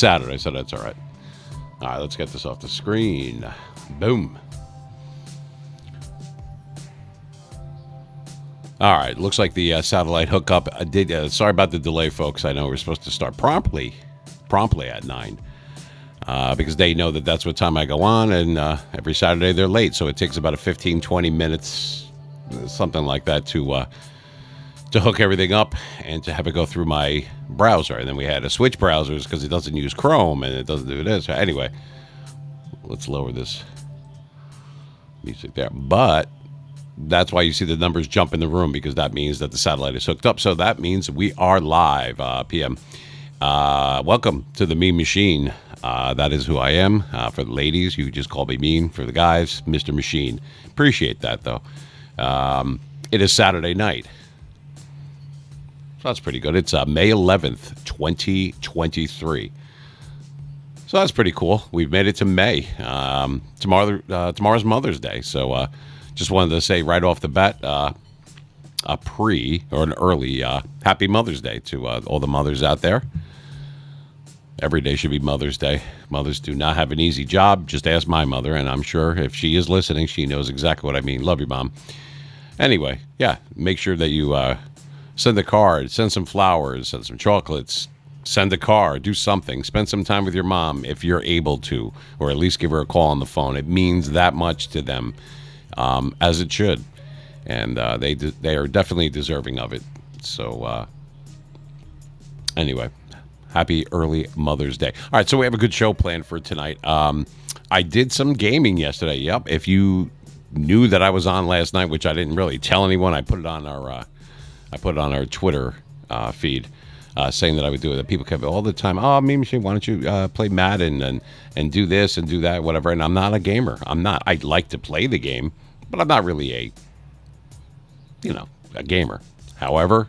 Saturday, so that's all right. All right, let's get this off the screen. Boom. All right, looks like the satellite hookup did. Sorry about the delay, folks. I know we're supposed to start promptly at 9 because they know that that's what time I go on, and every Saturday they're late, so it takes about a 15, 20 minutes, something like that, to hook everything up and to have it go through my browser. And then we had to switch browsers because it doesn't use Chrome and it doesn't do this. Anyway, let's lower this music there. But that's why you see the numbers jump in the room, because that means that the satellite is hooked up. So that means we are live, PM. Welcome to the Mean Machine. That is who I am. For the ladies, you just call me Mean. For the guys, Mr. Machine. Appreciate that, though. It is Saturday night. So that's pretty good. It's May 11th, 2023. So that's pretty cool. We've made it to May. Tomorrow's Mother's Day. So just wanted to say right off the bat, an early Happy Mother's Day to all the mothers out there. Every day should be Mother's Day. Mothers do not have an easy job. Just ask my mother, and I'm sure if she is listening, she knows exactly what I mean. Love you, Mom. Anyway, yeah, make sure that you send a card, send some flowers, send some chocolates, send a car, do something. Spend some time with your mom if you're able to, or at least give her a call on the phone. It means that much to them, as it should. And they are definitely deserving of it. So anyway, happy early Mother's Day. All right, so we have a good show planned for tonight. I did some gaming yesterday. Yep, if you knew that I was on last night, which I didn't really tell anyone, I put it on our Twitter feed, saying that I would do it. That people kept all the time, oh, Mean Machine, why don't you play Madden and do this and do that, whatever. And I'm not a gamer. I like to play the game, but I'm not really a gamer. However,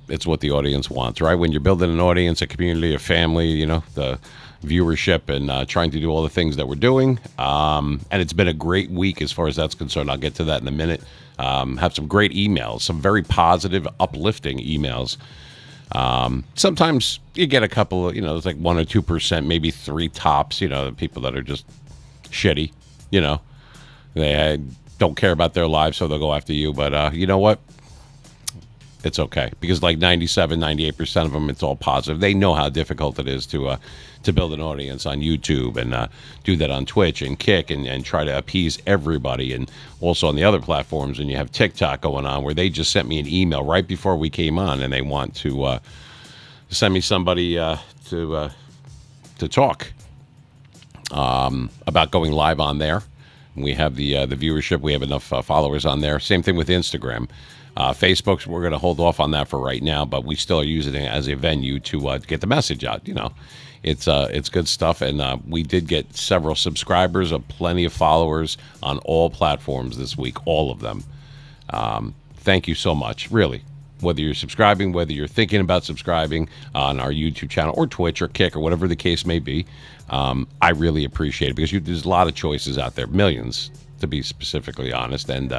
it's what the audience wants, right? When you're building an audience, a community, a family, the viewership, and trying to do all the things that we're doing. And it's been a great week as far as that's concerned. I'll get to that in a minute. Have some great emails, some very positive, uplifting emails. Sometimes you get a couple, it's like 1 or 2%, maybe 3 tops, people that are just shitty, they don't care about their lives, so they'll go after you. But you know what? It's okay, because like 97, 98% of them, it's all positive. They know how difficult it is to build an audience on YouTube and do that on Twitch and Kick and try to appease everybody. And also on the other platforms, and you have TikTok going on, where they just sent me an email right before we came on, and they want to send me somebody to talk about going live on there. We have the viewership. We have enough followers on there. Same thing with Instagram. Facebook, we're going to hold off on that for right now, but we still are using it as a venue to get the message out. It's good stuff, and we did get several subscribers, plenty of followers on all platforms this week, all of them. Thank you so much, really. Whether you're subscribing, whether you're thinking about subscribing on our YouTube channel or Twitch or Kick or whatever the case may be, I really appreciate it, because there's a lot of choices out there, millions to be specifically honest, and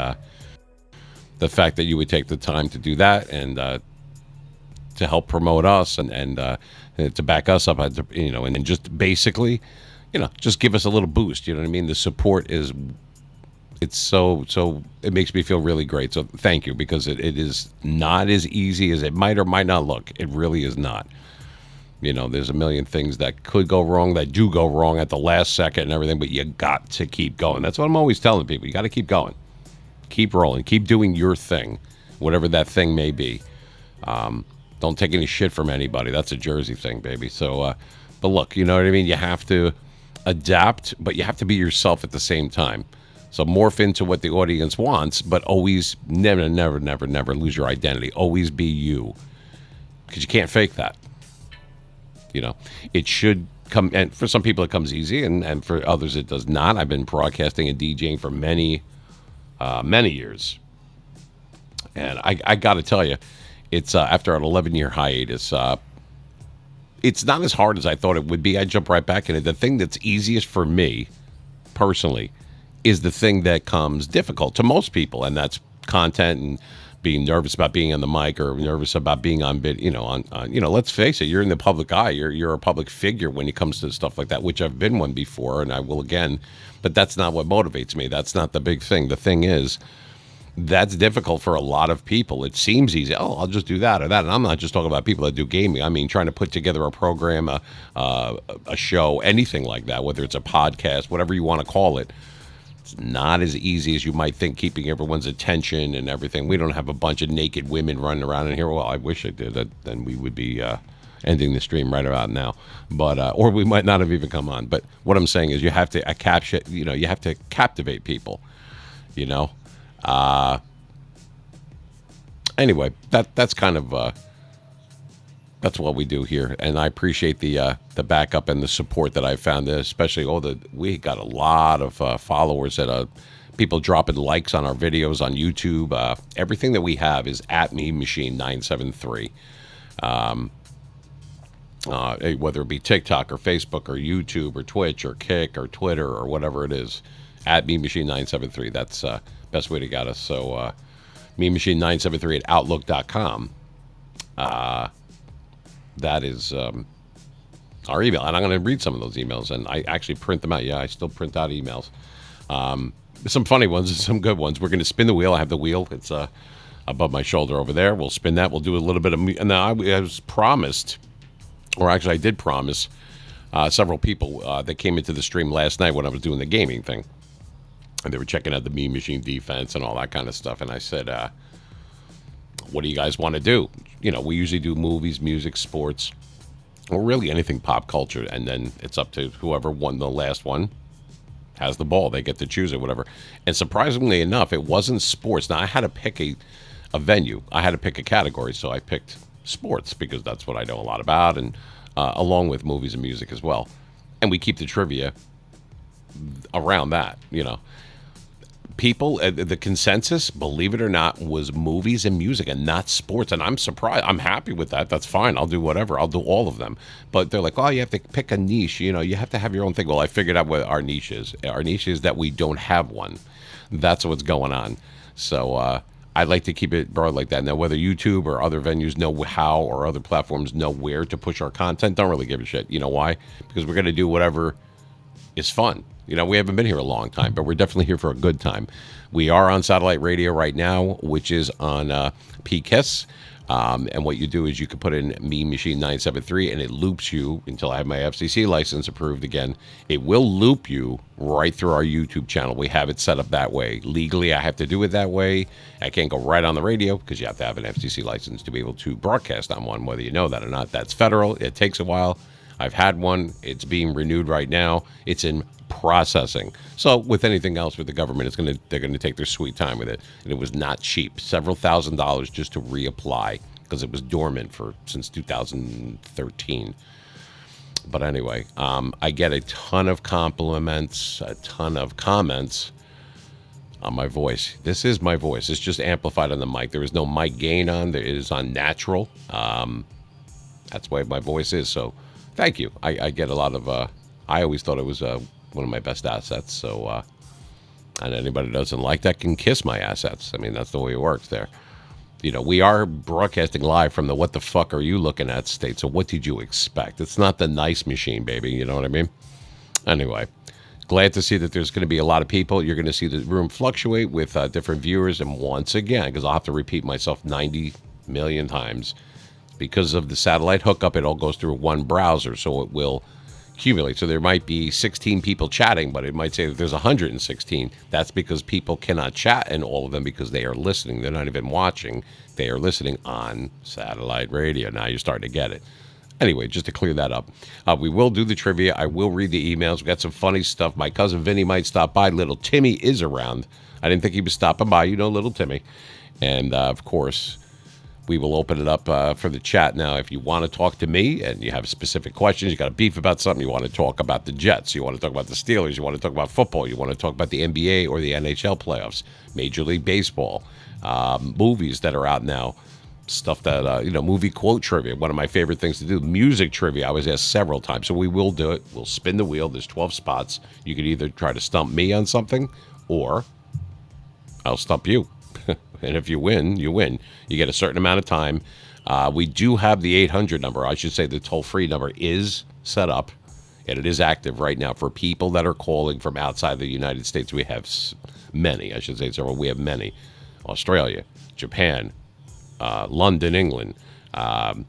the fact that you would take the time to do that and to help promote us and to back us up, and just basically, just give us a little boost. You know what I mean? The support it's so it makes me feel really great. So thank you, because it is not as easy as it might or might not look. It really is not. There's a million things that could go wrong, that do go wrong at the last second and everything, but you got to keep going. That's what I'm always telling people. You got to keep going. Keep rolling. Keep doing your thing, whatever that thing may be. Don't take any shit from anybody. That's a Jersey thing, baby. So, but look, you know what I mean? You have to adapt, but you have to be yourself at the same time. So morph into what the audience wants, but always never lose your identity. Always be you, because you can't fake that. It should come, and for some people it comes easy, and for others it does not. I've been broadcasting and DJing for many years, and I got to tell you, it's after an 11-year hiatus, it's not as hard as I thought it would be. I jump right back in it. The thing that's easiest for me personally is the thing that comes difficult to most people, and that's content and being nervous about being on the mic or nervous about being on bit, let's face it, you're in the public eye. You're a public figure when it comes to stuff like that, which I've been one before and I will again, but that's not what motivates me. That's not the big thing. The thing is, that's difficult for a lot of people. It seems easy. Oh, I'll just do that or that. And I'm not just talking about people that do gaming. I mean, trying to put together a program, a show, anything like that, whether it's a podcast, whatever you want to call it. It's not as easy as you might think, keeping everyone's attention and everything. We don't have a bunch of naked women running around in here. Well, I wish I did. Then we would be ending the stream right about now. But or we might not have even come on. But what I'm saying is you have to capture, you have to captivate people, Anyway, that's kind of that's what we do here, and I appreciate the backup and the support that I found. Especially we got a lot of followers that people dropping likes on our videos on YouTube. Everything that we have is at Meme Machine 973. Whether it be TikTok or Facebook or YouTube or Twitch or Kick or Twitter or whatever it is, at Meme Machine 973. That's best way to get us. So Meme Machine 973 at outlook.com. That is our email, and I'm going to read some of those emails, and I actually print them out. Yeah, I still print out emails. Some funny ones and some good ones. We're going to spin the wheel. I have the wheel. It's above my shoulder over there. We'll spin that. We'll do a little bit of. Now I was promised, or actually I did promise several people that came into the stream last night when I was doing the gaming thing, and they were checking out the Meme Machine defense and all that kind of stuff. And I said, what do you guys want to do? We usually do movies, music, sports, or really anything pop culture. And then it's up to whoever won the last one has the ball. They get to choose it, whatever. And surprisingly enough, it wasn't sports. Now, I had to pick a venue. I had to pick a category. So I picked sports because that's what I know a lot about, and along with movies and music as well. And we keep the trivia around that, People, the consensus, believe it or not, was movies and music and not sports. And I'm surprised. I'm happy with that. That's fine. I'll do whatever. I'll do all of them. But they're like, oh, you have to pick a niche. You have to have your own thing. Well, I figured out what our niche is. Our niche is that we don't have one. That's what's going on. So I'd like to keep it broad like that. Now, whether YouTube or other venues know how, or other platforms know where to push our content, don't really give a shit. You know why? Because we're going to do whatever is fun. We haven't been here a long time, but we're definitely here for a good time. We are on satellite radio right now, which is on PKIS. And what you do is you can put in Meme Machine 973, and it loops you until I have my FCC license approved again. It will loop you right through our YouTube channel. We have it set up that way. Legally, I have to do it that way. I can't go right on the radio because you have to have an FCC license to be able to broadcast on one, whether you know that or not. That's federal. It takes a while. I've had one. It's being renewed right now. It's in processing. So with anything else with the government, they're going to take their sweet time with it. And it was not cheap. Several $1,000s just to reapply because it was dormant since 2013. But anyway, I get a ton of compliments, a ton of comments on my voice. This is my voice. It's just amplified on the mic. There is no mic gain on. It is on natural. That's why my voice is. So thank you. I get a lot of, I always thought it was one of my best assets. So, and anybody who doesn't like that can kiss my assets. I mean, that's the way it works there. We are broadcasting live from the what the fuck are you looking at state. So what did you expect? It's not the nice machine, baby. You know what I mean? Anyway, glad to see that there's going to be a lot of people. You're going to see the room fluctuate with different viewers. And once again, because I'll have to repeat myself 90 million times, because of the satellite hookup, it all goes through one browser, so it will accumulate. So there might be 16 people chatting, but it might say that there's 116. That's because people cannot chat in all of them because they are listening. They're not even watching. They are listening on satellite radio. Now you're starting to get it. Anyway, just to clear that up, we will do the trivia. I will read the emails. We got some funny stuff. My cousin Vinny might stop by. Little Timmy is around. I didn't think he was stopping by. Little Timmy. And, of course, we will open it up for the chat now. If you want to talk to me and you have specific questions, you got a beef about something, you want to talk about the Jets, you want to talk about the Steelers, you want to talk about football, you want to talk about the NBA or the NHL playoffs, Major League Baseball, movies that are out now, stuff that, movie quote trivia, one of my favorite things to do, music trivia, I was asked several times, so we will do it. We'll spin the wheel. There's 12 spots. You can either try to stump me on something or I'll stump you. And if you win, you win. You get a certain amount of time. We do have the 800 number. I should say the toll-free number is set up, and it is active right now for people that are calling from outside the United States. We have many, I should say several. We have many. Australia, Japan, London, England,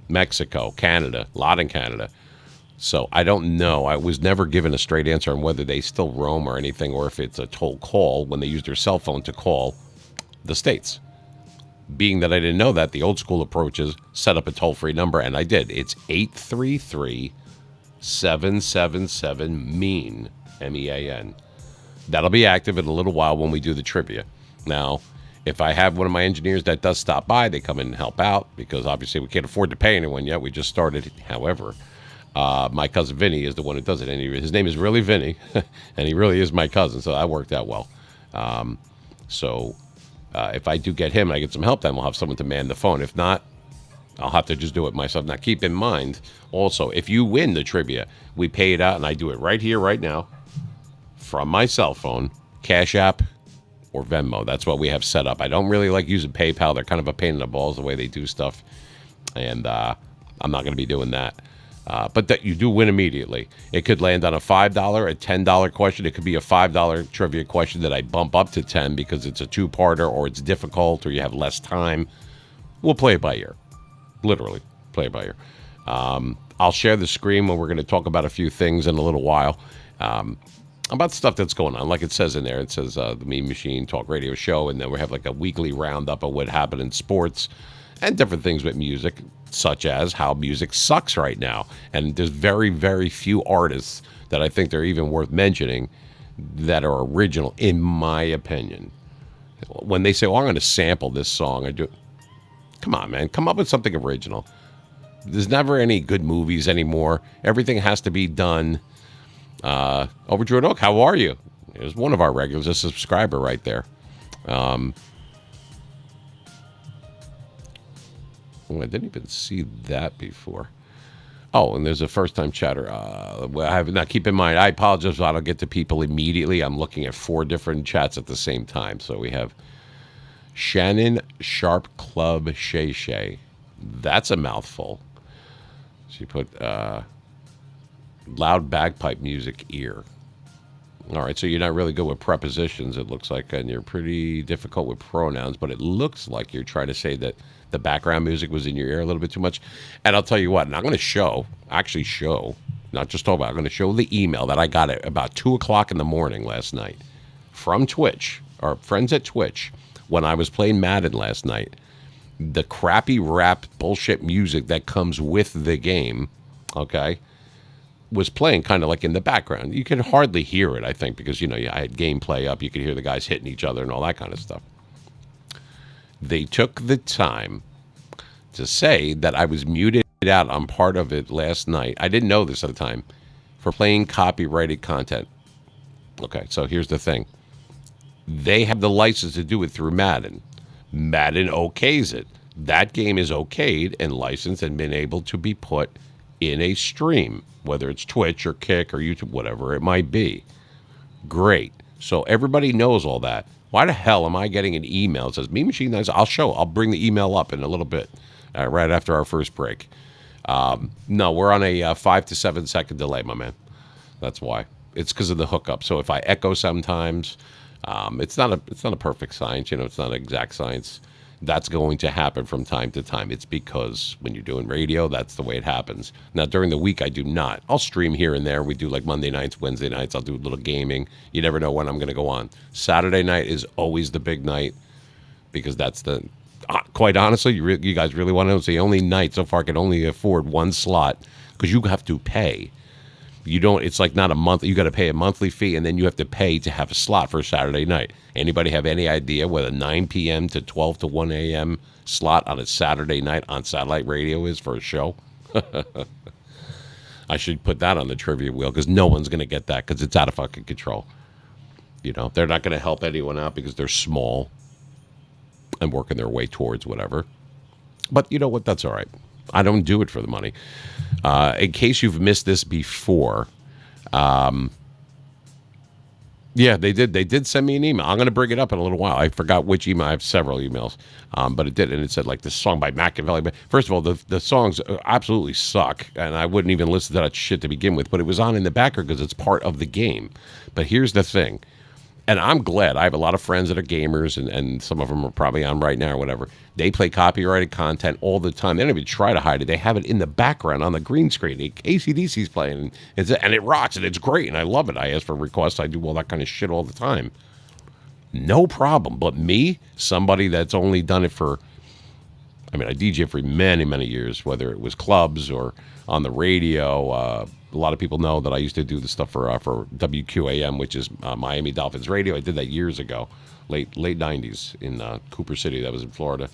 Mexico, Canada, a lot in Canada. So I don't know. I was never given a straight answer on whether they still roam or anything, or if it's a toll call when they use their cell phone to call the States. Being that I didn't know that, the old school approach is set up a toll-free number, and I did. It's 833-777-MEAN, MEAN. That'll be active in a little while when we do the trivia. Now, if I have one of my engineers that does stop by, they come in and help out, because obviously we can't afford to pay anyone yet. We just started. However, my cousin Vinny is the one who does it. And his name is really Vinny, and he really is my cousin, so that worked out well. If I do get him and I get some help, then we'll have someone to man the phone. If not, I'll have to just do it myself. Now, keep in mind, also, if you win the trivia, we pay it out, and I do it right here, right now, from my cell phone, Cash App, or Venmo. That's what we have set up. I don't really like using PayPal. They're kind of a pain in the balls the way they do stuff, and I'm not going to be doing that. But that you do win immediately. It could land on a $5, a $10 question. It could be a $5 trivia question that I bump up to 10 because it's a two-parter, or it's difficult, or you have less time. We'll play it by ear. Literally, play it by ear. I'll share the screen when we're going to talk about a few things in a little while. About stuff that's going on. Like it says in there, it says the Mean Machine Talk Radio Show, and then we have like a weekly roundup of what happened in sports and different things with music, such as how music sucks right now. And there's very, very few artists that I think they're even worth mentioning that are original, in my opinion. When they say, "Oh, I'm going to sample this song," I do. Come on, man. Come up with something original. There's never any good movies anymore. Everything has to be done. Over Drew and Oak, how are you? There's one of our regulars, a subscriber right there. I didn't even see that before. Oh, and there's a first-time chatter. Now, keep in mind, I apologize if I don't get to people immediately. I'm looking at 4 different chats at the same time. So we have Shannon Sharp Club Shay Shay. That's a mouthful. She put loud bagpipe music ear. All right, so you're not really good with prepositions, it looks like, and you're pretty difficult with pronouns, but it looks like you're trying to say that the background music was in your ear a little bit too much. And I'll tell you what, and I'm going to show, not just talk about, I'm going to show the email that I got at about 2 o'clock in the morning last night from Twitch, our friends at Twitch, when I was playing Madden last night. The crappy rap bullshit music that comes with the game, okay, was playing kind of like in the background. You could hardly hear it, I think, because, I had gameplay up. You could hear the guys hitting each other and all that kind of stuff. They took the time to say that I was muted out on part of it last night. I didn't know this at the time, for playing copyrighted content. Okay, so here's the thing. They have the license to do it through Madden. Madden okays it. That game is okayed and licensed and been able to be put in a stream, whether it's Twitch or Kick or YouTube, whatever it might be. Great. So everybody knows all that. Why the hell am I getting an email that says, Mean Machine Nice? I'll bring the email up in a little bit, right after our first break. No, we're on a 5 to 7 second delay, my man. That's why. It's because of the hookup. So if I echo sometimes, it's not a perfect science. It's not an exact science. That's going to happen from time to time. It's because when you're doing radio, that's the way it happens. Now, during the week, I do not. I'll stream here and there. We do like Monday nights, Wednesday nights. I'll do a little gaming. You never know when I'm going to go on. Saturday night is always the big night because that's the... quite honestly, you guys really want to know, it's the only night so far I can only afford one slot because you have to pay. You don't, it's like not a month, you got to pay a monthly fee and then you have to pay to have a slot for a Saturday night. Anybody have any idea what a 9 p.m. to 12 to 1 a.m. slot on a Saturday night on satellite radio is for a show? I should put that on the trivia wheel because no one's going to get that because it's out of fucking control. They're not going to help anyone out because they're small and working their way towards whatever. But you know what? That's all right. I don't do it for the money. In case you've missed this before, Yeah, they did. They did send me an email. I'm going to bring it up in a little while. I forgot which email. I have several emails, but it did, and it said like this song by Machiavelli. But first of all, the songs absolutely suck, and I wouldn't even listen to that shit to begin with. But it was on in the background because it's part of the game. But here's the thing. And I'm glad. I have a lot of friends that are gamers, and some of them are probably on right now or whatever. They play copyrighted content all the time. They don't even try to hide it. They have it in the background on the green screen. AC/DC's playing, and it rocks, and it's great, and I love it. I ask for requests. I do all that kind of shit all the time. No problem. But me, somebody that's only done it for, I mean, I DJ for many, many years, whether it was clubs or on the radio. A lot of people know that I used to do the stuff for WQAM, which is Miami Dolphins radio. I did that years ago, late 90s in Cooper City. That was in Florida.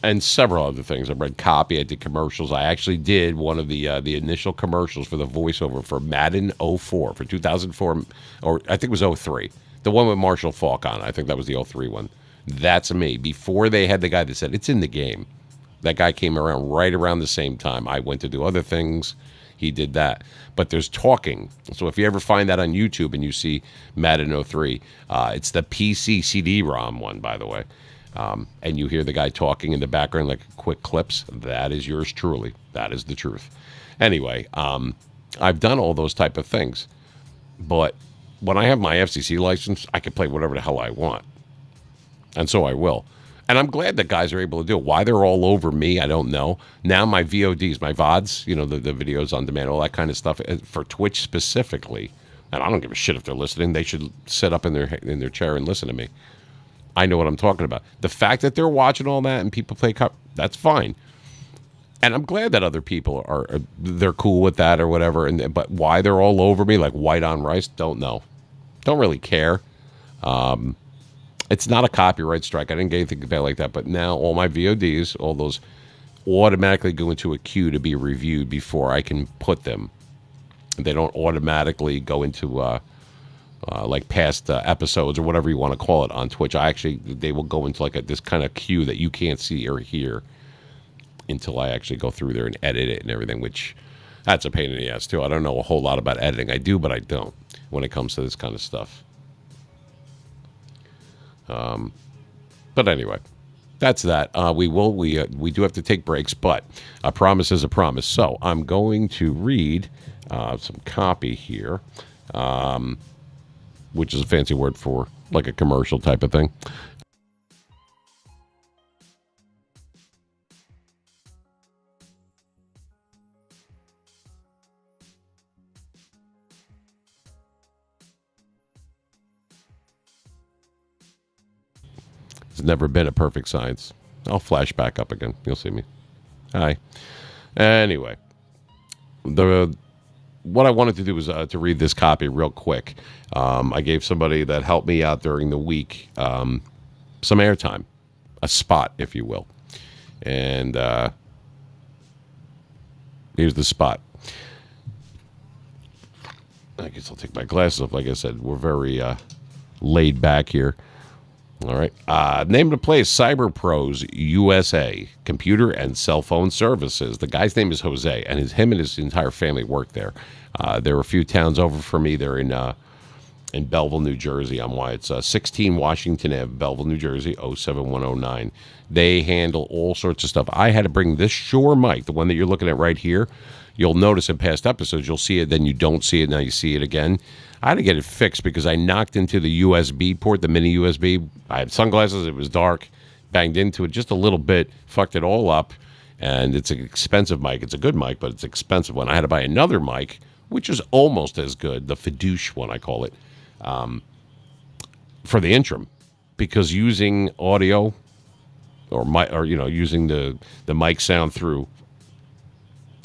And several other things. I read copy. I did commercials. I actually did one of the initial commercials for the voiceover for Madden 04 for 2004, or I think it was 03. The one with Marshall Faulk on. I think that was the 03 one. That's me. Before they had the guy that said, it's in the game. That guy came around right around the same time. I went to do other things. He did that. But there's talking. So if you ever find that on YouTube and you see Madden 03, it's the PC CD-ROM one, by the way. And you hear the guy talking in the background like quick clips. That is yours truly. That is the truth. Anyway, I've done all those type of things. But when I have my FCC license, I can play whatever the hell I want. And so I will. And I'm glad that guys are able to do it. Why they're all over me, I don't know. Now my VODs, my VODs, you know, the videos on demand, all that kind of stuff, for Twitch specifically, and I don't give a shit if they're listening. They should sit up in their chair and listen to me. I know what I'm talking about. The fact that they're watching all that and people play that's fine. And I'm glad that other people they're cool with that or whatever. But why they're all over me like white on rice, don't know. Don't really care. It's not a copyright strike. I didn't get anything bad like that. But now all my VODs, all those automatically go into a queue to be reviewed before I can put them. They don't automatically go into like past episodes or whatever you want to call it on Twitch. They will go into like this kind of queue that you can't see or hear until I actually go through there and edit it and everything, which that's a pain in the ass too. I don't know a whole lot about editing. I do, but I don't when it comes to this kind of stuff. But anyway, that's that. We do have to take breaks, but a promise is a promise. So I'm going to read some copy here, which is a fancy word for like a commercial type of thing. It's never been a perfect science. I'll flash back up again. You'll see me. Hi. Anyway, what I wanted to do was to read this copy real quick. I gave somebody that helped me out during the week some airtime, a spot, if you will. And here's the spot. I guess I'll take my glasses off. Like I said, we're very laid back here. All right. Name of the place, Cyberpros USA, computer and cell phone services. The guy's name is Jose, and him and his entire family work there. There are a few towns over from me. They're in Belleville, New Jersey. I'm why it's 16 Washington Ave, Belleville, New Jersey, 07109. They handle all sorts of stuff. I had to bring this Shure mic, the one that you're looking at right here. You'll notice in past episodes, you'll see it, then you don't see it, now you see it again. I had to get it fixed because I knocked into the USB port, the mini USB. I had sunglasses, it was dark, banged into it just a little bit, fucked it all up, and it's an expensive mic. It's a good mic, but it's an expensive one. I had to buy another mic, which is almost as good, the Fidouche one, I call it, for the interim, because using audio or using the mic sound through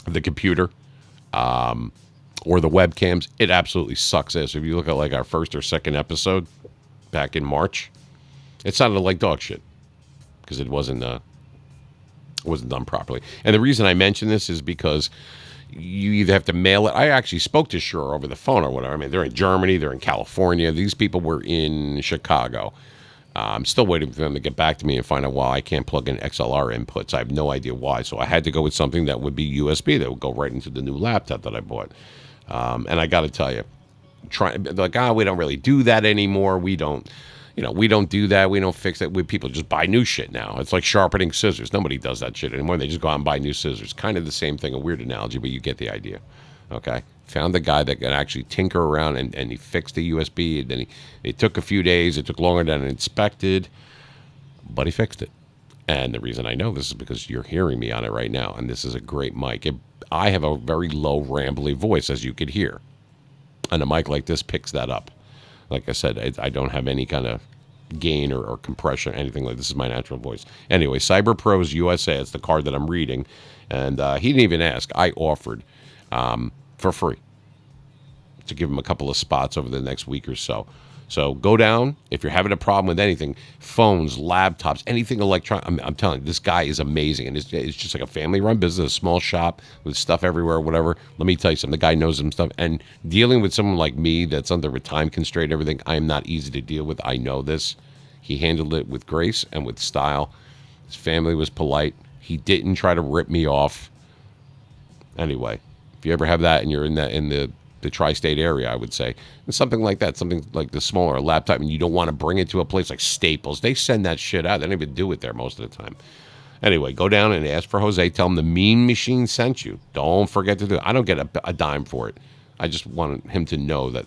the computer or the webcams, it absolutely sucks ass. If you look at like our first or second episode back in March, it sounded like dog shit because it wasn't done properly. And the reason I mention this is because you either have to mail it. I actually spoke to Shure over the phone or whatever. I mean, they're in Germany, they're in California. These people were in Chicago. I'm still waiting for them to get back to me and find out why I can't plug in XLR inputs. I have no idea why. So I had to go with something that would be USB that would go right into the new laptop that I bought. And I got to tell you, trying like, we don't really do that anymore. We don't, we don't do that. We don't fix that. People just buy new shit now. It's like sharpening scissors. Nobody does that shit anymore. They just go out and buy new scissors. Kind of the same thing, a weird analogy, but you get the idea. Okay. Found the guy that could actually tinker around and he fixed the USB. And then it took a few days. It took longer than expected, but he fixed it. And the reason I know this is because you're hearing me on it right now, and this is a great mic. I have a very low, rambly voice, as you could hear. And a mic like this picks that up. Like I said, I don't have any kind of gain or compression or anything like this. This is my natural voice. Anyway, Cyberpros USA, it's the card that I'm reading. And he didn't even ask. I offered for free to give him a couple of spots over the next week or so. So go down if you're having a problem with anything, phones, laptops, anything electronic. I'm telling you, this guy is amazing, and it's just like a family-run business, a small shop with stuff everywhere, whatever. Let me tell you something. The guy knows some stuff, and dealing with someone like me that's under a time constraint and everything, I am not easy to deal with. I know this. He handled it with grace and with style. His family was polite. He didn't try to rip me off. Anyway, if you ever have that and you're in the tri-state area, I would say, and something like that, something like the smaller laptop, and you don't want to bring it to a place like Staples. They send that shit out. They don't even do it there most of the time. Anyway, go down and ask for Jose. Tell him the Mean Machine sent you. Don't forget to do it. I don't get a dime for it. I just want him to know that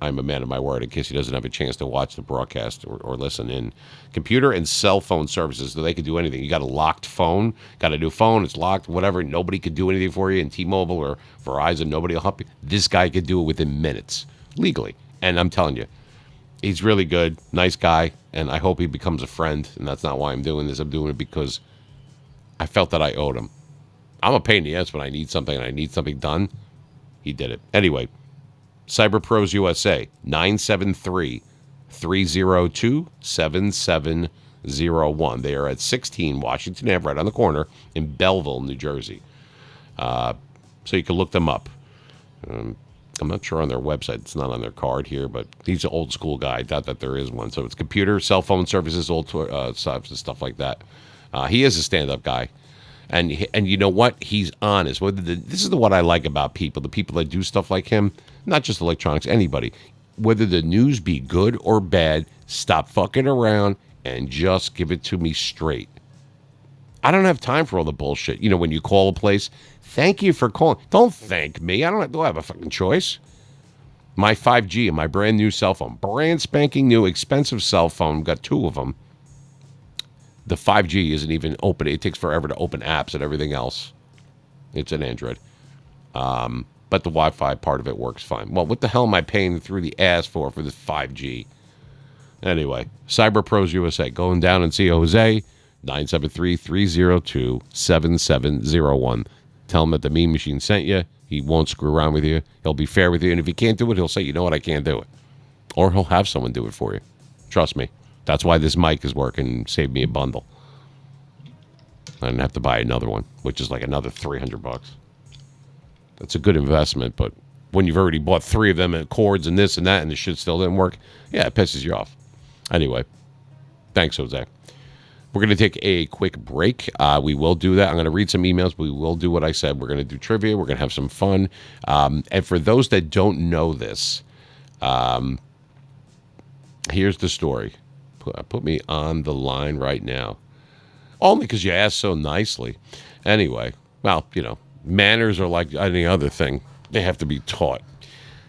I'm a man of my word in case he doesn't have a chance to watch the broadcast or listen in. Computer and cell phone services, so they can do anything. You got a locked phone, got a new phone, it's locked, whatever. Nobody could do anything for you. In T-Mobile or Verizon, nobody will help you. This guy could do it within minutes, legally. And I'm telling you, he's really good, nice guy, and I hope he becomes a friend. And that's not why I'm doing this. I'm doing it because I felt that I owed him. I'm a pain in the ass when I need something and I need something done. He did it. Anyway, Cyberpros USA, 973-302-7701. They are at 16 Washington Ave, right on the corner in Belleville, New Jersey. So you can look them up. I'm not sure on their website. It's not on their card here, but he's an old school guy. I doubt that there is one. So it's computer, cell phone services, old stuff like that. He is a stand-up guy. And you know what? He's honest. This is what I like about people, the people that do stuff like him, not just electronics, anybody. Whether the news be good or bad, stop fucking around and just give it to me straight. I don't have time for all the bullshit. You know, when you call a place, thank you for calling. Don't thank me. I don't have a fucking choice. My 5G and my brand new cell phone, brand spanking new, expensive cell phone, got two of them. The 5G isn't even open. It takes forever to open apps and everything else. It's an Android. But the Wi-Fi part of it works fine. Well, what the hell am I paying through the ass for this 5G? Anyway, Cyberpros USA. Going down and see Jose, 973-302-7701. Tell him that the Mean Machine sent you. He won't screw around with you. He'll be fair with you. And if he can't do it, he'll say, you know what, I can't do it. Or he'll have someone do it for you. Trust me. That's why this mic is working. Saved me a bundle. I didn't have to buy another one, which is like another $300. That's a good investment, but when you've already bought three of them and cords and this and that and the shit still didn't work, yeah, it pisses you off. Anyway, thanks, Jose. We're going to take a quick break. We will do that. I'm going to read some emails, but we will do what I said. We're going to do trivia. We're going to have some fun. And for those that don't know this, here's the story. Put me on the line right now. Only because you asked so nicely. Anyway, well, you know, manners are like any other thing. They have to be taught.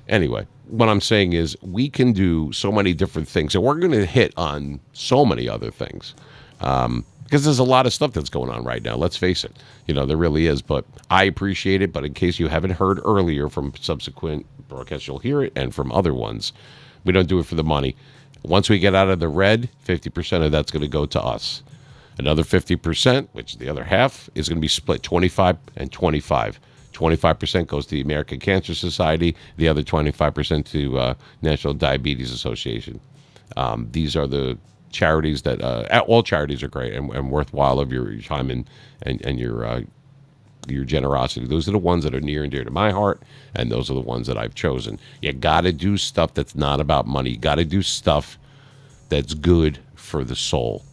Anyway, what I'm saying is we can do so many different things, and we're going to hit on so many other things because there's a lot of stuff that's going on right now. Let's face it. You know, there really is, but I appreciate it. But in case you haven't heard earlier from subsequent broadcasts, you'll hear it, and from other ones. We don't do it for the money. Once we get out of the red, 50% of that's going to go to us. Another 50%, which is the other half, is going to be split 25 and 25. 25% goes to the American Cancer Society. The other 25% to National Diabetes Association. These are the charities that all charities are great and worthwhile of your time and your generosity. Those are the ones that are near and dear to my heart, and those are the ones that I've chosen. You got to do stuff that's not about money. You got to do stuff that's good for the soul.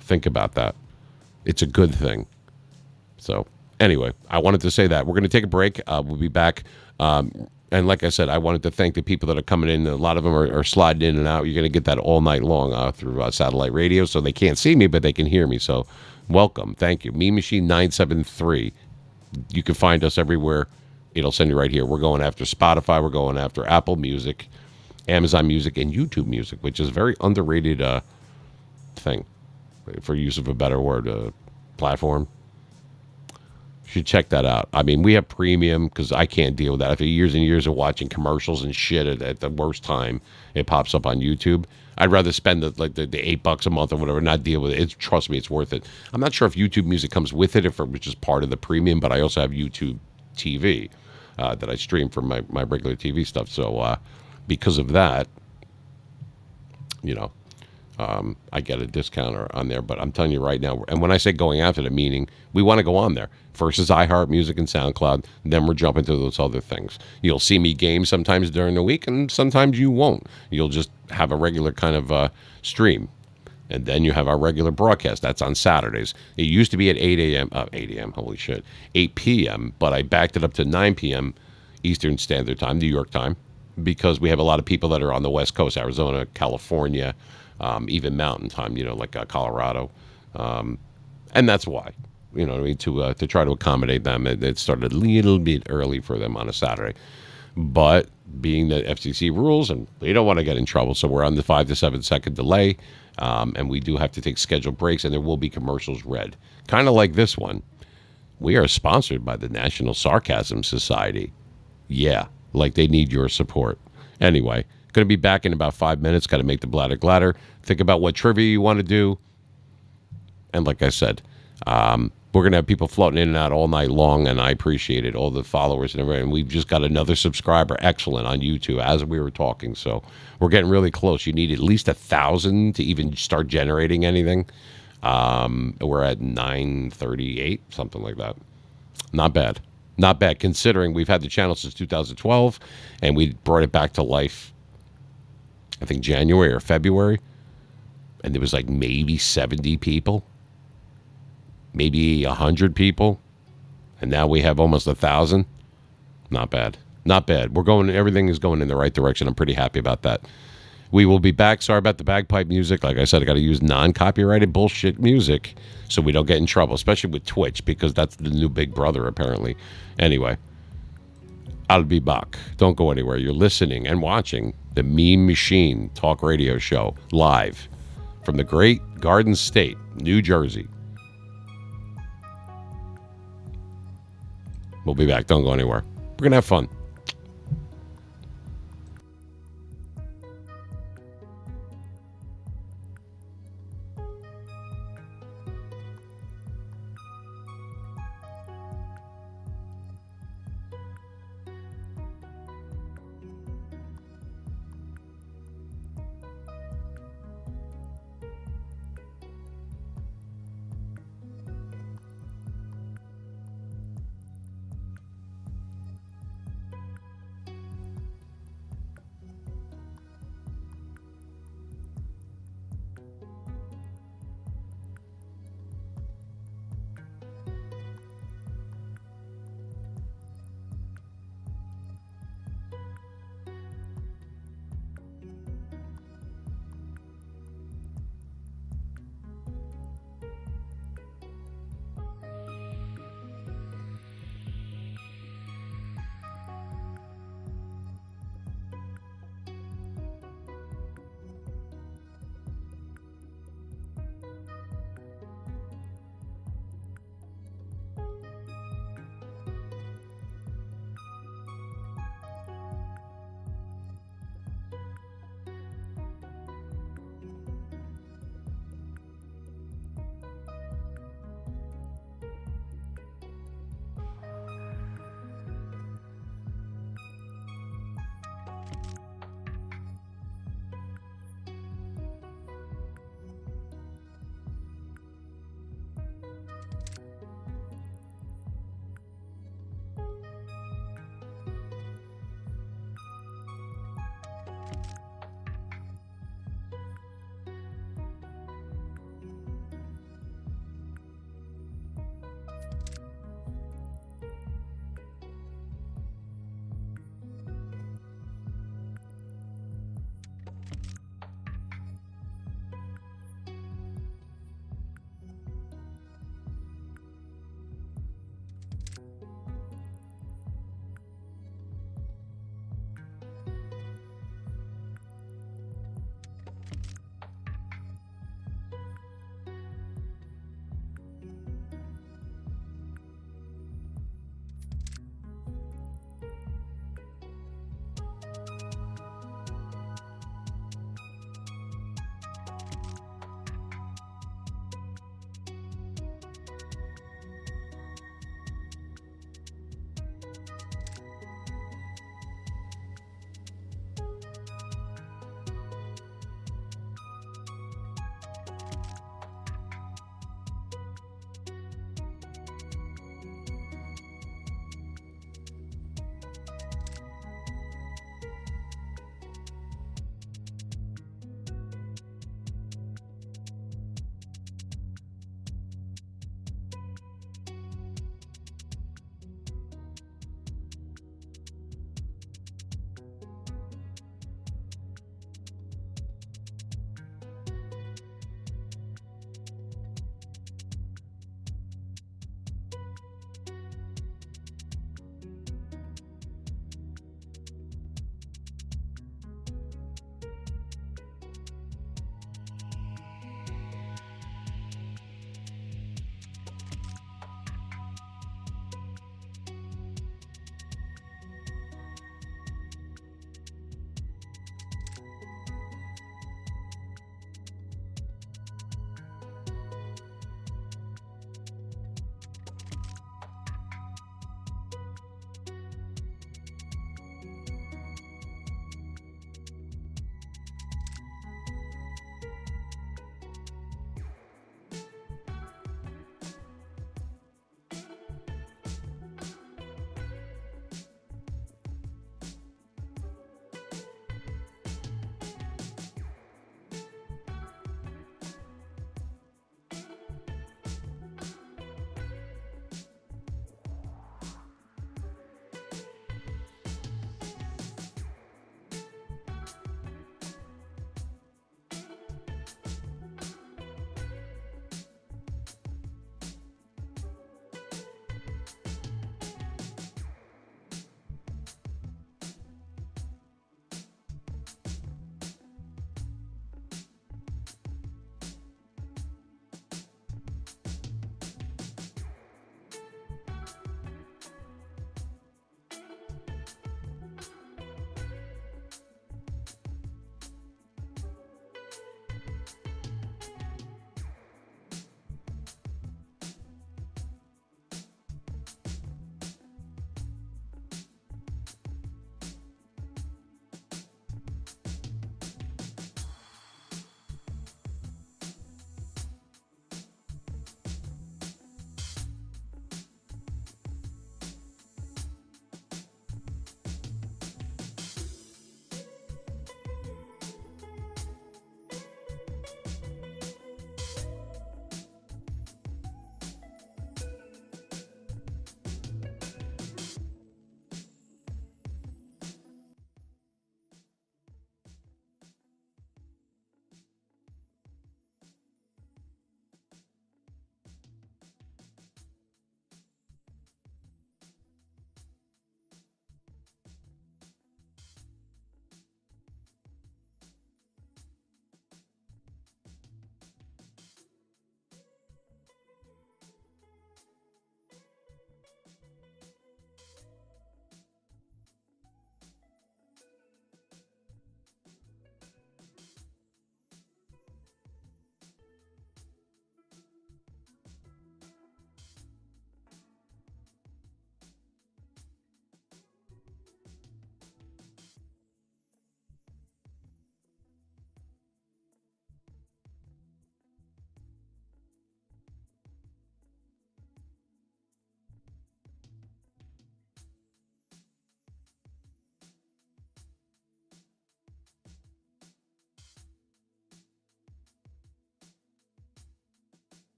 Think about that. It's a good thing. So, anyway, I wanted to say that. We're going to take a break. We'll be back And like I said, I wanted to thank the people that are coming in. A lot of them are sliding in and out. You're going to get that all night long through satellite radio, so they can't see me, but they can hear me. So welcome. Thank you. Me Machine 973. You can find us everywhere. It'll send you right here. We're going after Spotify. We're going after Apple Music, Amazon Music, and YouTube Music, which is a very underrated thing, for use of a better word, platform. You should check that out. I mean, we have premium because I can't deal with that. After years and years of watching commercials and shit at the worst time, it pops up on YouTube. I'd rather spend the $8 a month or whatever, not deal with it. Trust me, it's worth it. I'm not sure if YouTube Music comes with it, which is part of the premium, but I also have YouTube TV that I stream from my regular TV stuff. So because of that, you know, I get a discount on there. But I'm telling you right now, and when I say going after the meaning, we want to go on there. First is iHeart Music and SoundCloud. Then we're jumping to those other things. You'll see me game sometimes during the week, and sometimes you won't. You'll just have a regular kind of stream. And then you have our regular broadcast. That's on Saturdays. It used to be at 8 a.m. 8 a.m., holy shit. 8 p.m., but I backed it up to 9 p.m. Eastern Standard Time, New York time, because we have a lot of people that are on the West Coast, Arizona, California, even Mountain Time, like Colorado. And that's why, you know what I mean, to try to accommodate them. It started a little bit early for them on a Saturday. But being the FCC rules, and they don't want to get in trouble, so we're on the 5 to 7 second delay. And we do have to take scheduled breaks, and there will be commercials read. Kind of like this one. We are sponsored by the National Sarcasm Society. Yeah, like they need your support. Anyway, going to be back in about 5 minutes. Got to make the bladder gladder. Think about what trivia you want to do. And like I said, we're going to have people floating in and out all night long, and I appreciate it, all the followers and everything. And we've just got another subscriber, excellent, on YouTube as we were talking. So we're getting really close. You need at least 1,000 to even start generating anything. We're at 938, something like that. Not bad. Not bad, considering we've had the channel since 2012, and we brought it back to life, I think, January or February. And there was like maybe 70 people. Maybe 100 people, and now we have almost 1,000. Not bad. Not bad. Everything is going in the right direction. I'm pretty happy about that. We will be back. Sorry about the bagpipe music. Like I said, I got to use non-copyrighted bullshit music so we don't get in trouble, especially with Twitch, because that's the new big brother, apparently. Anyway, I'll be back. Don't go anywhere. You're listening and watching the Meme Machine Talk Radio Show live from the great Garden State, New Jersey. We'll be back. Don't go anywhere. We're going to have fun.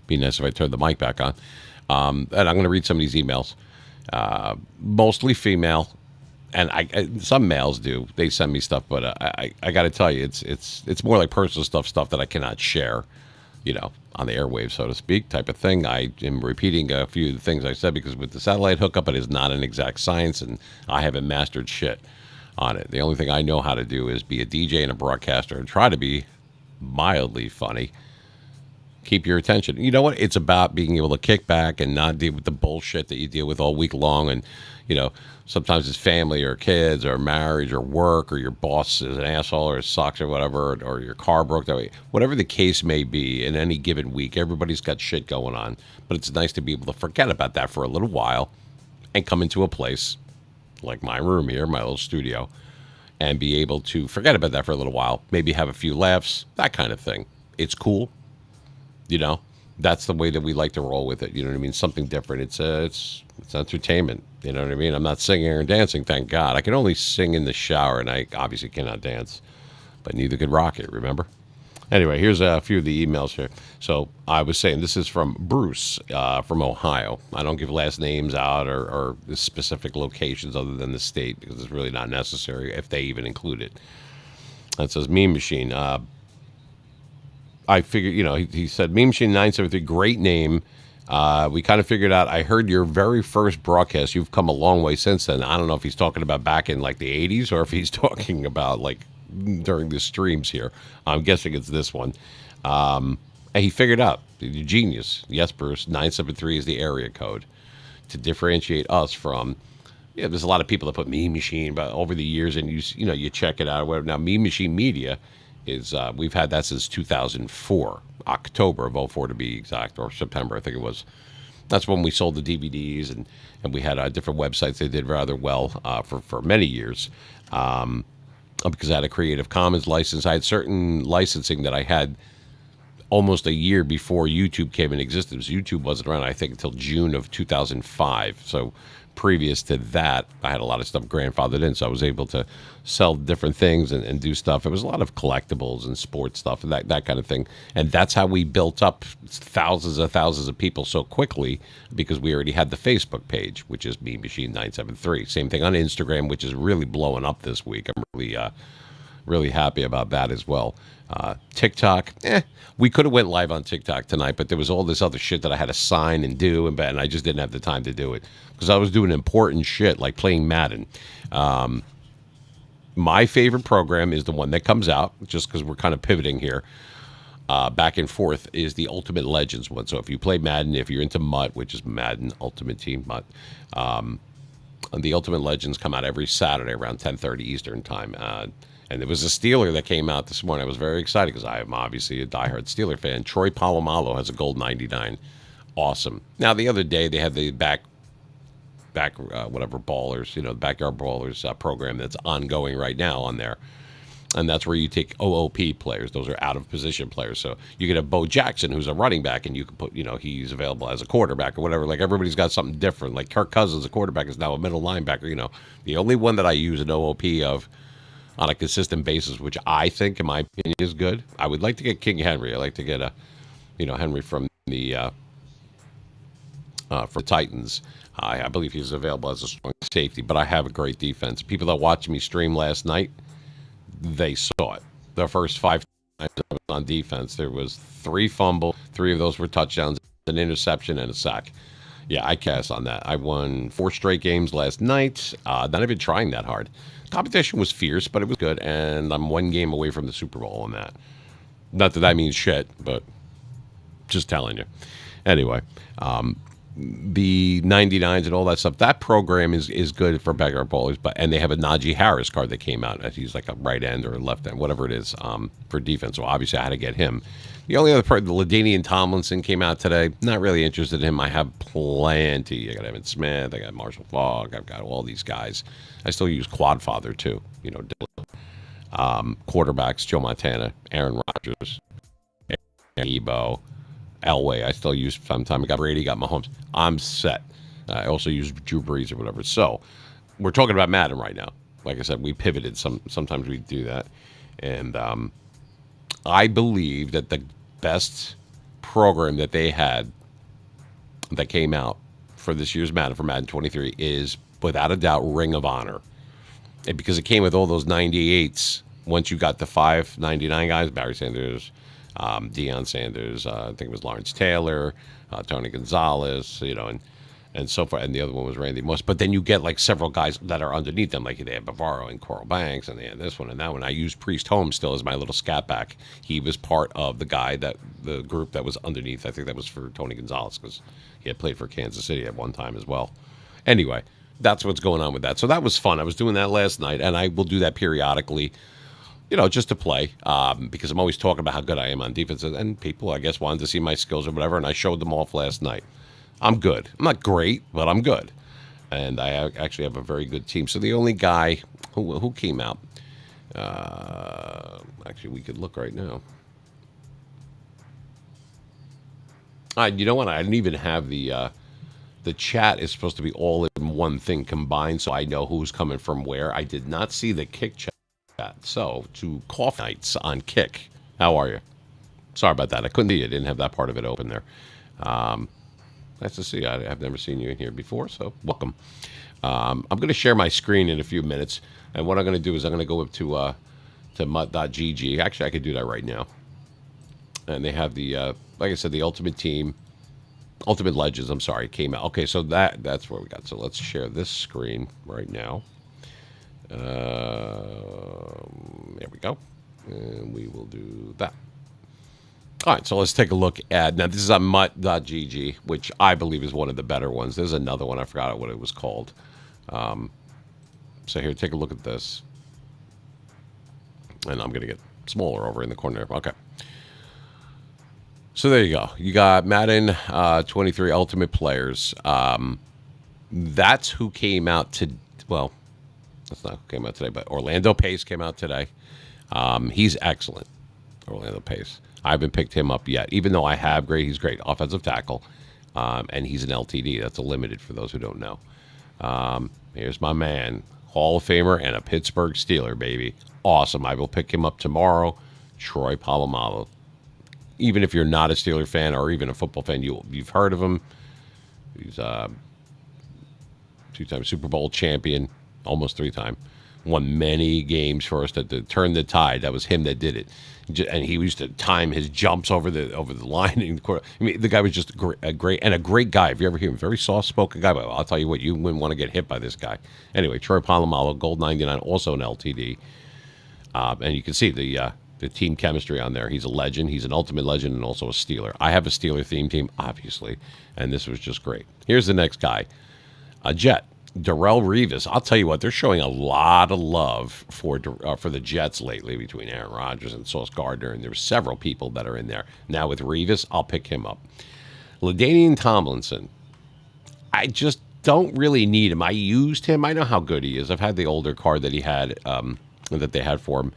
Be nice if I turned the mic back on. And I'm going to read some of these emails. Mostly female, and some males do. They send me stuff, but I got to tell you, it's more like personal stuff that I cannot share, on the airwaves, so to speak, type of thing. I am repeating a few of the things I said because with the satellite hookup, it is not an exact science, and I haven't mastered shit on it. The only thing I know how to do is be a DJ and a broadcaster and try to be mildly funny. Keep your attention. You know what? It's about being able to kick back and not deal with the bullshit that you deal with all week long. And, sometimes it's family or kids or marriage or work or your boss is an asshole or sucks or whatever, or your car broke that way. Whatever the case may be in any given week, everybody's got shit going on. But it's nice to be able to forget about that for a little while and come into a place like my room here, my little studio, and be able to forget about that for a little while. Maybe have a few laughs, that kind of thing. It's cool. That's the way that we like to roll with it. You know what I mean? Something different. It's entertainment. You know what I mean? I'm not singing or dancing, thank God. I can only sing in the shower, and I obviously cannot dance, but neither could Rocket, remember? Anyway, here's a few of the emails here. So I was saying this is from Bruce from Ohio. I don't give last names out or the specific locations other than the state because it's really not necessary if they even include it. That says Meme Machine. I figured, he said, Meme Machine 973, great name. We kind of figured out, I heard your very first broadcast. You've come a long way since then. I don't know if he's talking about back in like the 80s or if he's talking about like during the streams here. I'm guessing it's this one. And he figured out, genius. Yes, Bruce, 973 is the area code to differentiate us from, there's a lot of people that put Meme Machine but over the years and you check it out or whatever. Now, Meme Machine Media is we've had that since 2004, October of '04 to be exact, or September, I think it was. That's when we sold the DVDs, and we had different websites. They did rather well for many years because I had a Creative Commons license. I had certain licensing that I had almost a year before YouTube came in existence. YouTube wasn't around, I think, until June of 2005. So previous to that, I had a lot of stuff grandfathered in, so I was able to sell different things and do stuff. It was a lot of collectibles and sports stuff and that kind of thing. And that's how we built up thousands of people so quickly because we already had the Facebook page, which is Meme Machine 973. Same thing on Instagram, which is really blowing up this week. I'm really happy about that as well. TikTok, we could have went live on TikTok tonight, but there was all this other shit that I had to sign and do, and I just didn't have the time to do it because I was doing important shit like playing Madden. My favorite program is the one that comes out, just because we're kind of pivoting here back and forth, is the Ultimate Legends one. So if you play Madden, if you're into MUT, which is Madden Ultimate Team, MUT, and the Ultimate Legends come out every Saturday around 10:30 Eastern time. And there was a Steeler that came out this morning. I was very excited because I am obviously a diehard Steeler fan. Troy Polamalu has a gold 99. Awesome. Now, the other day, they had the whatever ballers, the backyard ballers program that's ongoing right now on there. And that's where you take OOP players. Those are out of position players. So you could have Bo Jackson, who's a running back, and you can put, he's available as a quarterback or whatever. Like everybody's got something different. Like Kirk Cousins, a quarterback, is now a middle linebacker. The only one that I use an OOP of on a consistent basis, which I think, in my opinion, is good. I would like to get King Henry. I like to get Henry from the for Titans. I believe he's available as a strong safety, but I have a great defense. People that watched me stream last night, they saw it. The first 5 times I was on defense, there was 3 fumbles, 3 of those were touchdowns, an interception, and a sack. Yeah, I cast on that. I won 4 straight games last night. Not even trying that hard. Competition was fierce, but it was good, and I'm 1 game away from the Super Bowl on that. Not that that means shit, but just telling you. Anyway, the 99s and all that stuff, that program is good for backyard ballers, and they have a Najee Harris card that came out. He's like a right end or a left end, whatever it is, for defense. So obviously I had to get him. The only other part, the LaDainian Tomlinson came out today. Not really interested in him. I have plenty. I got Evan Smith. I got Marshall Faulk. I've got all these guys. I still use Quadfather too. Quarterbacks, Joe Montana, Aaron Rodgers, Aaron Ebo, Elway. I still use sometimes. I got Brady, got Mahomes. I'm set. I also use Drew Brees or whatever. So we're talking about Madden right now. Like I said, we pivoted. Sometimes we do that. And I believe that the best program that they had that came out for this year's Madden, for Madden 23, is without a doubt Ring of Honor. And because it came with all those 98s. Once you got the 599 guys, Barry Sanders, Deion Sanders, I think it was Lawrence Taylor, Tony Gonzalez, and so forth. And the other one was Randy Moss. But then you get like several guys that are underneath them, like they had Bavaro and Coral Banks, and they had this one and that one. I used Priest Holmes still as my little scat back. He was part of the group that was underneath. I think that was for Tony Gonzalez because he had played for Kansas City at one time as well. Anyway, that's what's going on with that. So that was fun. I was doing that last night, and I will do that periodically. Just to play, because I'm always talking about how good I am on defense, and people, I guess, wanted to see my skills or whatever, and I showed them off last night. I'm good. I'm not great, but I'm good, and I actually have a very good team. So the only guy who came out, actually, we could look right now. You know what? I didn't even have the chat is supposed to be all in one thing combined, so I know who's coming from where. I did not see the kick chat. So, to Coffee Nights on Kick. How are you? Sorry about that. I couldn't see you. I didn't have that part of it open there. Nice to see you. I've never seen you in here before, so welcome. I'm going to share my screen in a few minutes, and what I'm going to do is I'm going to go up to mutt.gg. Actually, I could do that right now. And they have the, like I said, the Ultimate Team, Ultimate Legends, came out. Okay, so that's where we got. So let's share this screen right now. There we go. And we will do that. All right, so let's take a look at, now this is on mutt.gg, which I believe is one of the better ones. There's another one, I forgot what it was called. So here, take a look at this. And I'm going to get smaller over in the corner. Okay. So there you go. You got Madden 23 Ultimate Players. That's who came out to, well, that's not who came out today, but Orlando Pace came out today. He's excellent, Orlando Pace. I haven't picked him up yet, even though I have he's great offensive tackle, and he's an LTD. That's a limited for those who don't know. Here's my man, Hall of Famer and a Pittsburgh Steeler, baby. Awesome. I will pick him up tomorrow, Troy Polamalu. Even if you're not a Steeler fan or even a football fan, you've heard of him. He's a two-time Super Bowl champion. Almost 3-time. Won many games for us to turn the tide. That was him that did it. And he used to time his jumps over the line. I mean, the guy was just a great guy. If you ever hear him, very soft-spoken guy. But I'll tell you what, you wouldn't want to get hit by this guy. Anyway, Troy Polamalu, Gold 99, also an LTD. And you can see the team chemistry on there. He's a legend. He's an Ultimate Legend and also a Steeler. I have a Steeler theme team, obviously, and this was just great. Here's the next guy, a Jet. Darrelle Revis. I'll tell you what, they're showing a lot of love for the Jets lately between Aaron Rodgers and Sauce Gardner, and there's several people that are in there. Now with Revis, I'll pick him up. LaDainian Tomlinson. I just don't really need him. I used him. I know how good he is. I've had the older card that he had, that they had for him,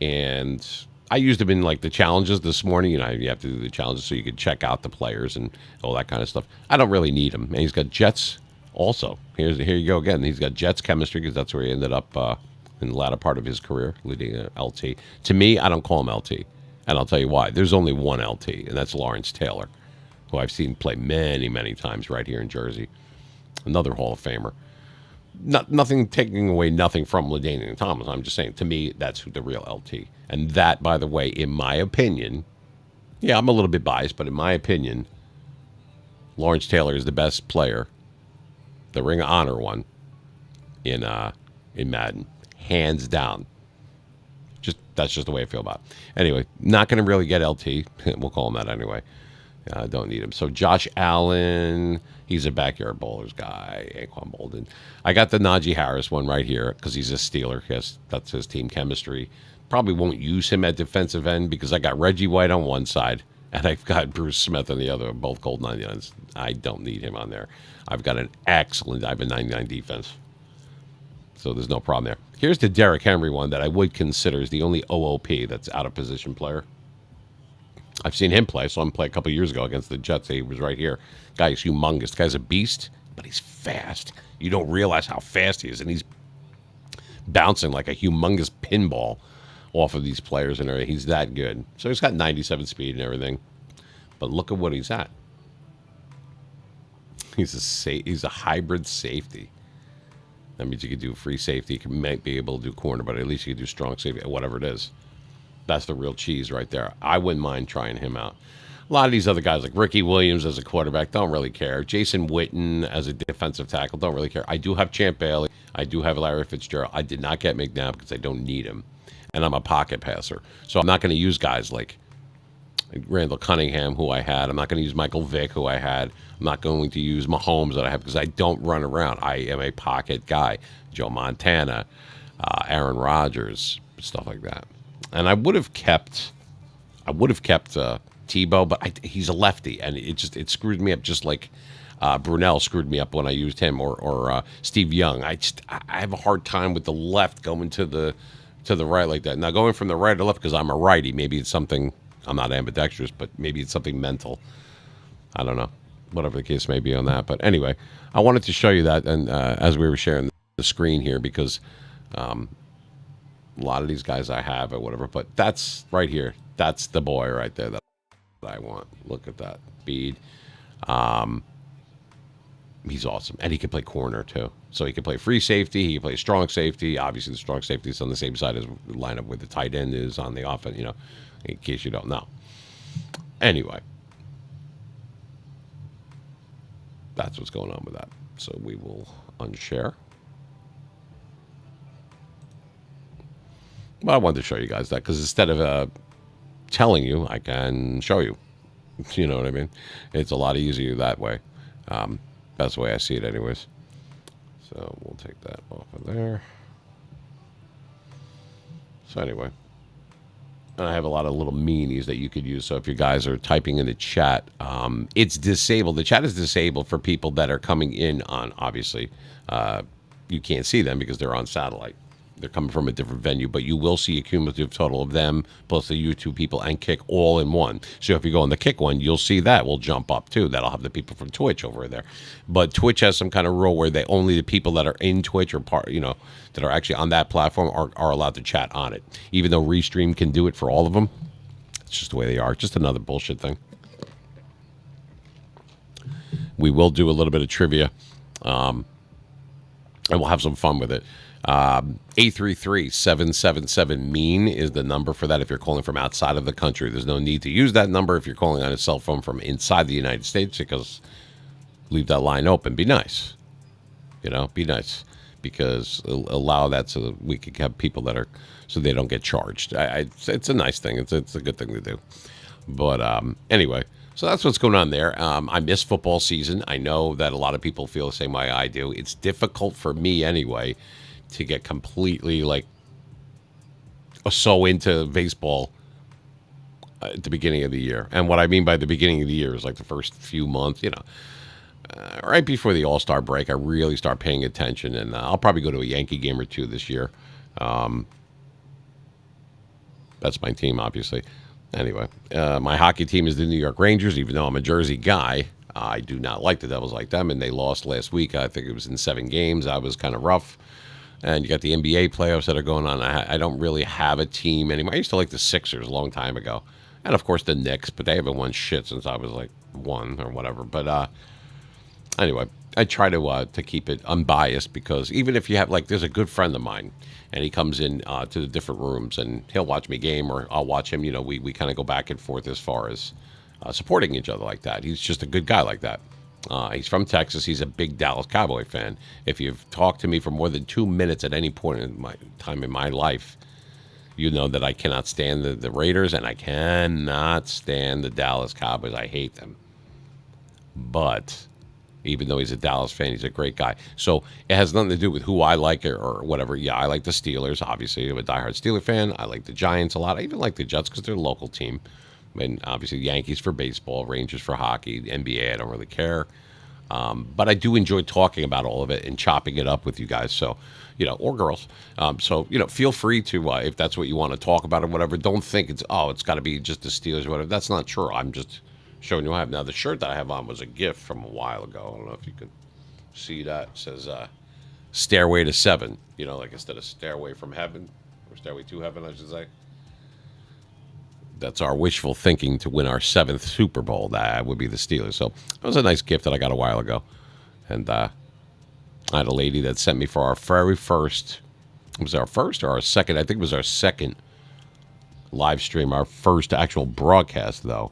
and I used him in like the challenges this morning. You have to do the challenges so you could check out the players and all that kind of stuff. I don't really need him. And he's got Jets. Also, here you go again. He's got Jets chemistry because that's where he ended up in the latter part of his career, leading LT. To me, I don't call him LT, and I'll tell you why. There's only one LT, and that's Lawrence Taylor, who I've seen play many, many times right here in Jersey. Another Hall of Famer. Nothing taking away nothing from LaDainian Thomas. I'm just saying, to me, that's who the real LT. And that, by the way, in my opinion, yeah, I'm a little bit biased, but in my opinion, Lawrence Taylor is the best player. The Ring of Honor one in Madden, hands down. That's just the way I feel about it. Anyway, not going to really get LT. We'll call him that anyway. Don't need him. So Josh Allen, he's a backyard bowlers guy. Anquan Bolden. I got the Najee Harris one right here because he's a Steeler. That's his team chemistry. Probably won't use him at defensive end because I got Reggie White on one side and I've got Bruce Smith on the other, both Gold 99s. I don't need him on there. I have a 99 defense. So there's no problem there. Here's the Derrick Henry one that I would consider is the only OOP that's out of position player. I've seen him play. Saw him play a couple years ago against the Jets. He was right here. Guy is humongous. The guy's a beast, but he's fast. You don't realize how fast he is. And he's bouncing like a humongous pinball off of these players and everything. He's that good. So he's got 97 speed and everything. But look at what he's at. He's a hybrid safety. That means you could do free safety. You might be able to do corner, but at least you could do strong safety, whatever it is. That's the real cheese right there. I wouldn't mind trying him out. A lot of these other guys, like Ricky Williams as a quarterback, don't really care. Jason Witten as a defensive tackle, don't really care. I do have Champ Bailey. I do have Larry Fitzgerald. I did not get McNabb because I don't need him. And I'm a pocket passer. So I'm not going to use guys like Randall Cunningham, who I had. I'm not going to use Michael Vick, who I had. I'm not going to use Mahomes that I have because I don't run around. I am a pocket guy. Joe Montana, Aaron Rodgers, stuff like that. And I would have kept Tebow, but he's a lefty, and it screwed me up just like Brunell screwed me up when I used him, or Steve Young. I have a hard time with the left going to the right like that. Now going from the right to left because I'm a righty, maybe it's something. I'm not ambidextrous, but maybe it's something mental. I don't know, whatever the case may be on that. But anyway, I wanted to show you that, and as we were sharing the screen here, because a lot of these guys I have or whatever. But that's right here. That's the boy right there that I want. Look at that Bede. He's awesome, and he can play corner too. So he can play free safety. He can play strong safety. Obviously, the strong safety is on the same side as the lineup where the tight end is on the offense. You know, in case you don't know. Anyway, that's what's going on with that. So we will unshare. Well, I wanted to show you guys that because instead of telling you, I can show you. You know what I mean? It's a lot easier that way. That's the way I see it anyways. So we'll take that off of there. So anyway. And I have a lot of little meanies that you could use. So if you guys are typing in the chat, it's disabled. The chat is disabled for people that are coming in on, obviously. You can't see them because they're on satellite. They're coming from a different venue, but you will see a cumulative total of them plus the YouTube people and Kick all in one. So if you go on the Kick one, you'll see that will jump up too. That'll have the people from Twitch over there. But Twitch has some kind of rule where only the people that are in Twitch or part, that are actually on that platform are allowed to chat on it. Even though Restream can do it for all of them, it's just the way they are. Just another bullshit thing. We will do a little bit of trivia, and we'll have some fun with it. 833-777-MEAN is the number for that if you're calling from outside of the country. There's no need to use that number if you're calling on a cell phone from inside the United States, because leave that line open. Be nice. Be nice, because allow that so that we can have people that are, so they don't get charged. It's a nice thing. It's a good thing to do. But anyway, so that's what's going on there. I miss football season. I know that a lot of people feel the same way I do. It's difficult for me anyway to get completely so into baseball at the beginning of the year. And what I mean by the beginning of the year is like the first few months, right before the All-Star break, I really start paying attention, and I'll probably go to a Yankee game or two this year. That's my team, obviously. Anyway, my hockey team is the New York Rangers, even though I'm a Jersey guy. I do not like the Devils like them, and they lost last week. I think it was in 7 games. I was kind of rough. And you got the NBA playoffs that are going on. I don't really have a team anymore. I used to like the Sixers a long time ago. And, of course, the Knicks, but they haven't won shit since I was, 1 or whatever. But anyway, I try to keep it unbiased, because even if you have, there's a good friend of mine, and he comes in to the different rooms, and he'll watch me game, or I'll watch him. We kind of go back and forth as far as supporting each other like that. He's just a good guy like that. He's from Texas. He's a big Dallas Cowboy fan. If you've talked to me for more than 2 minutes at any point in my time in my life, you know that I cannot stand the Raiders, and I cannot stand the Dallas Cowboys. I hate them. But even though he's a Dallas fan, he's a great guy. So it has nothing to do with who I like or whatever. Yeah, I like the Steelers, obviously. I'm a diehard Steeler fan. I like the Giants a lot. I even like the Jets because they're a local team. And obviously Yankees for baseball, Rangers for hockey, NBA, I don't really care. But I do enjoy talking about all of it and chopping it up with you guys. So, or girls. So, feel free to, if that's what you want to talk about or whatever, don't think it's got to be just the Steelers or whatever. That's not true. I'm just showing you what I have. Now, the shirt that I have on was a gift from a while ago. I don't know if you can see that. It says Stairway to 7, instead of Stairway from Heaven, or Stairway to Heaven, I should say. That's our wishful thinking to win our 7th Super Bowl. That would be the Steelers. So that was a nice gift that I got a while ago. And I had a lady that sent me for our very first, was it our first or our second? I think it was our second live stream, our first actual broadcast, though,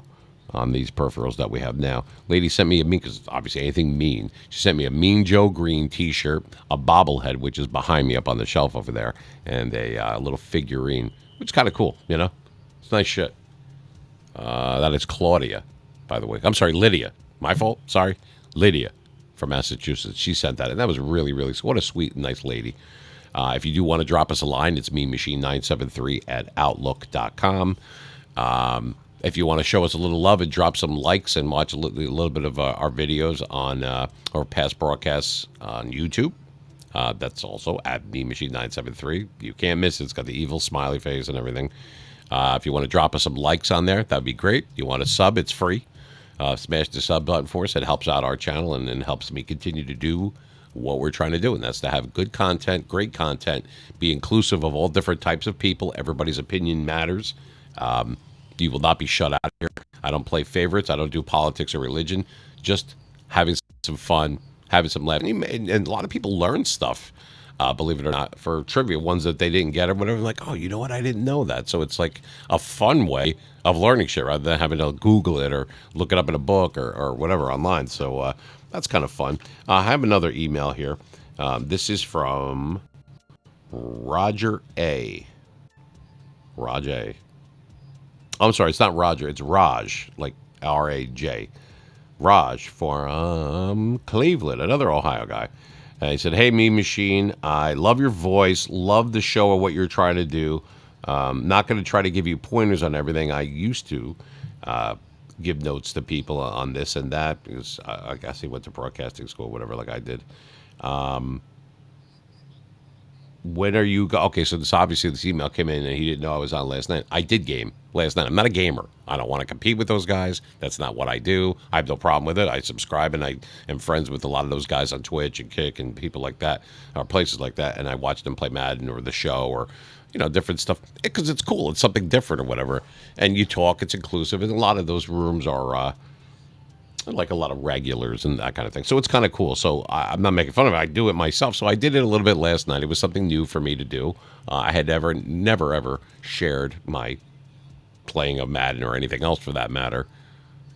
on these peripherals that we have now. Lady sent me a mean, because obviously anything mean. She sent me a Mean Joe Green t-shirt, a bobblehead, which is behind me up on the shelf over there, and a little figurine, which is kind of cool, you know? It's nice shit. That is Claudia, by the way. I'm sorry, Lydia. My fault. Sorry. Lydia from Massachusetts. She sent that, and that was really, really, what a sweet and nice lady. If you do want to drop us a line, it's meanmachine973 at outlook.com. If you want to show us a little love and drop some likes and watch a little bit of our videos on our past broadcasts on YouTube, that's also at meanmachine973. You can't miss it. It's got the evil smiley face and everything. If you want to drop us some likes on there, that'd be great. You want to sub, it's free. Smash the sub button for us. It helps out our channel and helps me continue to do what we're trying to do, and that's to have good content, great content, be inclusive of all different types of people. Everybody's opinion matters. You will not be shut out here. I don't play favorites. I don't do politics or religion. Just having some fun, having some laugh. And a lot of people learn stuff, believe it or not, for trivia, ones that they didn't get or whatever. Like, oh, you know what? I didn't know that. So it's like a fun way of learning shit rather than having to Google it or look it up in a book or whatever online. So that's kind of fun. I have another email here. This is from Roger A. Raj. I'm sorry, it's not Roger, it's Raj, like R-A-J. Raj from Cleveland, another Ohio guy. And he said, hey, Mean Machine, I love your voice, love the show of what you're trying to do. Not going to try to give you pointers on everything. I used to give notes to people on this and that because I guess he went to broadcasting school, whatever, like I did. When are you okay, so this email came in and he didn't know I was on last night. I did game last night. I'm not a gamer. I don't want to compete with those guys. That's not what I do. I have no problem with it. I subscribe and I am friends with a lot of those guys on Twitch and Kick and people like that, or places like that, and I watch them play Madden or the show or different stuff because it's cool. It's something different or whatever. And you talk, it's inclusive, and a lot of those rooms are like a lot of regulars and that kind of thing. So it's kind of cool. So I'm not making fun of it. I do it myself. So I did it a little bit last night. It was something new for me to do. I had never, ever shared my playing of Madden or anything else for that matter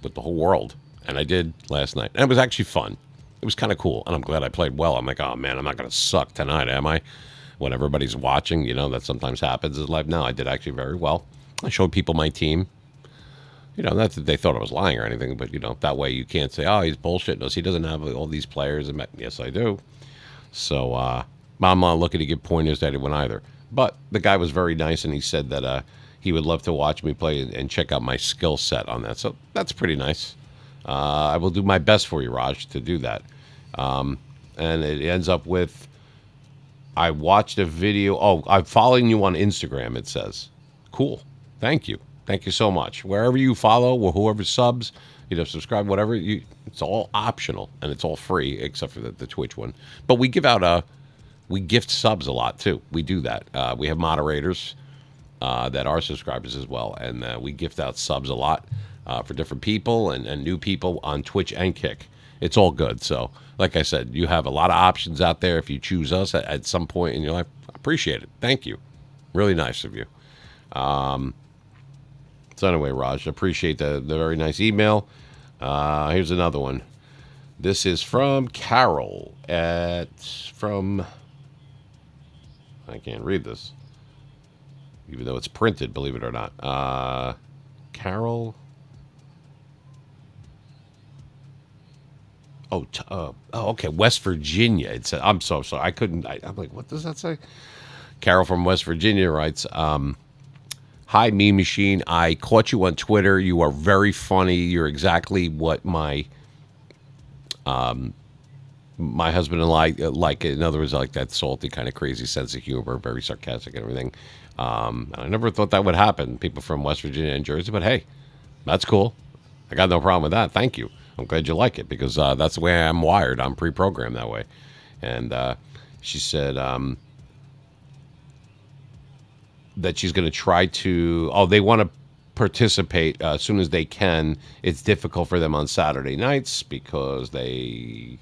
with the whole world. And I did last night. And it was actually fun. It was kind of cool. And I'm glad I played well. I'm like, oh, man, I'm not going to suck tonight, am I? When everybody's watching, that sometimes happens in life. No, I did actually very well. I showed people my team. Not that they thought I was lying or anything, but, that way you can't say, oh, he's bullshitting us. He doesn't have all these players. And yes, I do. So I'm not looking to give pointers to anyone either. But the guy was very nice, and he said that he would love to watch me play and check out my skill set on that. So that's pretty nice. I will do my best for you, Raj, to do that. And it ends up with, I watched a video. Oh, I'm following you on Instagram, it says. Cool. Thank you. Thank you so much. Wherever you follow or whoever subs, subscribe, whatever, it's all optional and it's all free except for the Twitch one. But we give out we gift subs a lot too. We do that. We have moderators that are subscribers as well, and we gift out subs a lot for different people and new people on Twitch and Kick. It's all good. So, like I said, you have a lot of options out there if you choose us at some point in your life. I appreciate it. Thank you. Really nice of you. So anyway, Raj, appreciate the very nice email. Here's another one. This is from Carol I can't read this, even though it's printed, believe it or not. Carol. Okay, West Virginia. It said, I'm so sorry. I couldn't. I'm like, what does that say? Carol from West Virginia writes, hi, Mean Machine. I caught you on Twitter. You are very funny. You're exactly what my husband and I like. In other words, I like that salty, kind of crazy sense of humor, very sarcastic and everything. I never thought that would happen. People from West Virginia and Jersey, but hey, that's cool. I got no problem with that. Thank you. I'm glad you like it because that's the way I'm wired. I'm pre-programmed that way. And she said that she's going to try to. Oh, they want to participate as soon as they can. It's difficult for them on Saturday nights because they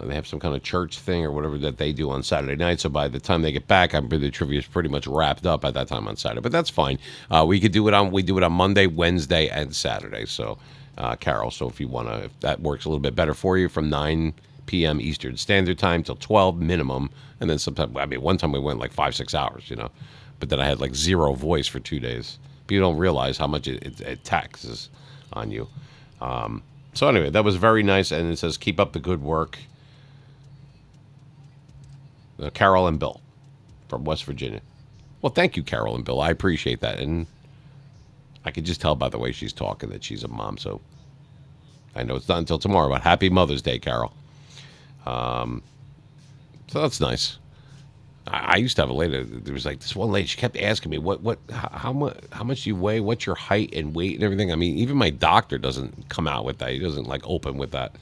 have some kind of church thing or whatever that they do on Saturday night. So by the time they get back, the trivia is pretty much wrapped up at that time on Saturday. But that's fine. We do it on Monday, Wednesday, and Saturday. So, Carol, so if that works a little bit better for you, from 9 p.m. Eastern Standard Time till 12 minimum, and then sometimes, one time we went like 5-6 hours, but then I had like zero voice for 2 days. People don't realize how much it taxes on you. So anyway, that was very nice, and it says keep up the good work. Carol and Bill from West Virginia. Well, thank you, Carol and Bill. I appreciate that. And I could just tell by the way she's talking that she's a mom. So I know it's not until tomorrow, but happy Mother's Day, Carol. So that's nice. I used to have a lady. There was like this one lady. She kept asking me, how much do you weigh? What's your height and weight and everything? I mean, even my doctor doesn't come out with that. He doesn't like open with that.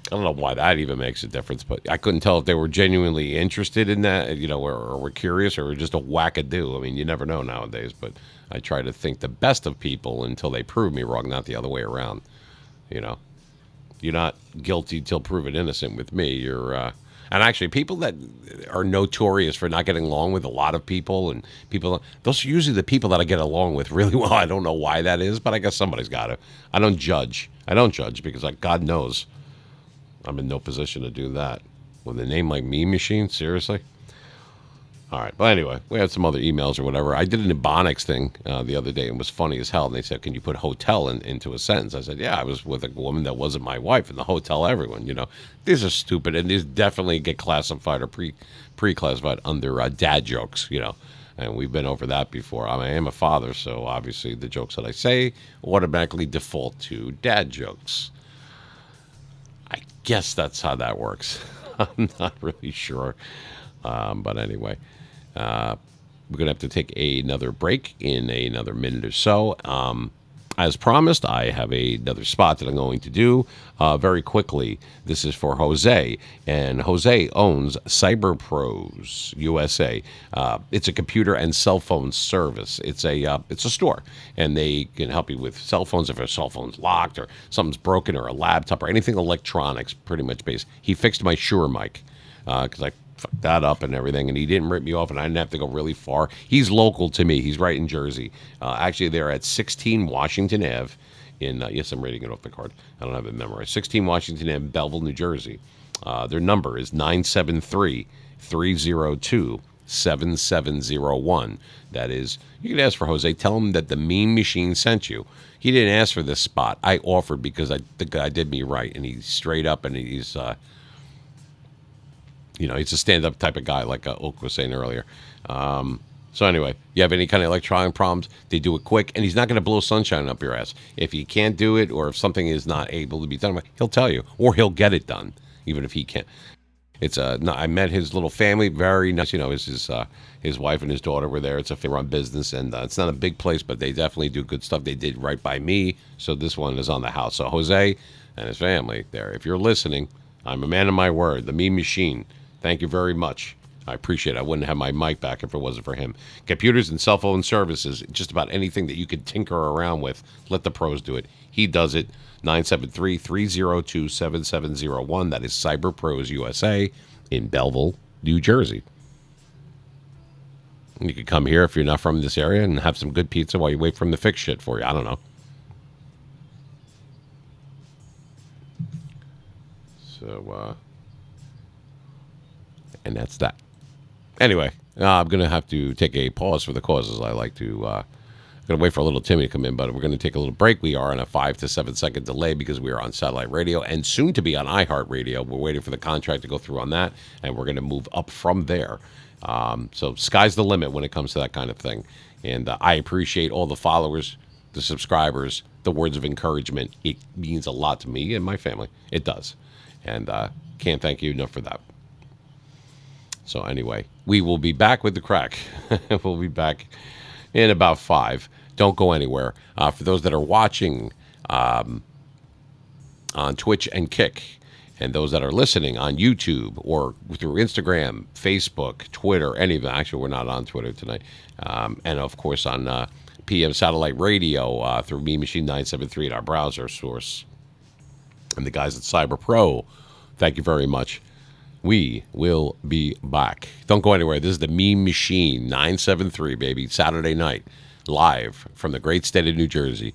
I don't know why that even makes a difference, but I couldn't tell if they were genuinely interested in that, or were curious, or were just a wackadoo. I mean, you never know nowadays, but I try to think the best of people until they prove me wrong, not the other way around. You're not guilty till proven innocent with me. And actually, people that are notorious for not getting along with a lot of people, and those are usually the people that I get along with really well. I don't know why that is, but I guess somebody's got to. I don't judge because, like, God knows, I'm in no position to do that. With a name like Mean Machine? Seriously? All right. But anyway, we had some other emails or whatever. I did an Ebonics thing the other day, and it was funny as hell. And they said, can you put hotel into a sentence? I said, yeah, I was with a woman that wasn't my wife in the hotel, everyone. These are stupid, and these definitely get classified or pre-classified under dad jokes, And we've been over that before. I am a father, so obviously the jokes that I say automatically default to dad jokes. Guess that's how that works. I'm not really sure. But anyway, we're going to have to take another break in another minute or so. As promised, I have another spot that I'm going to do very quickly. This is for Jose, and Jose owns Cyberpros USA. It's a computer and cell phone service. It's a store, and they can help you with cell phones if your cell phone's locked or something's broken or a laptop or anything electronics, pretty much based. He fixed my Shure mic because I fucked that up and everything, and he didn't rip me off, and I didn't have to go really far. He's local to me. He's right in Jersey. Actually, they're at 16 Washington Ave in, yes, I'm reading it off the card. I don't have it memorized. 16 Washington Ave, Belleville, New Jersey. Their number is 973-302-7701. That is, you can ask for Jose. Tell him that the Mean Machine sent you. He didn't ask for this spot. I offered because the guy did me right, and he's straight up, and he's... he's a stand-up type of guy, like Oak was saying earlier. So anyway, you have any kind of electronic problems, they do it quick, and he's not going to blow sunshine up your ass. If you can't do it, or if something is not able to be done, he'll tell you, or he'll get it done, even if he can't. I met his little family, very nice. His wife and his daughter were there. It's a family-run business, and it's not a big place, but they definitely do good stuff. They did right by me, so this one is on the house. So Jose and his family there, if you're listening, I'm a man of my word, the Mean Machine. Thank you very much. I appreciate it. I wouldn't have my mic back if it wasn't for him. Computers and cell phone services, just about anything that you could tinker around with, let the pros do it. He does it. 973-302-7701. That is Cyberpros USA in Belleville, New Jersey. You could come here if you're not from this area and have some good pizza while you wait for him to fix shit for you. I don't know. So, and that's that. Anyway, I'm going to have to take a pause for the causes. I like to, I'm going to wait for a little Timmy to come in, but we're going to take a little break. We are on a 5 to 7 second delay because we are on satellite radio and soon to be on iHeartRadio. We're waiting for the contract to go through on that, and we're going to move up from there. So sky's the limit when it comes to that kind of thing. And I appreciate all the followers, the subscribers, the words of encouragement. It means a lot to me and my family. It does. And can't thank you enough for that. So anyway, we will be back with the crack. We'll be back in about 5. Don't go anywhere. For those that are watching on Twitch and Kick, And those that are listening on YouTube or through Instagram, Facebook, Twitter, any of them. Actually, we're not on Twitter tonight. And of course on PM Satellite Radio through Me Machine 973 at our browser source. And the guys at Cyberpro, thank you very much. We will be back. Don't go anywhere. This is the Meme Machine 973, baby. Saturday night, live from the great state of New Jersey.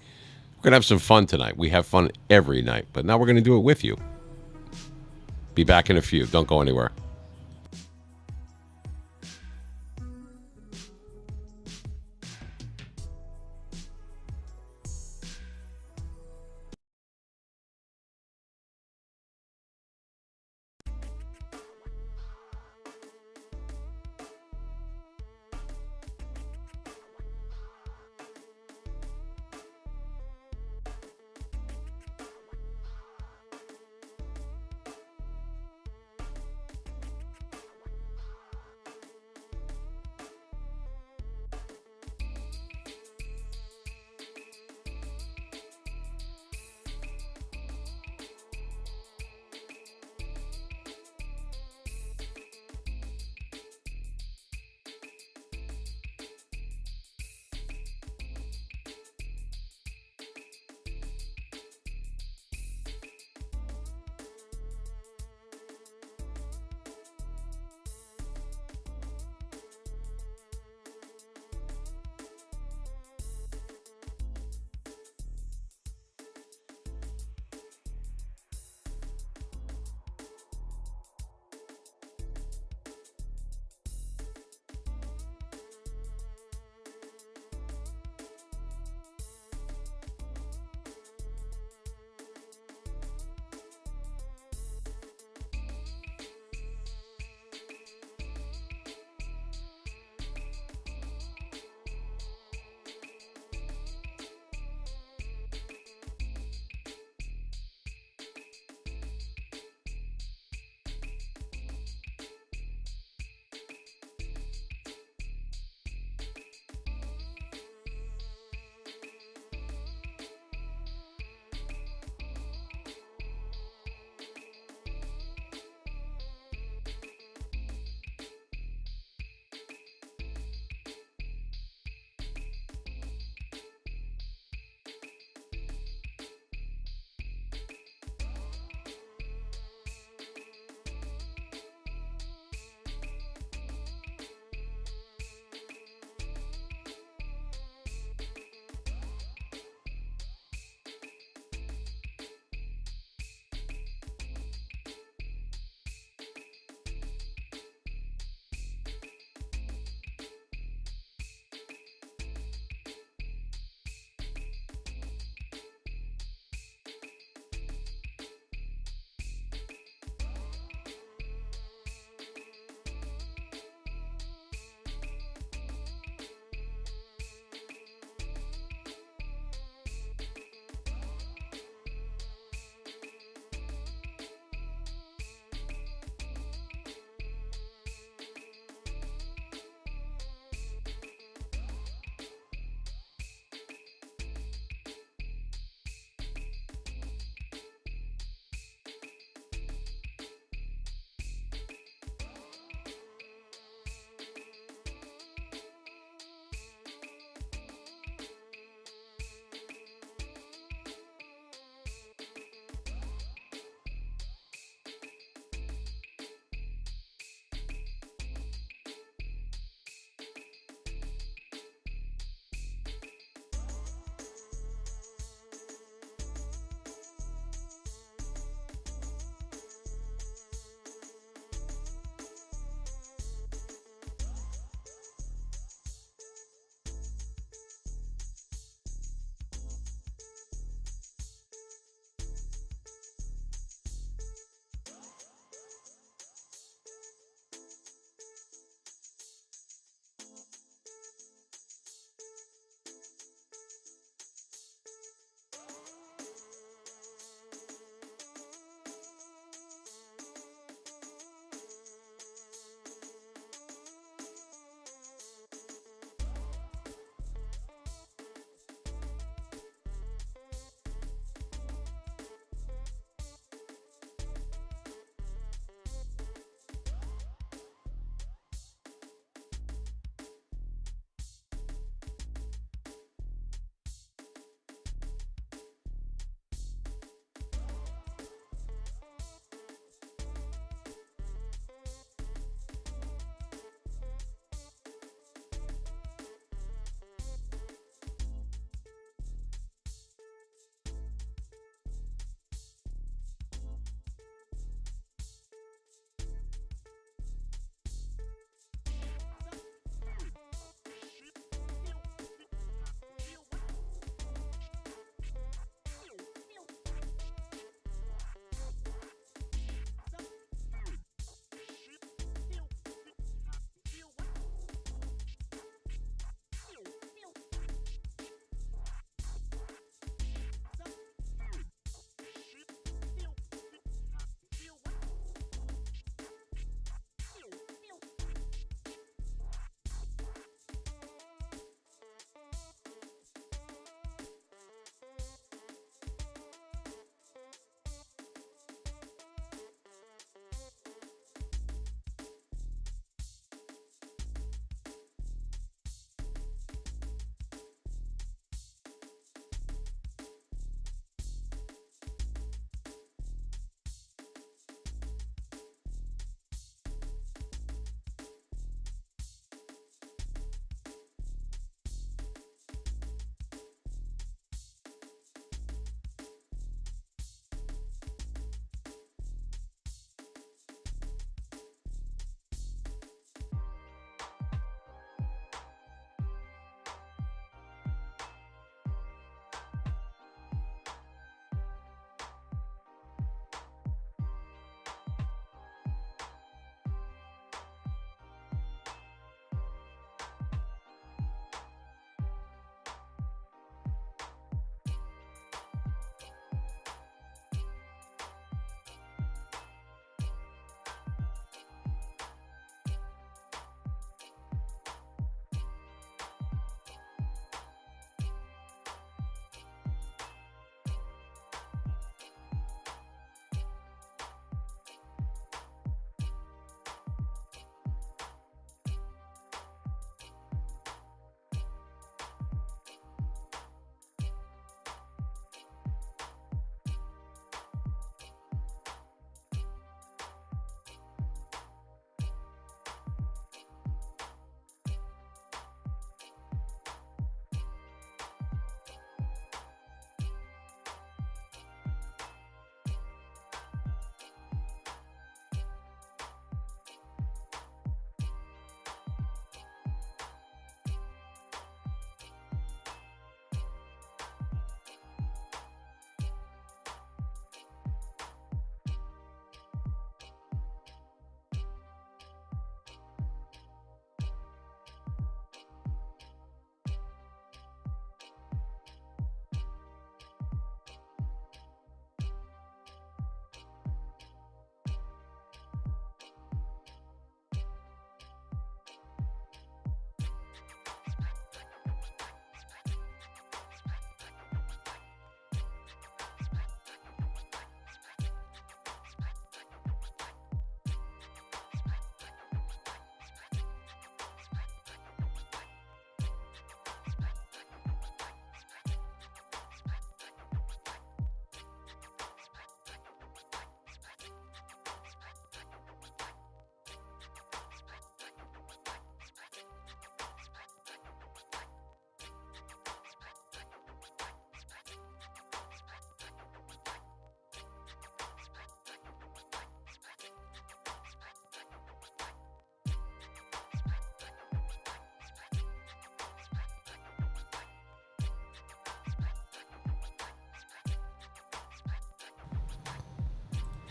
We're going to have some fun tonight. We have fun every night, but now we're going to do it with you. Be back in a few. Don't go anywhere.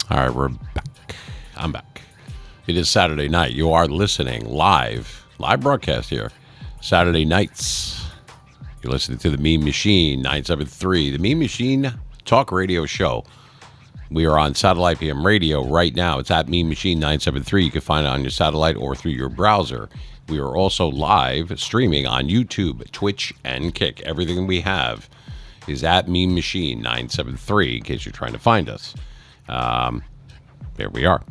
All right, we're back. I'm back. It is Saturday night. You are listening live broadcast here. Saturday nights. You're listening to the Mean Machine 973, the Mean Machine Talk Radio Show. We are on Satellite PM Radio right now. It's at Mean Machine 973. You can find it on your satellite or through your browser. We are also live streaming on YouTube, Twitch, and Kick. Everything we have is at Mean Machine 973 in case you're trying to find us. There we are.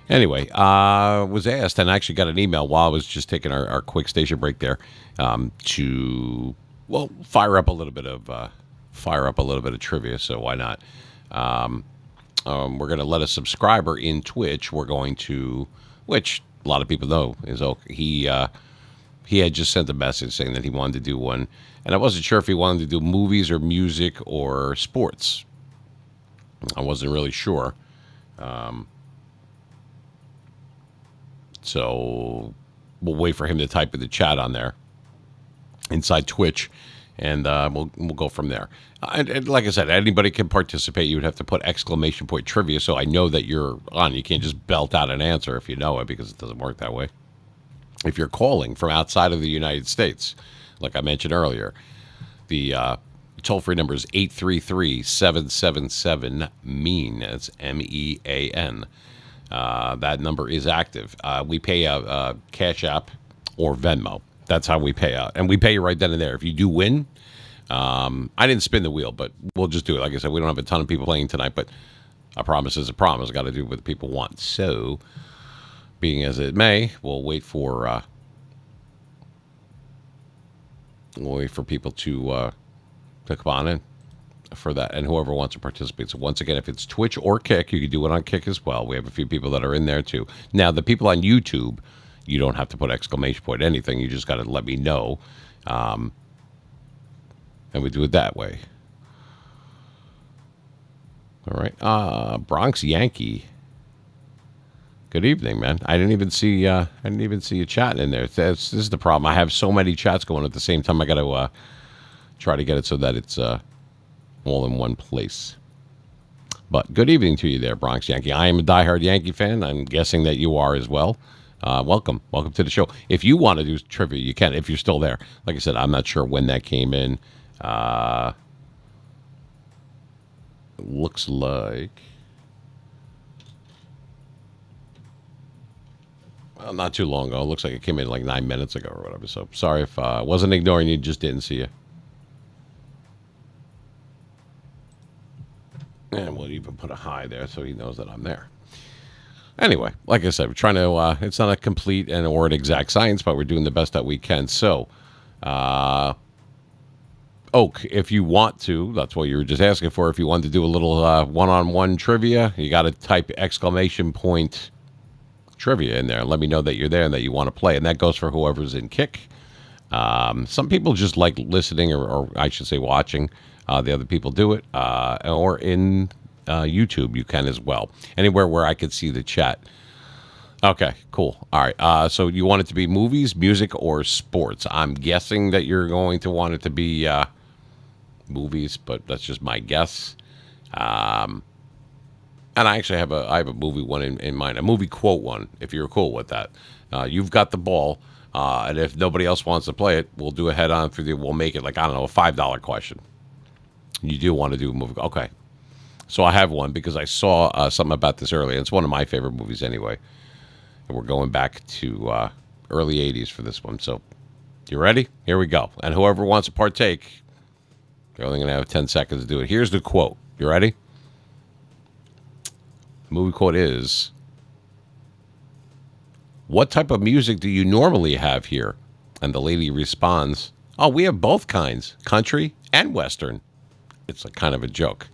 Anyway, was asked and actually got an email while I was just taking our quick station break there to fire up a little bit of trivia. So why not? We're going to let a subscriber in Twitch. We're going to, which a lot of people know, is he had just sent a message saying that he wanted to do one, and I wasn't sure if he wanted to do movies or music or sports. I wasn't really sure. So we'll wait for him to type in the chat on there inside Twitch, and we'll go from there. And like I said, anybody can participate. You would have to put exclamation point trivia so I know that you're on. You can't just belt out an answer if you know it, because it doesn't work that way. If you're calling from outside of the United States, like I mentioned earlier, the toll-free number is 833-777-MEAN. That's MEAN. That number is active. We pay a Cash App or Venmo. That's how we pay out. And we pay you right then and there. If you do win, I didn't spin the wheel, but we'll just do it. Like I said, we don't have a ton of people playing tonight, but a promise is a promise. Got to do what the people want. So, being as it may, we'll wait for people to come on in for that, and whoever wants to participate. So once again, if it's Twitch or Kick, you can do it on Kick as well. We have a few people that are in there too. Now, the people on YouTube, you don't have to put exclamation point anything. You just got to let me know, and we do it that way. All right, Bronx Yankee. Good evening, man. I didn't even see you chatting in there. This is the problem. I have so many chats going at the same time. I got to try to get it so that it's all in one place. But good evening to you there, Bronx Yankee. I am a diehard Yankee fan. I'm guessing that you are as well. Welcome to the show. If you want to do trivia, you can, if you're still there. Like I said, I'm not sure when that came in. Looks like, well, not too long ago. It looks like it came in like 9 minutes ago or whatever. So sorry if I wasn't ignoring you, just didn't see you. And we'll even put a hi there so he knows that I'm there. Anyway, like I said, we're trying to, it's not a complete or an exact science, but we're doing the best that we can. So, Oak, if you want to, that's what you were just asking for. If you want to do a little one-on-one trivia, you got to type exclamation point trivia in there. Let me know that you're there and that you want to play. And that goes for whoever's in Kick. Some people just like listening, or I should say watching the other people do it, or in YouTube you can as well. Anywhere where I could see the chat. Okay, cool. All right. So you want it to be movies, music, or sports? I'm guessing that you're going to want it to be movies, but that's just my guess. And I actually have a movie one in mind, a movie quote one, if you're cool with that. You've got the ball, and if nobody else wants to play it, we'll do a head-on for you. We'll make it like, I don't know, a $5 question. You do want to do a movie. Okay. So I have one because I saw something about this earlier. It's one of my favorite movies anyway. And we're going back to early 80s for this one. So you ready? Here we go. And whoever wants to partake, you're only going to have 10 seconds to do it. Here's the quote. You ready? The movie quote is, "What type of music do you normally have here?" And the lady responds, "Oh, we have both kinds, country and Western." It's like kind of a joke.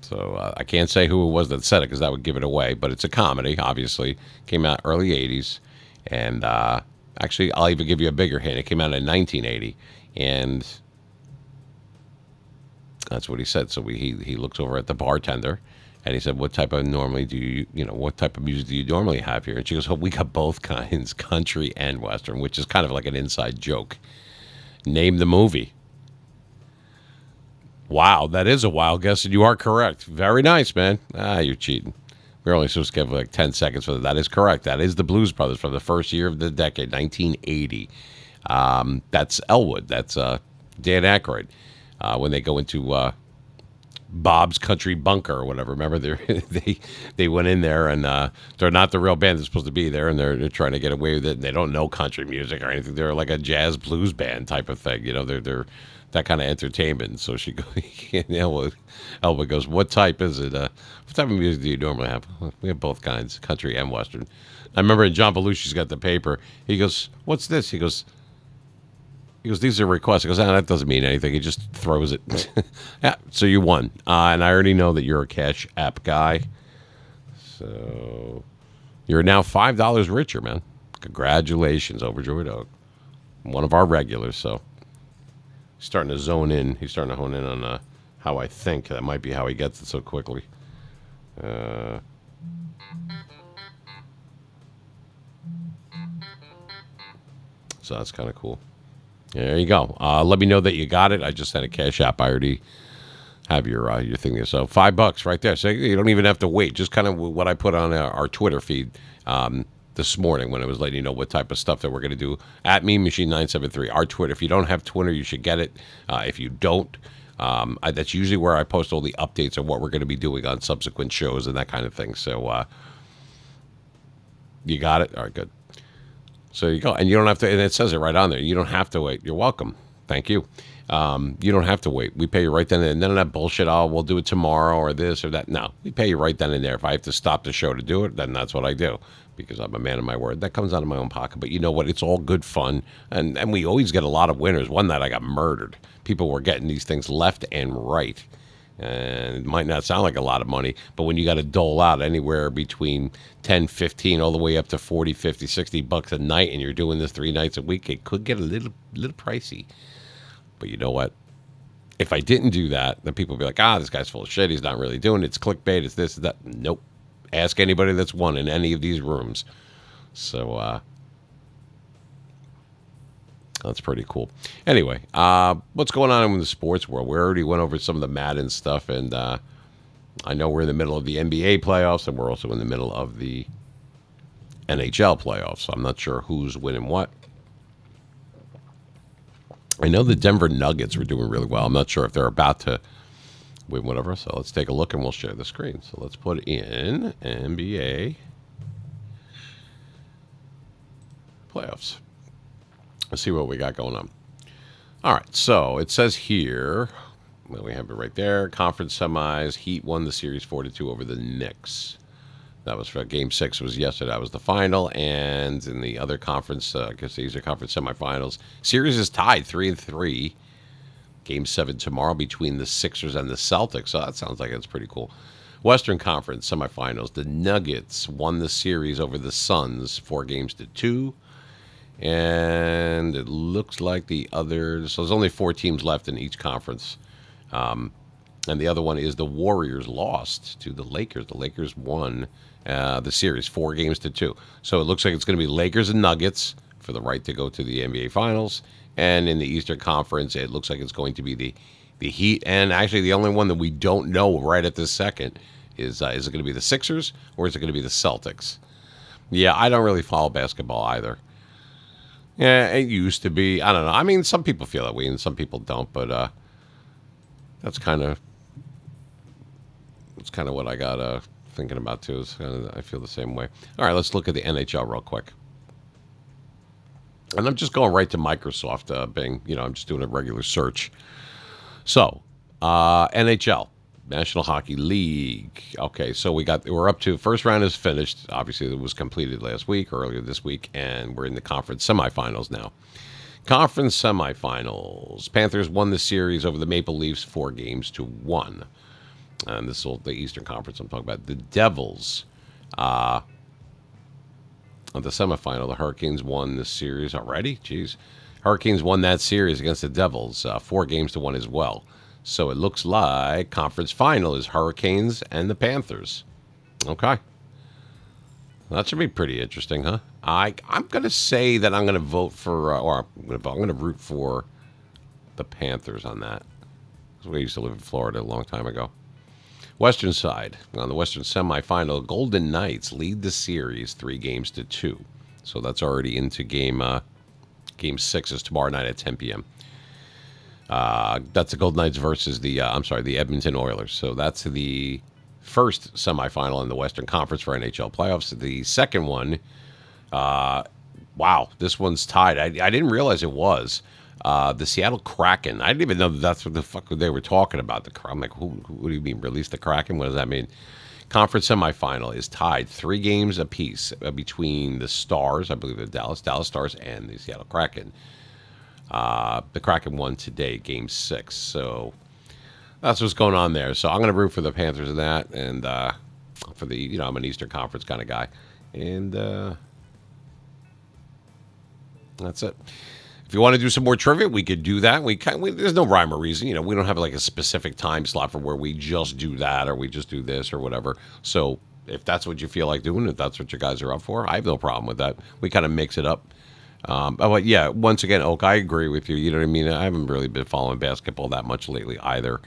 So I can't say who it was that said it because that would give it away. But it's a comedy, obviously. Came out early 80s. And actually, I'll even give you a bigger hint. It came out in 1980. And that's what he said. So he looks over at the bartender. And he said, what type of music do you normally have here? And she goes, oh, we got both kinds, country and Western, which is kind of like an inside joke. Name the movie. Wow, that is a wild guess, and you are correct. Very nice, man. You're cheating. We're only supposed to give like 10 seconds for that. That is correct. That is the Blues Brothers from the first year of the decade, 1980. That's Elwood. That's Dan Aykroyd. When they go into Bob's Country Bunker or whatever. Remember, they went in there and they're not the real band that's supposed to be there, and they're trying to get away with it. And they don't know country music or anything. They're like a jazz blues band type of thing. You know, they're that kind of entertainment. So she goes, Elwood goes, "What type is it? What type of music do you normally have?" We have both kinds, country and western. I remember John Belushi's got the paper. He goes, "What's this?" He goes, "These are requests." He goes, that doesn't mean anything. He just throws it. Yeah, so you won. And I already know that you're a Cash App guy. So you're now $5 richer, man. Congratulations, Overjoyed Oak. One of our regulars, so he's starting to zone in. He's starting to hone in on how I think. That might be how he gets it so quickly. So that's kind of cool. There you go. Let me know that you got it. I just sent a Cash App. I already have your thing there. So $5 right there. So you don't even have to wait. Just kind of what I put on our Twitter feed this morning when I was letting you know what type of stuff that we're going to do at Mean Machine 973. Our Twitter. If you don't have Twitter, you should get it. If you don't, that's usually where I post all the updates of what we're going to be doing on subsequent shows and that kind of thing. So you got it. All right, good. So you go, and you don't have to, and it says it right on there. You don't have to wait. You're welcome. Thank you. You don't have to wait. We pay you right then and there. None of that bullshit, we'll do it tomorrow or this or that. No, we pay you right then and there. If I have to stop the show to do it, then that's what I do because I'm a man of my word. That comes out of my own pocket. But you know what? It's all good fun. And we always get a lot of winners. One night I got murdered. People were getting these things left and right. And it might not sound like a lot of money, but when you got to dole out anywhere between 10, 15, all the way up to 40, 50, 60 bucks a night, and you're doing this 3 nights a week, it could get a little pricey. But you know what? If I didn't do that, then people would be like, this guy's full of shit. He's not really doing it. It's clickbait. It's this, that. Nope. Ask anybody that's won in any of these rooms. So, that's pretty cool. Anyway, what's going on in the sports world? We already went over some of the Madden stuff, and I know we're in the middle of the NBA playoffs, and we're also in the middle of the NHL playoffs. So I'm not sure who's winning what. I know the Denver Nuggets were doing really well. I'm not sure if they're about to win whatever. So let's take a look, and we'll share the screen. So let's put in NBA playoffs. Let's see what we got going on. All right, so it says here, well, we have it right there. Conference semis, Heat won the series 4-2 over the Knicks. That was for Game 6 was yesterday. That was the final. And in the other conference, I guess these are conference semifinals. Series is tied 3-3. Game 7 tomorrow between the Sixers and the Celtics. So that sounds like it's pretty cool. Western Conference semifinals. The Nuggets won the series over the Suns 4-2. And it looks like the other, so there's only 4 teams left in each conference. And the other one is the Warriors lost to the Lakers. The Lakers won the series 4-2. So it looks like it's going to be Lakers and Nuggets for the right to go to the NBA Finals. And in the Eastern Conference, it looks like it's going to be the Heat. And actually, the only one that we don't know right at this second is it going to be the Sixers or is it going to be the Celtics? Yeah, I don't really follow basketball either. Yeah, it used to be. I don't know. I mean, some people feel that way and some people don't, but that's kind of what I got thinking about too. I feel the same way. All right, let's look at the NHL real quick. And I'm just going right to Microsoft Bing. I'm just doing a regular search. So, NHL, National Hockey League. Okay, so we're up to first round is finished. Obviously, it was completed earlier this week, and we're in the conference semifinals now. Conference semifinals. Panthers won the series over the Maple Leafs 4-1. And this is the Eastern Conference I'm talking about. The Devils, on the semifinal, the Hurricanes won the series already. Jeez. Hurricanes won that series against the Devils 4-1 as well. So it looks like conference final is Hurricanes and the Panthers. Okay. That should be pretty interesting, huh? I'm going to say that I'm going to vote for, I'm going to root for the Panthers on that. We used to live in Florida a long time ago. Western side. On the Western semifinal, Golden Knights lead the series 3-2. So that's already into game 6 is tomorrow night at 10 p.m. That's the Golden Knights versus the Edmonton Oilers. So that's the first semifinal in the Western Conference for NHL playoffs. The second one, wow, this one's tied. I didn't realize it was. The Seattle Kraken. I didn't even know that's what the fuck they were talking about. I'm like, who do you mean, release the Kraken? What does that mean? Conference semifinal is tied 3 games apiece between the Stars, I believe the Dallas Stars, and the Seattle Kraken. The Kraken won today, game 6. So that's what's going on there. So I'm going to root for the Panthers in that, and for the, I'm an Eastern Conference kind of guy, and that's it. If you want to do some more trivia, we could do that. There's no rhyme or reason. We don't have like a specific time slot for where we just do that or we just do this or whatever. So if that's what you feel like doing, if that's what you guys are up for, I have no problem with that. We kind of mix it up. But yeah, once again, Oak, I agree with you. You know what I mean? I haven't really been following basketball that much lately either.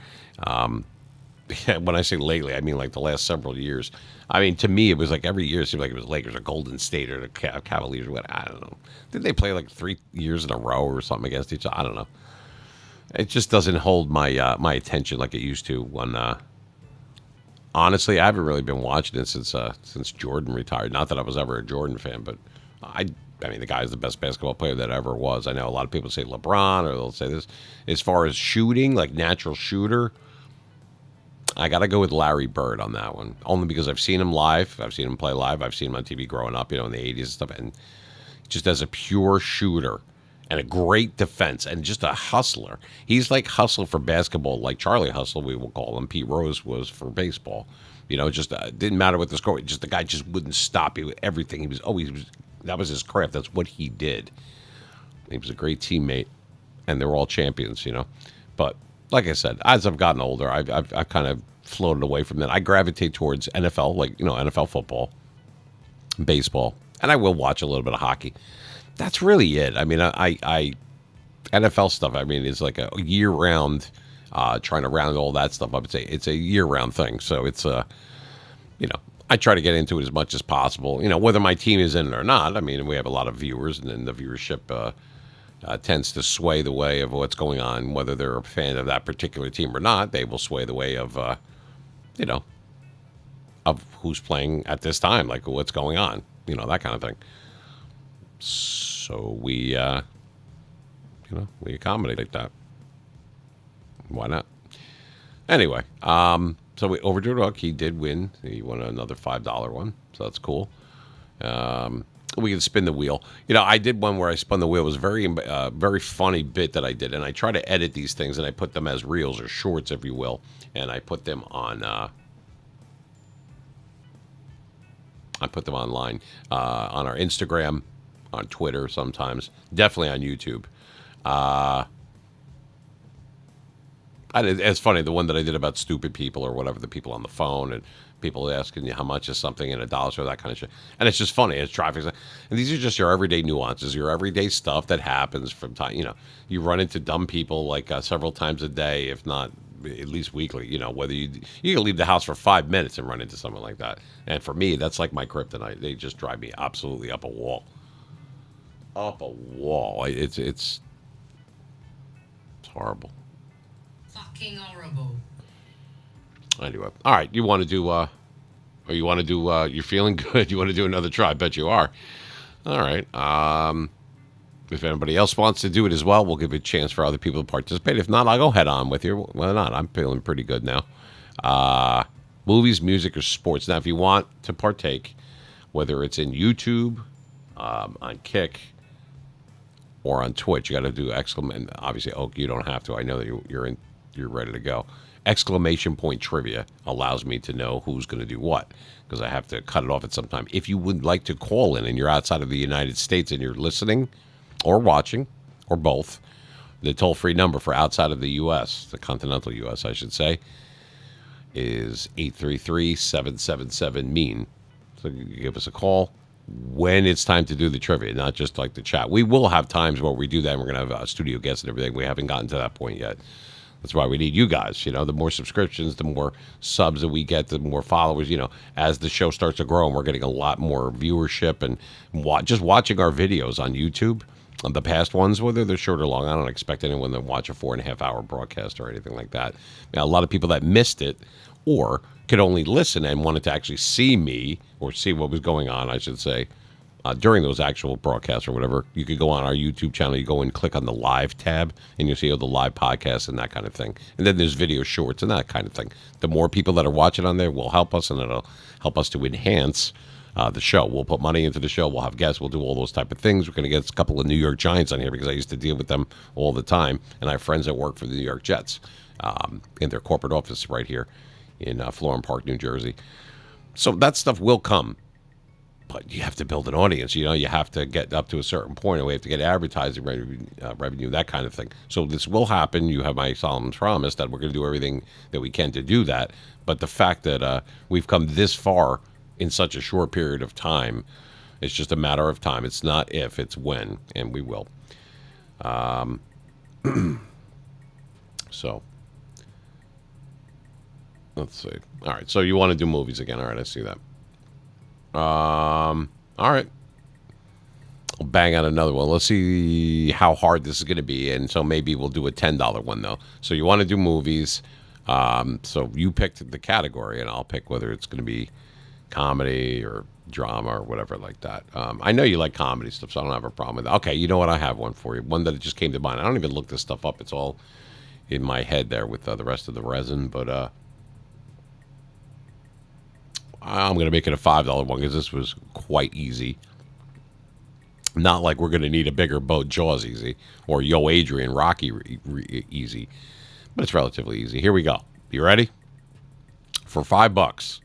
When I say lately, I mean like the last several years. I mean, to me, it was like every year it seemed like it was Lakers or Golden State or the Cavaliers or what. I don't know. Did they play like 3 years in a row or something against each other? I don't know. It just doesn't hold my my attention like it used to. When honestly, I haven't really been watching it since Jordan retired. Not that I was ever a Jordan fan, but I mean, the guy's the best basketball player that ever was. I know a lot of people say LeBron or they'll say this. As far as shooting, like natural shooter, I got to go with Larry Bird on that one. Only because I've seen him live. I've seen him play live. I've seen him on TV growing up, in the 80s and stuff. And just as a pure shooter and a great defense and just a hustler. He's like Hustler for basketball, like Charlie Hustle, we will call him. Pete Rose was for baseball. Just didn't matter what the score. Just the guy just wouldn't stop. He everything. He was always, that was his craft. That's what he did. He was a great teammate, and they were all champions, But like I said, as I've gotten older, I've kind of floated away from that. I gravitate towards NFL, like, NFL football, baseball, and I will watch a little bit of hockey. That's really it. I mean, I NFL stuff, I mean, is like a year-round, trying to round all that stuff up. It's a year-round thing. So it's, I try to get into it as much as possible, whether my team is in it or not. I mean, we have a lot of viewers, and then the viewership tends to sway the way of what's going on, whether they're a fan of that particular team or not. They will sway the way of, of who's playing at this time, like what's going on, that kind of thing. So we accommodate that. Why not? Anyway, so we overdrew Hook. He did win. He won another $5 one, so that's cool. We can spin the wheel. I did one where I spun the wheel. It was a very funny bit that I did, and I try to edit these things, and I put them as reels or shorts, if you will, and I put them on. I put them online on our Instagram, on Twitter, sometimes, definitely on YouTube. It's funny, the one that I did about stupid people or whatever, the people on the phone and people asking you how much is something in $1 or that kind of shit. And it's just funny. It's traffic. And these are just your everyday nuances, your everyday stuff that happens from time. You run into dumb people like several times a day, if not at least weekly. Whether you can leave the house for 5 minutes and run into someone like that. And for me, that's like my kryptonite. They just drive me absolutely up a wall. Up a wall. It's horrible. Fucking horrible. Anyway, all right. You want to do, you're feeling good. You want to do another try? I bet you are. All right. If anybody else wants to do it as well, we'll give it a chance for other people to participate. If not, I'll go head on with you. Why not? I'm feeling pretty good now. Movies, music, or sports. Now, if you want to partake, whether it's in YouTube, on Kick, or on Twitch, you got to do exclamation. Obviously, Oak, you don't have to. I know that you're ready to go. Exclamation point trivia allows me to know who's going to do what, because I have to cut it off at some time. If you would like to call in and you're outside of the United States and you're listening or watching or both, the toll-free number for outside of the U.S., the continental U.S., I should say, is 833-777-MEAN. So you give us a call when it's time to do the trivia, not just like the chat. We will have times where we do that, and we're going to have a studio guest and everything. We haven't gotten to that point yet. That's why we need you guys. The more subscriptions, the more subs that we get, the more followers. As the show starts to grow, and we're getting a lot more viewership, and just watching our videos on YouTube, the past ones, whether they're short or long, I don't expect anyone to watch a 4.5 hour broadcast or anything like that. A lot of people that missed it or could only listen and wanted to actually see me or see what was going on, I should say, during those actual broadcasts or whatever. You could go on our YouTube channel, you go and click on the live tab, and you'll see all the live podcasts and that kind of thing. And then there's video shorts and that kind of thing. The more people that are watching on there will help us, and it'll help us to enhance the show. We'll put money into the show. We'll have guests. We'll do all those type of things. We're going to get a couple of New York Giants on here because I used to deal with them all the time, and I have friends that work for the New York Jets in their corporate office right here in Florham Park, New Jersey. So that stuff will come. But you have to build an audience. You have to get up to a certain point, and we have to get advertising revenue, that kind of thing. So this will happen. You have my solemn promise that we're going to do everything that we can to do that. But the fact that we've come this far in such a short period of time, it's just a matter of time. It's not if, it's when, and we will. So let's see. All right, so you want to do movies again. All right, I see that. All right. I'll bang out another one. Let's see how hard this is going to be. And so maybe we'll do a $10 one, though. So you want to do movies. So you picked the category, and I'll pick whether it's going to be comedy or drama or whatever like that. I know you like comedy stuff, so I don't have a problem with that. Okay, you know what? I have one for you. One that just came to mind. I don't even look this stuff up. It's all in my head there with the rest of the resin. But I'm going to make it a $5 one because this was quite easy. Not like we're going to need a bigger boat, Jaws easy, or Yo Adrian, Rocky easy. But it's relatively easy. Here we go. You ready? For $5.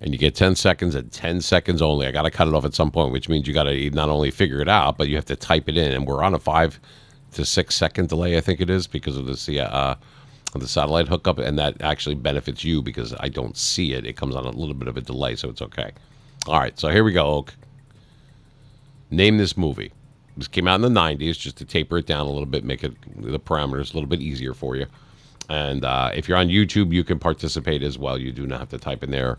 And you get 10 seconds and 10 seconds only. I got to cut it off at some point, which means you got to not only figure it out, but you have to type it in. And we're on a 5 to 6 second delay, I think it is, because of the satellite hookup, and that actually benefits you because I don't see it. It comes on a little bit of a delay, so it's okay. All right, so here we go, Oak. Name this movie. This came out in the 90s, just to taper it down a little bit, make it the parameters a little bit easier for you. And if you're on YouTube, you can participate as well. You do not have to type in there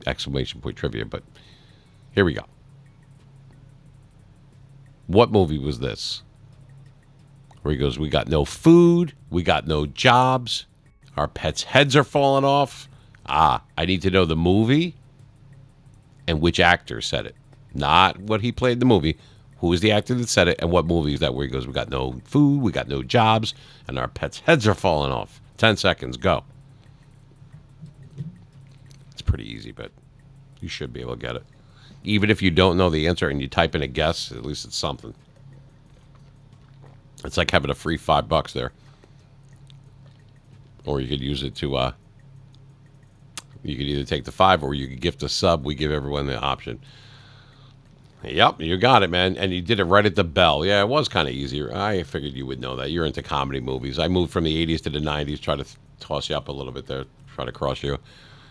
exclamation point trivia, but here we go. What movie was this? Where he goes, we got no food, we got no jobs, our pets' heads are falling off. I need to know the movie and which actor said it. Not what he played in the movie. Who is the actor that said it, and what movie is that where he goes, we got no food, we got no jobs, and our pets' heads are falling off. 10 seconds, go. It's pretty easy, but you should be able to get it. Even if you don't know the answer and you type in a guess, at least it's something. It's like having a free $5 there. Or you could use it to, you could either take the 5 or you could gift a sub. We give everyone the option. Yep, you got it, man. And you did it right at the bell. Yeah, it was kind of easier. I figured you would know that. You're into comedy movies. I moved from the 80s to the 90s, try to toss you up a little bit there, try to cross you.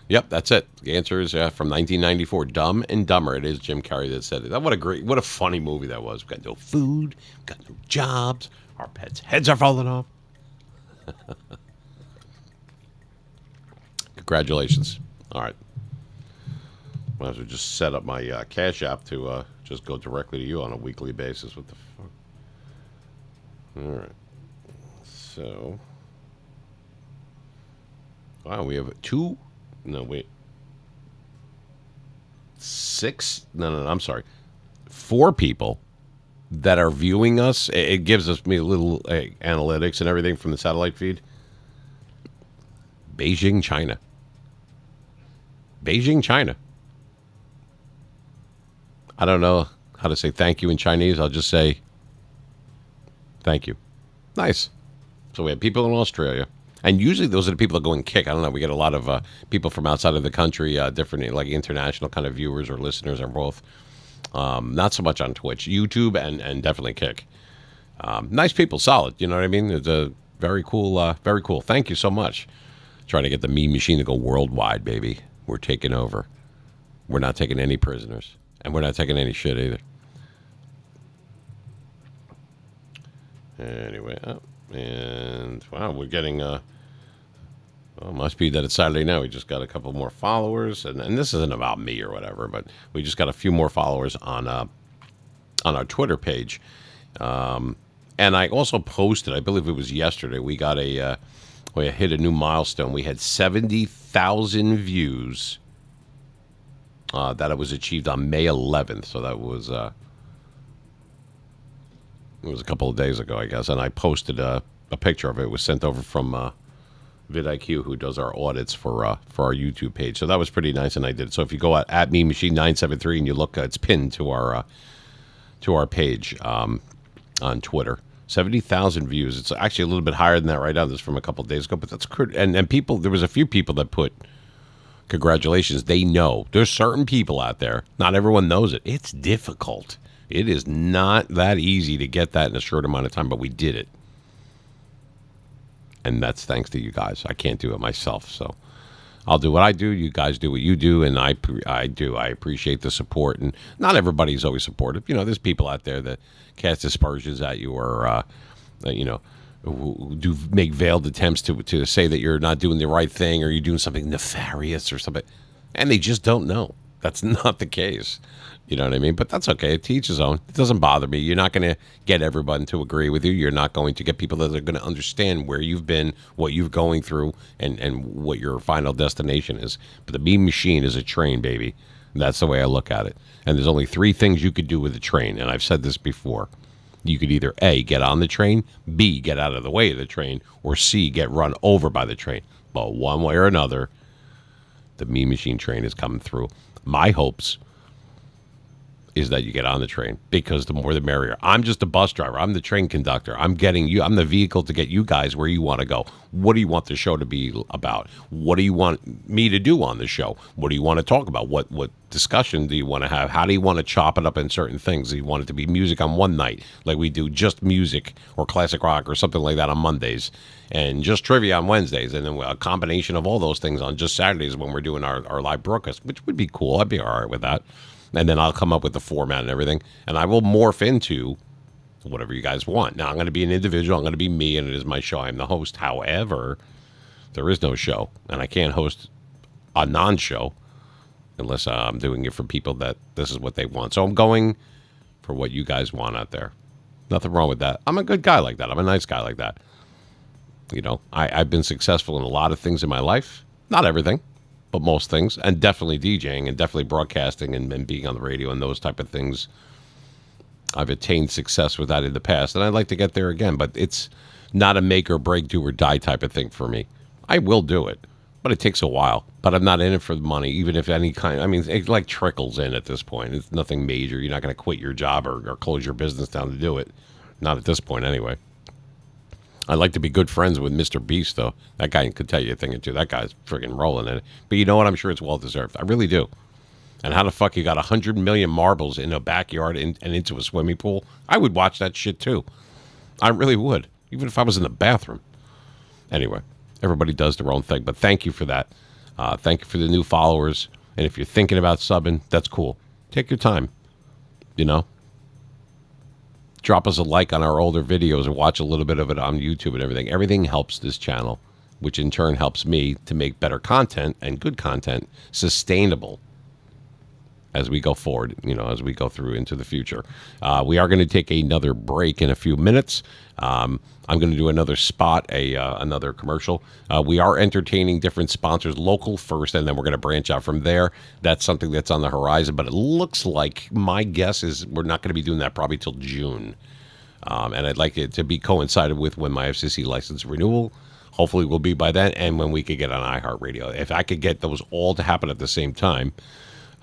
Yep, that's it. The answer is from 1994, Dumb and Dumber. It is Jim Carrey that said it. What a funny movie that was. We got no food, we got no jobs, our pets' heads are falling off. Congratulations. All right. Might as well just set up my Cash App to just go directly to you on a weekly basis. What the fuck? All right. So, wow, we have 2. No, wait. 6? No, I'm sorry. 4 people that are viewing us. It gives us me a little analytics and everything from the satellite feed. Beijing, China. Beijing, China. I don't know how to say thank you in Chinese. I'll just say thank you. Nice. So we have people in Australia. And usually those are the people that go and kick. I don't know. We get a lot of people from outside of the country, different, like international kind of viewers or listeners or both. Not so much on Twitch, YouTube, and definitely Kick. Nice people, solid. You know what I mean? It's a very cool, very cool. Thank you so much. Trying to get the meme machine to go worldwide, baby. We're taking over. We're not taking any prisoners. And we're not taking any shit either. Anyway, And wow, we're getting well, must be that it's Saturday now. We just got a couple more followers, and this isn't about me or whatever, but we just got a few more followers on our Twitter page. And I also posted, I believe it was yesterday, we hit a new milestone. We had 70,000 views that it was achieved on May 11th. So that was it was a couple of days ago, I guess. And I posted a picture of it. It was sent over from vidIQ, who does our audits for our YouTube page. So that was pretty nice, and I did. So if you go at Me Machine 973 and you look, it's pinned to our page on Twitter. 70,000 views. It's actually a little bit higher than that right now. This is from a couple of days ago, but that's good. And people, there was a few people that put congratulations. They know there's certain people out there. Not everyone knows it. It's difficult. It is not that easy to get that in a short amount of time, but we did it. And that's thanks to you guys. I can't do it myself, so I'll do what I do. You guys do what you do, and I appreciate the support. And not everybody's always supportive. You know, there's people out there that cast aspersions at you, or who do make veiled attempts to say that you're not doing the right thing, or you're doing something nefarious or something, and they just don't know. That's not the case. You know what I mean? But that's okay. To each his own. It doesn't bother me. You're not going to get everyone to agree with you. You're not going to get people that are going to understand where you've been, what you're going through, and what your final destination is. But the Mean Machine is a train, baby. That's the way I look at it. And there's only three things you could do with a train. And I've said this before. You could either A, get on the train, B, get out of the way of the train, or C, get run over by the train. But one way or another, the Mean Machine train is coming through. My hopes is that you get on the train, because the more the merrier. I'm just a bus driver. I'm the train conductor. I'm getting you. I'm the vehicle to get you guys where you want to go. What do you want the show to be about? What do you want me to do on the show? What do you want to talk about? What discussion do you want to have? How do you want to chop it up in certain things? Do you want it to be music on one night, like we do just music or classic rock or something like that on Mondays, and just trivia on Wednesdays, and then a combination of all those things on just Saturdays when we're doing our live broadcast, which would be cool. I'd be all right with that. And then I'll come up with the format and everything, and I will morph into whatever you guys want. Now, I'm going to be an individual. I'm going to be me, and it is my show. I'm the host. However, there is no show, and I can't host a non-show unless I'm doing it for people that this is what they want. So I'm going for what you guys want out there. Nothing wrong with that. I'm a good guy like that. I'm a nice guy like that. You know, I've been successful in a lot of things in my life. Not everything, but most things, and definitely DJing, and definitely broadcasting, and being on the radio and those type of things. I've attained success with that in the past, and I'd like to get there again, but it's not a make or break, do or die type of thing for me. I will do it, but it takes a while. But I'm not in it for the money, even if any kind. I mean, it like trickles in at this point. It's nothing major. You're not going to quit your job or close your business down to do it. Not at this point, anyway. I'd like to be good friends with Mr. Beast, though. That guy could tell you a thing or two. That guy's friggin' rolling in it. But you know what? I'm sure it's well-deserved. I really do. And how the fuck you got 100 million marbles in a backyard and into a swimming pool? I would watch that shit, too. I really would, even if I was in the bathroom. Anyway, everybody does their own thing. But thank you for that. Thank you for the new followers. And if you're thinking about subbing, that's cool. Take your time, you know? Drop us a like on our older videos and watch a little bit of it on YouTube and everything. Everything helps this channel, which in turn helps me to make better content and good content sustainable as we go forward, you know, as we go through into the future. We are going to take another break in a few minutes. I'm going to do another spot, another commercial. We are entertaining different sponsors, local first, and then we're going to branch out from there. That's something that's on the horizon, but it looks like my guess is we're not going to be doing that probably till June. And I'd like it to be coincided with when my FCC license renewal hopefully will be by then, and when we could get on iHeartRadio. If I could get those all to happen at the same time,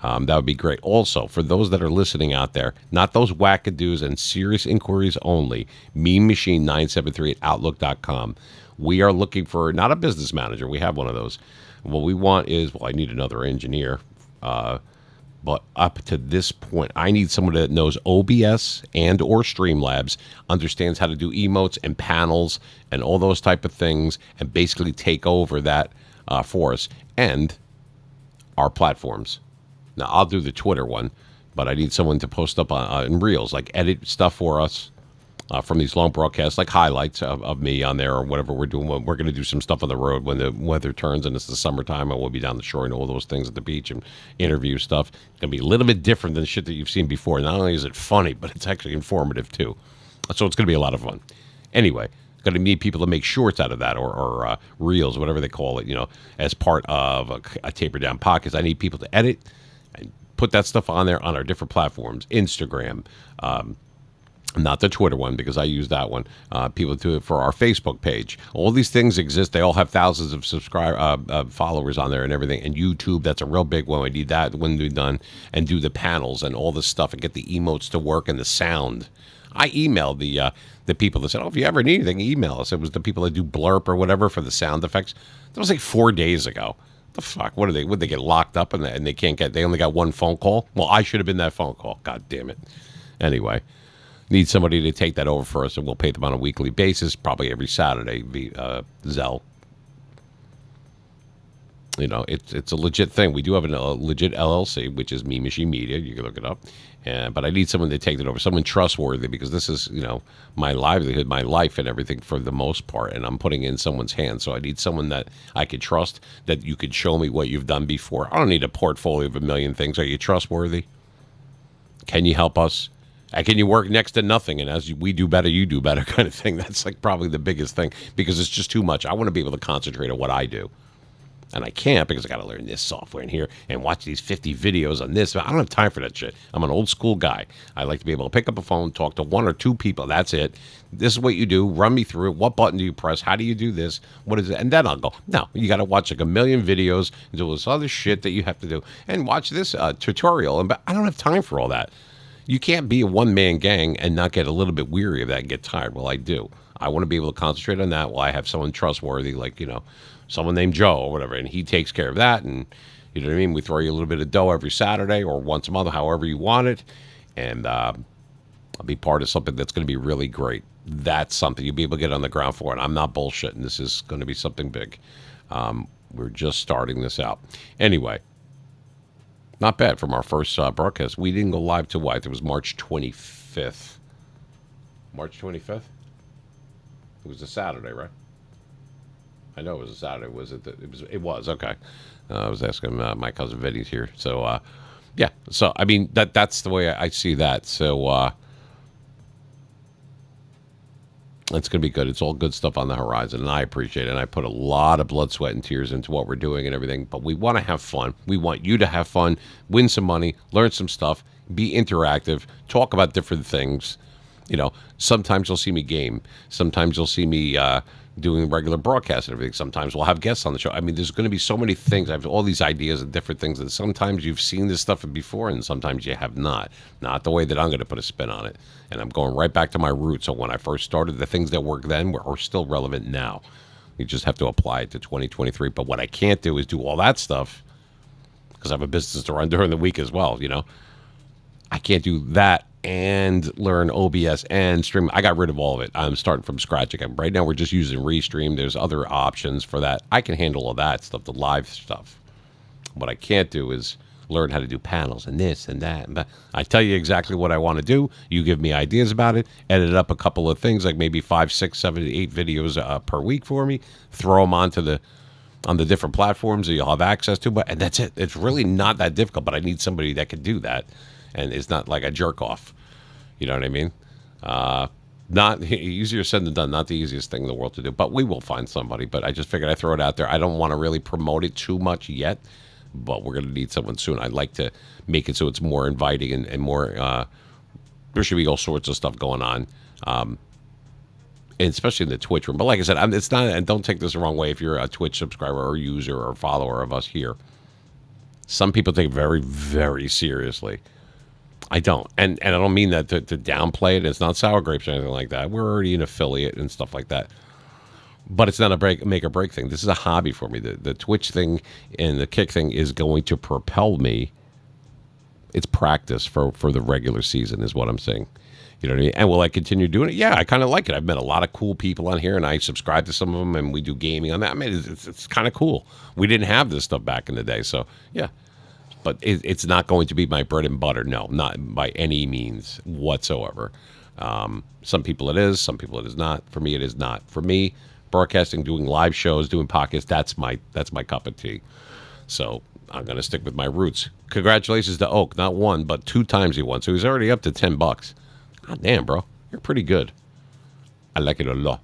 that would be great. Also, for those that are listening out there, not those wackadoos and serious inquiries only, Mean Machine 973 at Outlook.com. We are looking for not a business manager. We have one of those. What we want is, well, I need another engineer. But up to this point, I need someone that knows OBS and or Streamlabs, understands how to do emotes and panels and all those type of things, and basically take over that for us and our platforms. Now, I'll do the Twitter one, but I need someone to post up on Reels, like edit stuff for us, from these long broadcasts, like highlights of me on there or whatever we're doing. We're going to do some stuff on the road when the weather turns and it's the summertime, and we'll be down the shore and all those things at the beach and interview stuff. It's going to be a little bit different than shit that you've seen before. Not only is it funny, but it's actually informative too. So it's going to be a lot of fun. Anyway, going to need people to make shorts out of that or reels, whatever they call it, as part of a taper down podcast. I need people to edit and put that stuff on there on our different platforms, Instagram, not the Twitter one because I use that one. People do it for our Facebook page. All these things exist. They all have thousands of followers on there and everything. And YouTube, that's a real big one. We need that when we're done and do the panels and all this stuff and get the emotes to work and the sound. I emailed the people that said, "Oh, if you ever need anything, email us." It was the people that do blurp or whatever for the sound effects. That was like 4 days ago. The fuck? What are they? Would they get locked up and they can't get? They only got one phone call. Well, I should have been that phone call. God damn it. Anyway, need somebody to take that over for us, and we'll pay them on a weekly basis, probably every Saturday via Zelle. It's a legit thing. We do have a legit LLC, which is Me Machine Media. You can look it up. But I need someone to take it over, someone trustworthy, because this is, my livelihood, my life and everything for the most part, and I'm putting it in someone's hands. So I need someone that I could trust, that you could show me what you've done before. I don't need a portfolio of a million things. Are you trustworthy? Can you help us? Can you work next to nothing? And as we do better, you do better kind of thing. That's like probably the biggest thing, because it's just too much. I want to be able to concentrate on what I do. And I can't because I got to learn this software in here and watch these 50 videos on this. I don't have time for that shit. I'm an old school guy. I like to be able to pick up a phone, talk to one or two people. That's it. This is what you do. Run me through it. What button do you press? How do you do this? What is it? And then I'll go, no, you got to watch like a million videos and do this other shit that you have to do. And watch this tutorial. But I don't have time for all that. You can't be a one-man gang and not get a little bit weary of that and get tired. Well, I do. I want to be able to concentrate on that while I have someone trustworthy, like, someone named Joe or whatever, and he takes care of that. And you know what I mean? We throw you a little bit of dough every Saturday or once a month, however you want it. And I'll be part of something that's going to be really great. That's something you'll be able to get on the ground for. And I'm not bullshitting. This is going to be something big. We're just starting this out. Anyway, not bad from our first broadcast. We didn't go live till what? It was March 25th. March 25th? It was a Saturday, right? I know it was a Saturday. Was it? It was okay. I was asking my cousin Vinny's here. So, yeah. So, I mean, that's the way I see that. So, it's going to be good. It's all good stuff on the horizon, and I appreciate it. And I put a lot of blood, sweat, and tears into what we're doing and everything. But we want to have fun. We want you to have fun, win some money, learn some stuff, be interactive, talk about different things. Sometimes you'll see me game. Sometimes you'll see me doing regular broadcasts and everything. Sometimes we'll have guests on the show. I mean, there's going to be so many things. I have all these ideas and different things that sometimes you've seen this stuff before and sometimes you have not. Not the way that I'm going to put a spin on it. And I'm going right back to my roots. So when I first started, the things that worked then are still relevant now. You just have to apply it to 2023. But what I can't do is do all that stuff because I have a business to run during the week as well, I can't do that and learn OBS and stream. I got rid of all of it. I'm starting from scratch again. Right now, we're just using Restream. There's other options for that. I can handle all that stuff, the live stuff. What I can't do is learn how to do panels and this and that. But I tell you exactly what I want to do. You give me ideas about it. Edit up a couple of things, like maybe 5, 6, 7, 8 videos per week for me. Throw them on the different platforms that you'll have access to. And that's it. It's really not that difficult, but I need somebody that can do that. And it's not like a jerk off. You know what I mean? Not easier said than done. Not the easiest thing in the world to do. But we will find somebody. But I just figured I'd throw it out there. I don't want to really promote it too much yet. But we're going to need someone soon. I'd like to make it so it's more inviting and more... there should be all sorts of stuff going on. And especially in the Twitch room. But like I said, it's not... And don't take this the wrong way if you're a Twitch subscriber or user or follower of us here. Some people take it very, very seriously. I don't. And I don't mean that to downplay it. It's not sour grapes or anything like that. We're already an affiliate and stuff like that. But it's not a make or break thing. This is a hobby for me. The Twitch thing and the Kick thing is going to propel me. It's practice for the regular season is what I'm saying. You know what I mean? And will I continue doing it? Yeah, I kind of like it. I've met a lot of cool people on here, and I subscribe to some of them, and we do gaming on that. I mean, it's kind of cool. We didn't have this stuff back in the day, so yeah. But it's not going to be my bread and butter. No, not by any means whatsoever. Some people it is, some people it is not. For me, it is not. For me, broadcasting, doing live shows, doing podcasts, that's my cup of tea. So I'm going to stick with my roots. Congratulations to Oak, not one, but 2 times he won. So he's already up to $10. God damn, bro, you're pretty good. I like it a lot.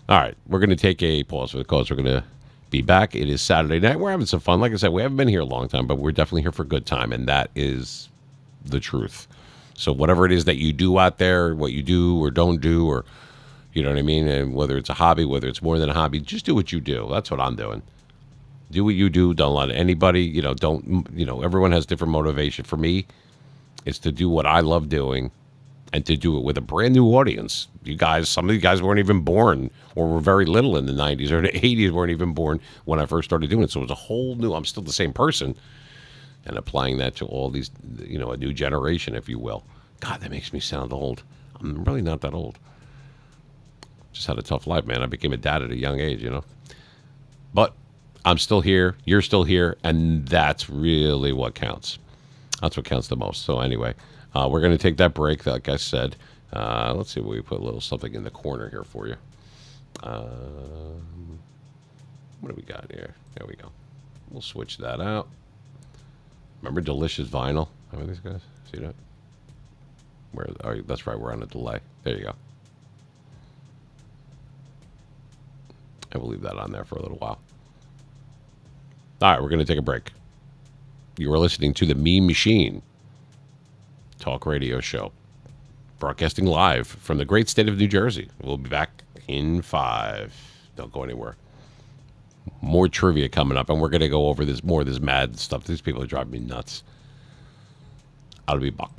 All right, we're going to take a pause for the cause. We're going to be back. It is Saturday night. We're having some fun. Like I said, we haven't been here a long time, but we're definitely here for a good time, and that is the truth. So whatever it is that you do out there, what you do or don't do, or you know what I mean, and whether it's a hobby, whether it's more than a hobby, just do what you do. That's what I'm doing. Do what you do. Don't let anybody, everyone has different motivation. For me, it's to do what I love doing and to do it with a brand new audience. You guys, some of you guys weren't even born or were very little in the 90s or the 80s, weren't even born when I first started doing it. So it was a whole new, I'm still the same person, and applying that to all these, a new generation, if you will. God, that makes me sound old. I'm really not that old. Just had a tough life, man. I became a dad at a young age, But I'm still here. You're still here. And that's really what counts. That's what counts the most. So anyway, we're going to take that break, like I said. Let's see if we put a little something in the corner here for you. What do we got here? There we go. We'll switch that out. Remember Delicious Vinyl? Remember these guys? See that? That's right. We're on a delay. There you go. I will leave that on there for a little while. All right, we're going to take a break. You are listening to the Meme Machine talk radio show, broadcasting live from the great state of New Jersey. We'll be back in 5. Don't go anywhere. More trivia coming up, and we're going to go over more of this mad stuff. These people are driving me nuts. I'll be back.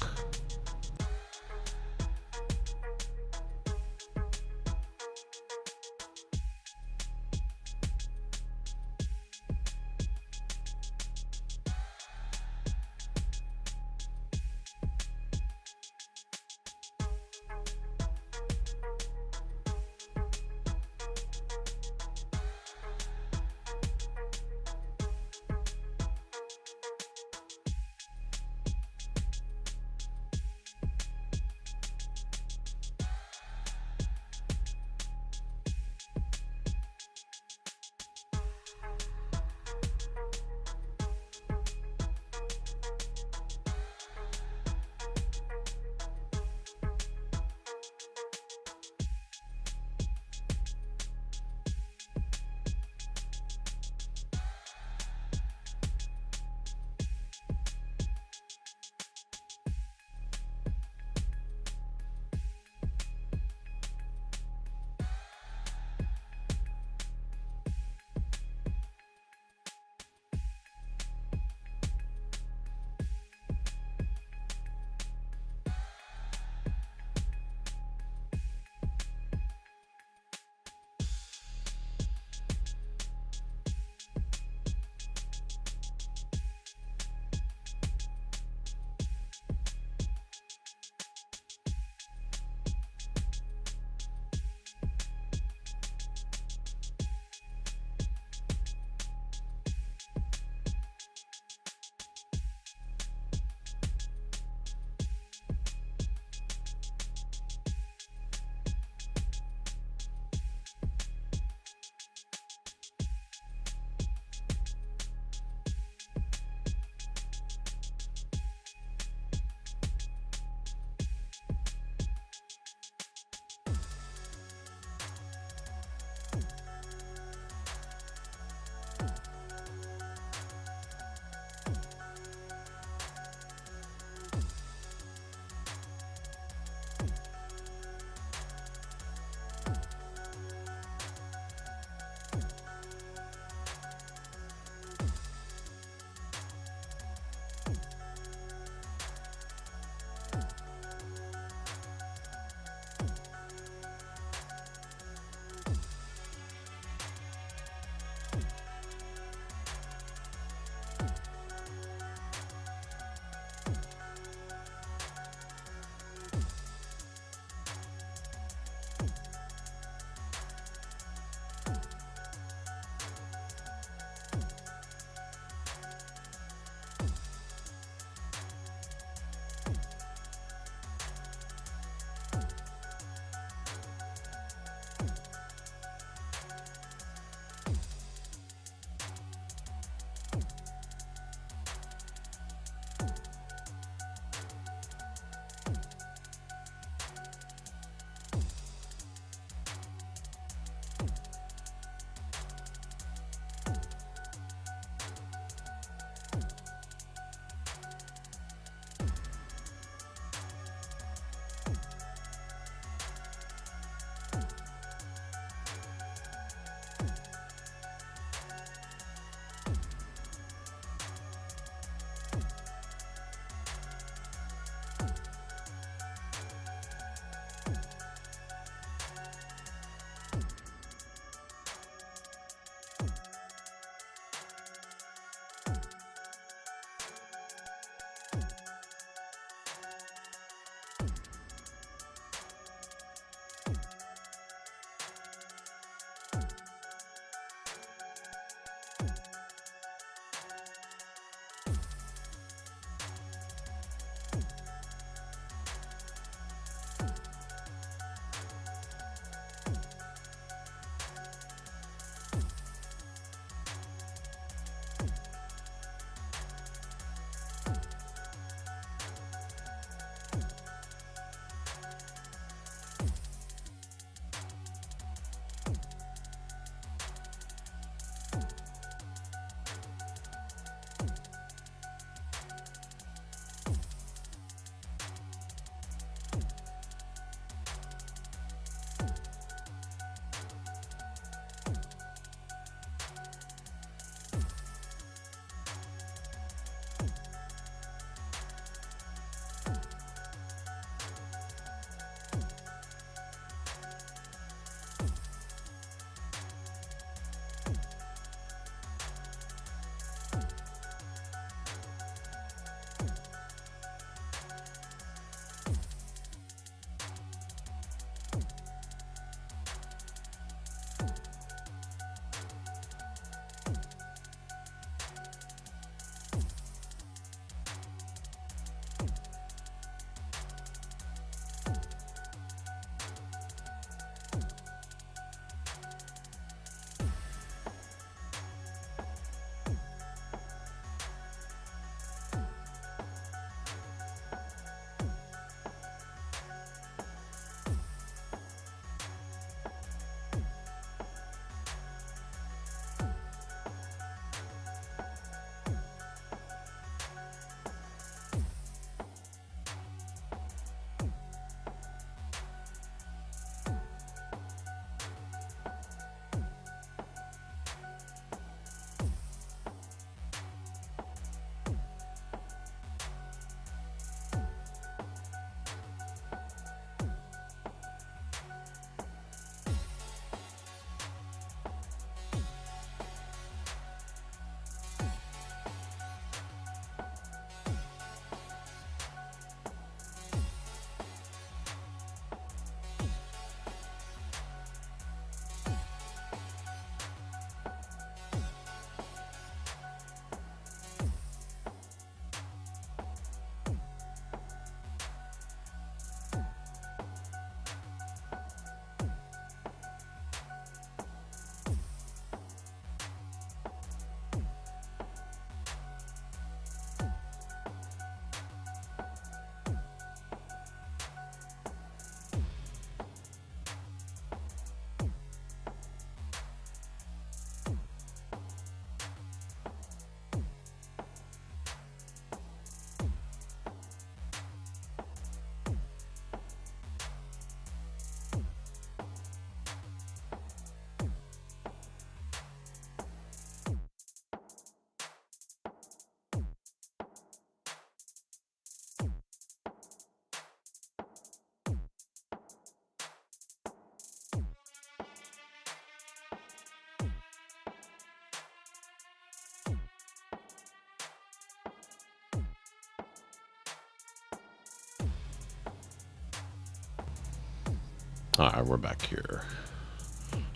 All right, we're back here.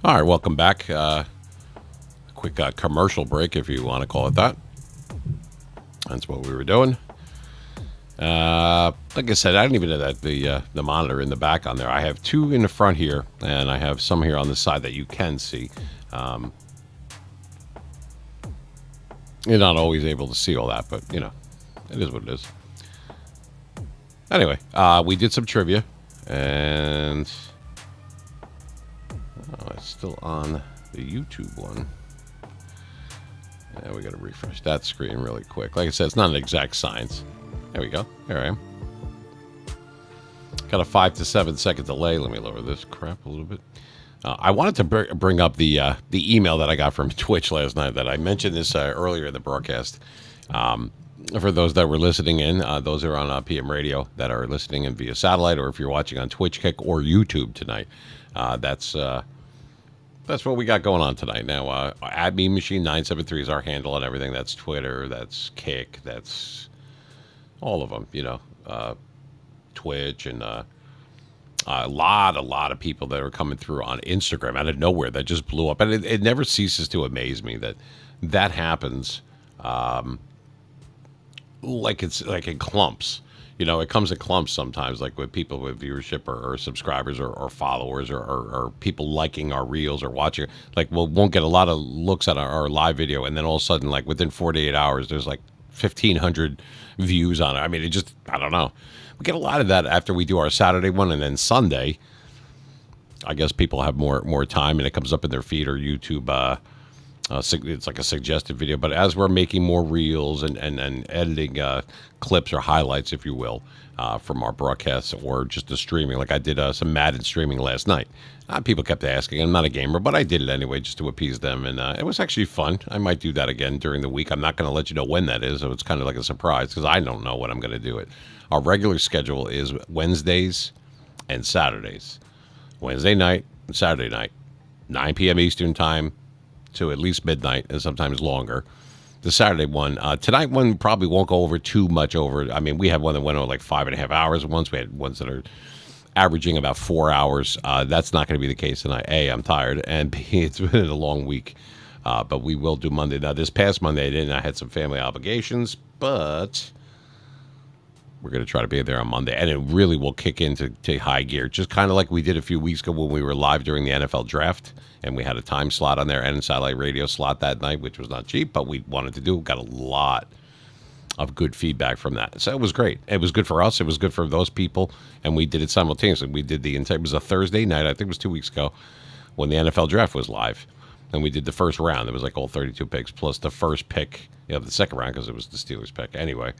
All right, welcome back. Quick commercial break, if you want to call it that. That's what we were doing. Like I said, I didn't even know that the monitor in the back on there. I have two in the front here, and I have some here on the side that you can see. You're not always able to see all that, but you know, it is what it is. Anyway, we did some trivia, and it's still on the YouTube one. Yeah, we got to refresh that screen really quick. Like I said, it's not an exact science. There we go. There I am. Got a 5 to 7 second delay. Let me lower this crap a little bit. I wanted to bring up the email that I got from Twitch last night. That I mentioned this earlier in the broadcast. For those that were listening in, those are on PM Radio that are listening in via satellite, or if you're watching on Twitch, Kick, or YouTube tonight, that's what we got going on tonight. Now, @MeMachine973 is our handle and everything. That's Twitter, that's Kick, that's all of them. You know, Twitch, and a lot of people that are coming through on Instagram out of nowhere that just blew up, and it never ceases to amaze me that happens. Like it's like in clumps. You know, it comes in clumps sometimes, like with people with viewership or subscribers or followers or people liking our reels or watching. Like, we won't get a lot of looks at our live video, and then all of a sudden, like within 48 hours, there's like 1,500 views on it. I mean, I don't know. We get a lot of that after we do our Saturday one, and then Sunday, I guess people have more time, and it comes up in their feed or YouTube. It's like a suggested video, but as we're making more reels and editing clips or highlights, if you will, from our broadcasts or just the streaming, like I did some Madden streaming last night. People kept asking. I'm not a gamer, but I did it anyway just to appease them, and it was actually fun. I might do that again during the week. I'm not going to let you know when that is, so it's kind of like a surprise because I don't know when I'm going to do it. Our regular schedule is Wednesdays and Saturdays. Wednesday night and Saturday night, 9 p.m. Eastern time to at least midnight, and sometimes longer. The Saturday one, tonight one probably won't go over too much over. I mean, we have one that went over like 5.5 hours once. We had ones that are averaging about 4 hours. That's not going to be the case tonight. A, I'm tired, and B, it's been a long week. But we will do Monday. Now, this past Monday, I didn't. I had some family obligations, but we're going to try to be there on Monday, and it really will kick into high gear, just kind of like we did a few weeks ago when we were live during the NFL draft, and we had a time slot on there and a satellite radio slot that night, which was not cheap, but we wanted to do. Got a lot of good feedback from that, so it was great. It was good for us. It was good for those people, and we did it simultaneously. We did it was a Thursday night. I think it was 2 weeks ago when the NFL draft was live, and we did the first round. It was like all 32 picks plus the first pick of the second round because it was the Steelers pick anyway.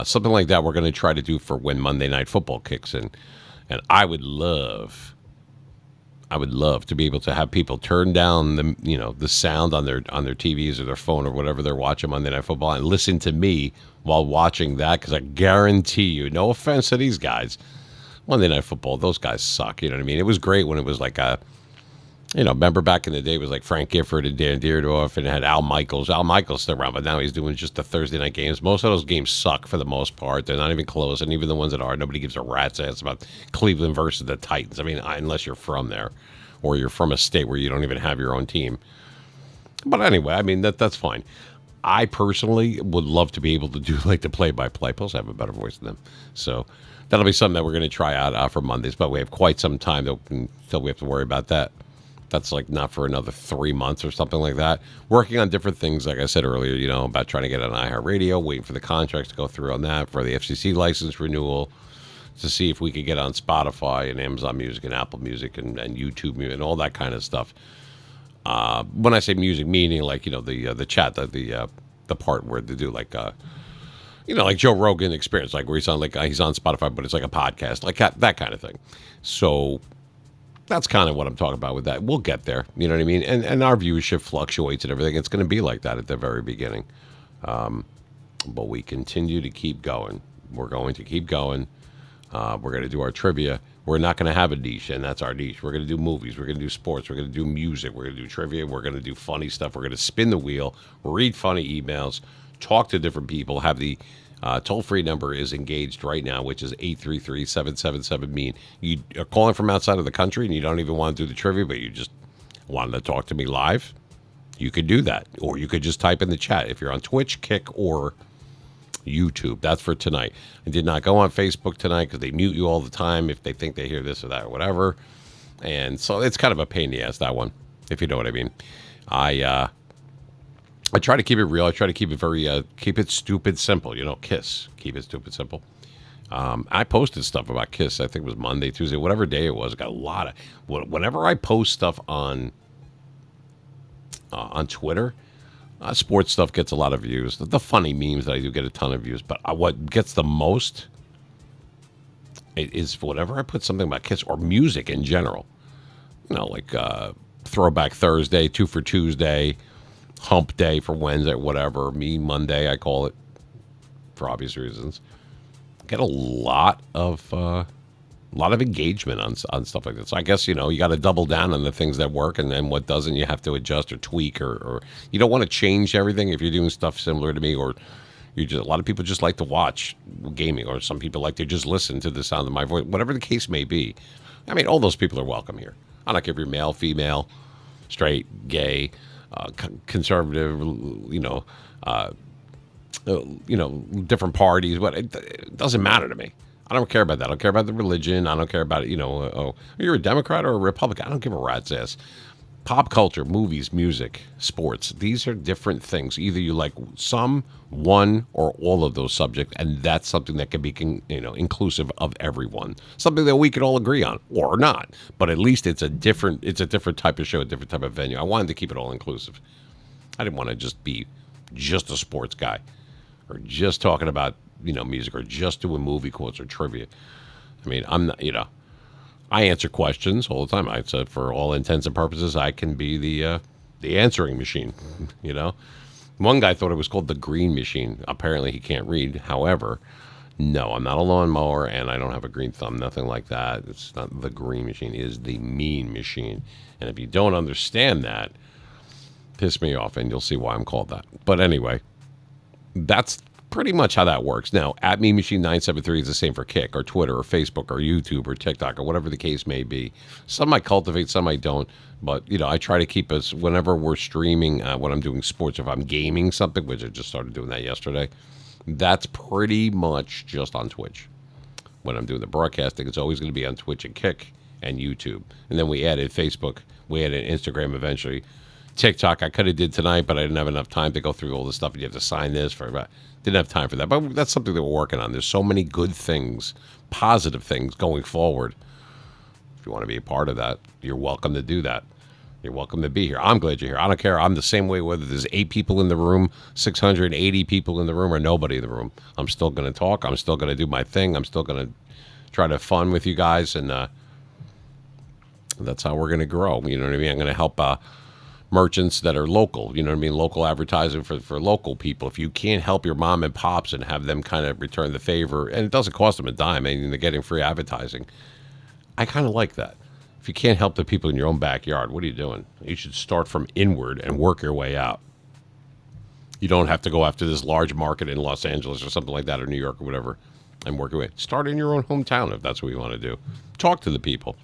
Something like that we're going to try to do for when Monday Night Football kicks in. And I would love to be able to have people turn down the sound on their TVs or their phone or whatever they're watching Monday Night Football and listen to me while watching that, because I guarantee you, no offense to these guys, Monday Night Football, those guys suck. You know what I mean? It was great when it was like remember back in the day, it was like Frank Gifford and Dan Dierdorf, and it had Al Michaels. Al Michaels still around, but now he's doing just the Thursday night games. Most of those games suck for the most part. They're not even close, and even the ones that are, nobody gives a rat's ass about Cleveland versus the Titans. I mean, unless you're from there, or you're from a state where you don't even have your own team. But anyway, I mean, that's fine. I personally would love to be able to do like the play-by-play. Plus, I have a better voice than them. So that'll be something that we're going to try out for Mondays, but we have quite some time until we have to worry about that. That's like not for another 3 months or something like that. Working on different things, like I said earlier, about trying to get on iHeartRadio, waiting for the contracts to go through on that, for the FCC license renewal, to see if we could get on Spotify and Amazon Music and Apple Music and YouTube Music and all that kind of stuff. When I say music, meaning like, the chat, the part where they do like, like Joe Rogan Experience, like where he's on Spotify, but it's like a podcast, like that kind of thing. So that's kind of what I'm talking about with that. We'll get there. You know what I mean? And our viewership fluctuates and everything. It's going to be like that at the very beginning. But we continue to keep going. We're going to keep going. We're going to do our trivia. We're not going to have a niche, and that's our niche. We're going to do movies. We're going to do sports. We're going to do music. We're going to do trivia. We're going to do funny stuff. We're going to spin the wheel, read funny emails, talk to different people, have the Toll-free number is engaged right now, which is 833-777-MEAN. You are calling from outside of the country and you don't even want to do the trivia, but you just wanted to talk to me live, you could do that. Or you could just type in the chat if you're on Twitch, Kick, or YouTube. That's for tonight. I did not go on Facebook tonight because they mute you all the time if they think they hear this or that or whatever. And so it's kind of a pain in the ass, that one, if you know what I mean. I try to keep it real. I try to keep it very, keep it stupid simple. KISS. Keep it stupid simple. I posted stuff about KISS. I think it was Monday, Tuesday, whatever day it was. I got a lot of. Whenever I post stuff on Twitter, sports stuff gets a lot of views. The funny memes that I do get a ton of views. But what gets the most is whenever I put something about KISS or music in general. Like Throwback Thursday, Two for Tuesday, Hump Day for Wednesday, whatever. Me Monday, I call it for obvious reasons. Get a lot of engagement on stuff like that. So I guess you got to double down on the things that work, and then what doesn't, you have to adjust or tweak, or you don't want to change everything if you're doing stuff similar to me, or a lot of people just like to watch gaming, or some people like to just listen to the sound of my voice. Whatever the case may be, I mean, all those people are welcome here. I don't care if you're male, female, straight, gay, conservative, different parties. It doesn't matter to me. I don't care about that. I don't care about the religion. I don't care about it. You're a Democrat or a Republican. I don't give a rat's ass. Pop culture, movies, music, sports. These are different things. Either you like some, one, or all of those subjects, and that's something that can be, inclusive of everyone. Something that we could all agree on, or not. But at least it's a different type of show, a different type of venue. I wanted to keep it all inclusive. I didn't want to just be just a sports guy, or just talking about music, or just doing movie quotes or trivia. I mean, I'm not, I answer questions all the time. I said, for all intents and purposes, I can be the answering machine. One guy thought it was called the green machine. Apparently, he can't read. However, no, I'm not a lawnmower, and I don't have a green thumb. Nothing like that. It's not the green machine. It is the mean machine. And if you don't understand that, piss me off, and you'll see why I'm called that. But anyway, that's pretty much how that works. Now, at Mean Machine 973 is the same for Kick, or Twitter, or Facebook, or YouTube, or TikTok, or whatever the case may be. Some I cultivate, some I don't. But, I try to keep us, whenever we're streaming, when I'm doing sports, if I'm gaming something, which I just started doing that yesterday, that's pretty much just on Twitch. When I'm doing the broadcasting, it's always going to be on Twitch and Kick and YouTube. And then we added Facebook. We added Instagram eventually. TikTok I could have did tonight, but I didn't have enough time to go through all the stuff. You have to sign this for about. Didn't have time for that, but that's something that we're working on. There's so many good things, positive things going forward. If you want to be a part of that, you're welcome to do that. You're welcome to be here. I'm glad you're here. I don't care. I'm the same way whether there's 8 people in the room, 680 people in the room, or nobody in the room. I'm still going to talk. I'm still going to do my thing. I'm still going to try to have fun with you guys, and that's how we're going to grow. You know what I mean? I'm going to help merchants that are local, local advertising for local people. If you can't help your mom and pops and have them kind of return the favor, and it doesn't cost them a dime, they're getting free advertising. I kind of like that. If you can't help the people in your own backyard, what are you doing? You should start from inward and work your way out. You don't have to go after this large market in Los Angeles or something like that, or New York or whatever, and work your way. Start in your own hometown if that's what you want to do. Talk to the people.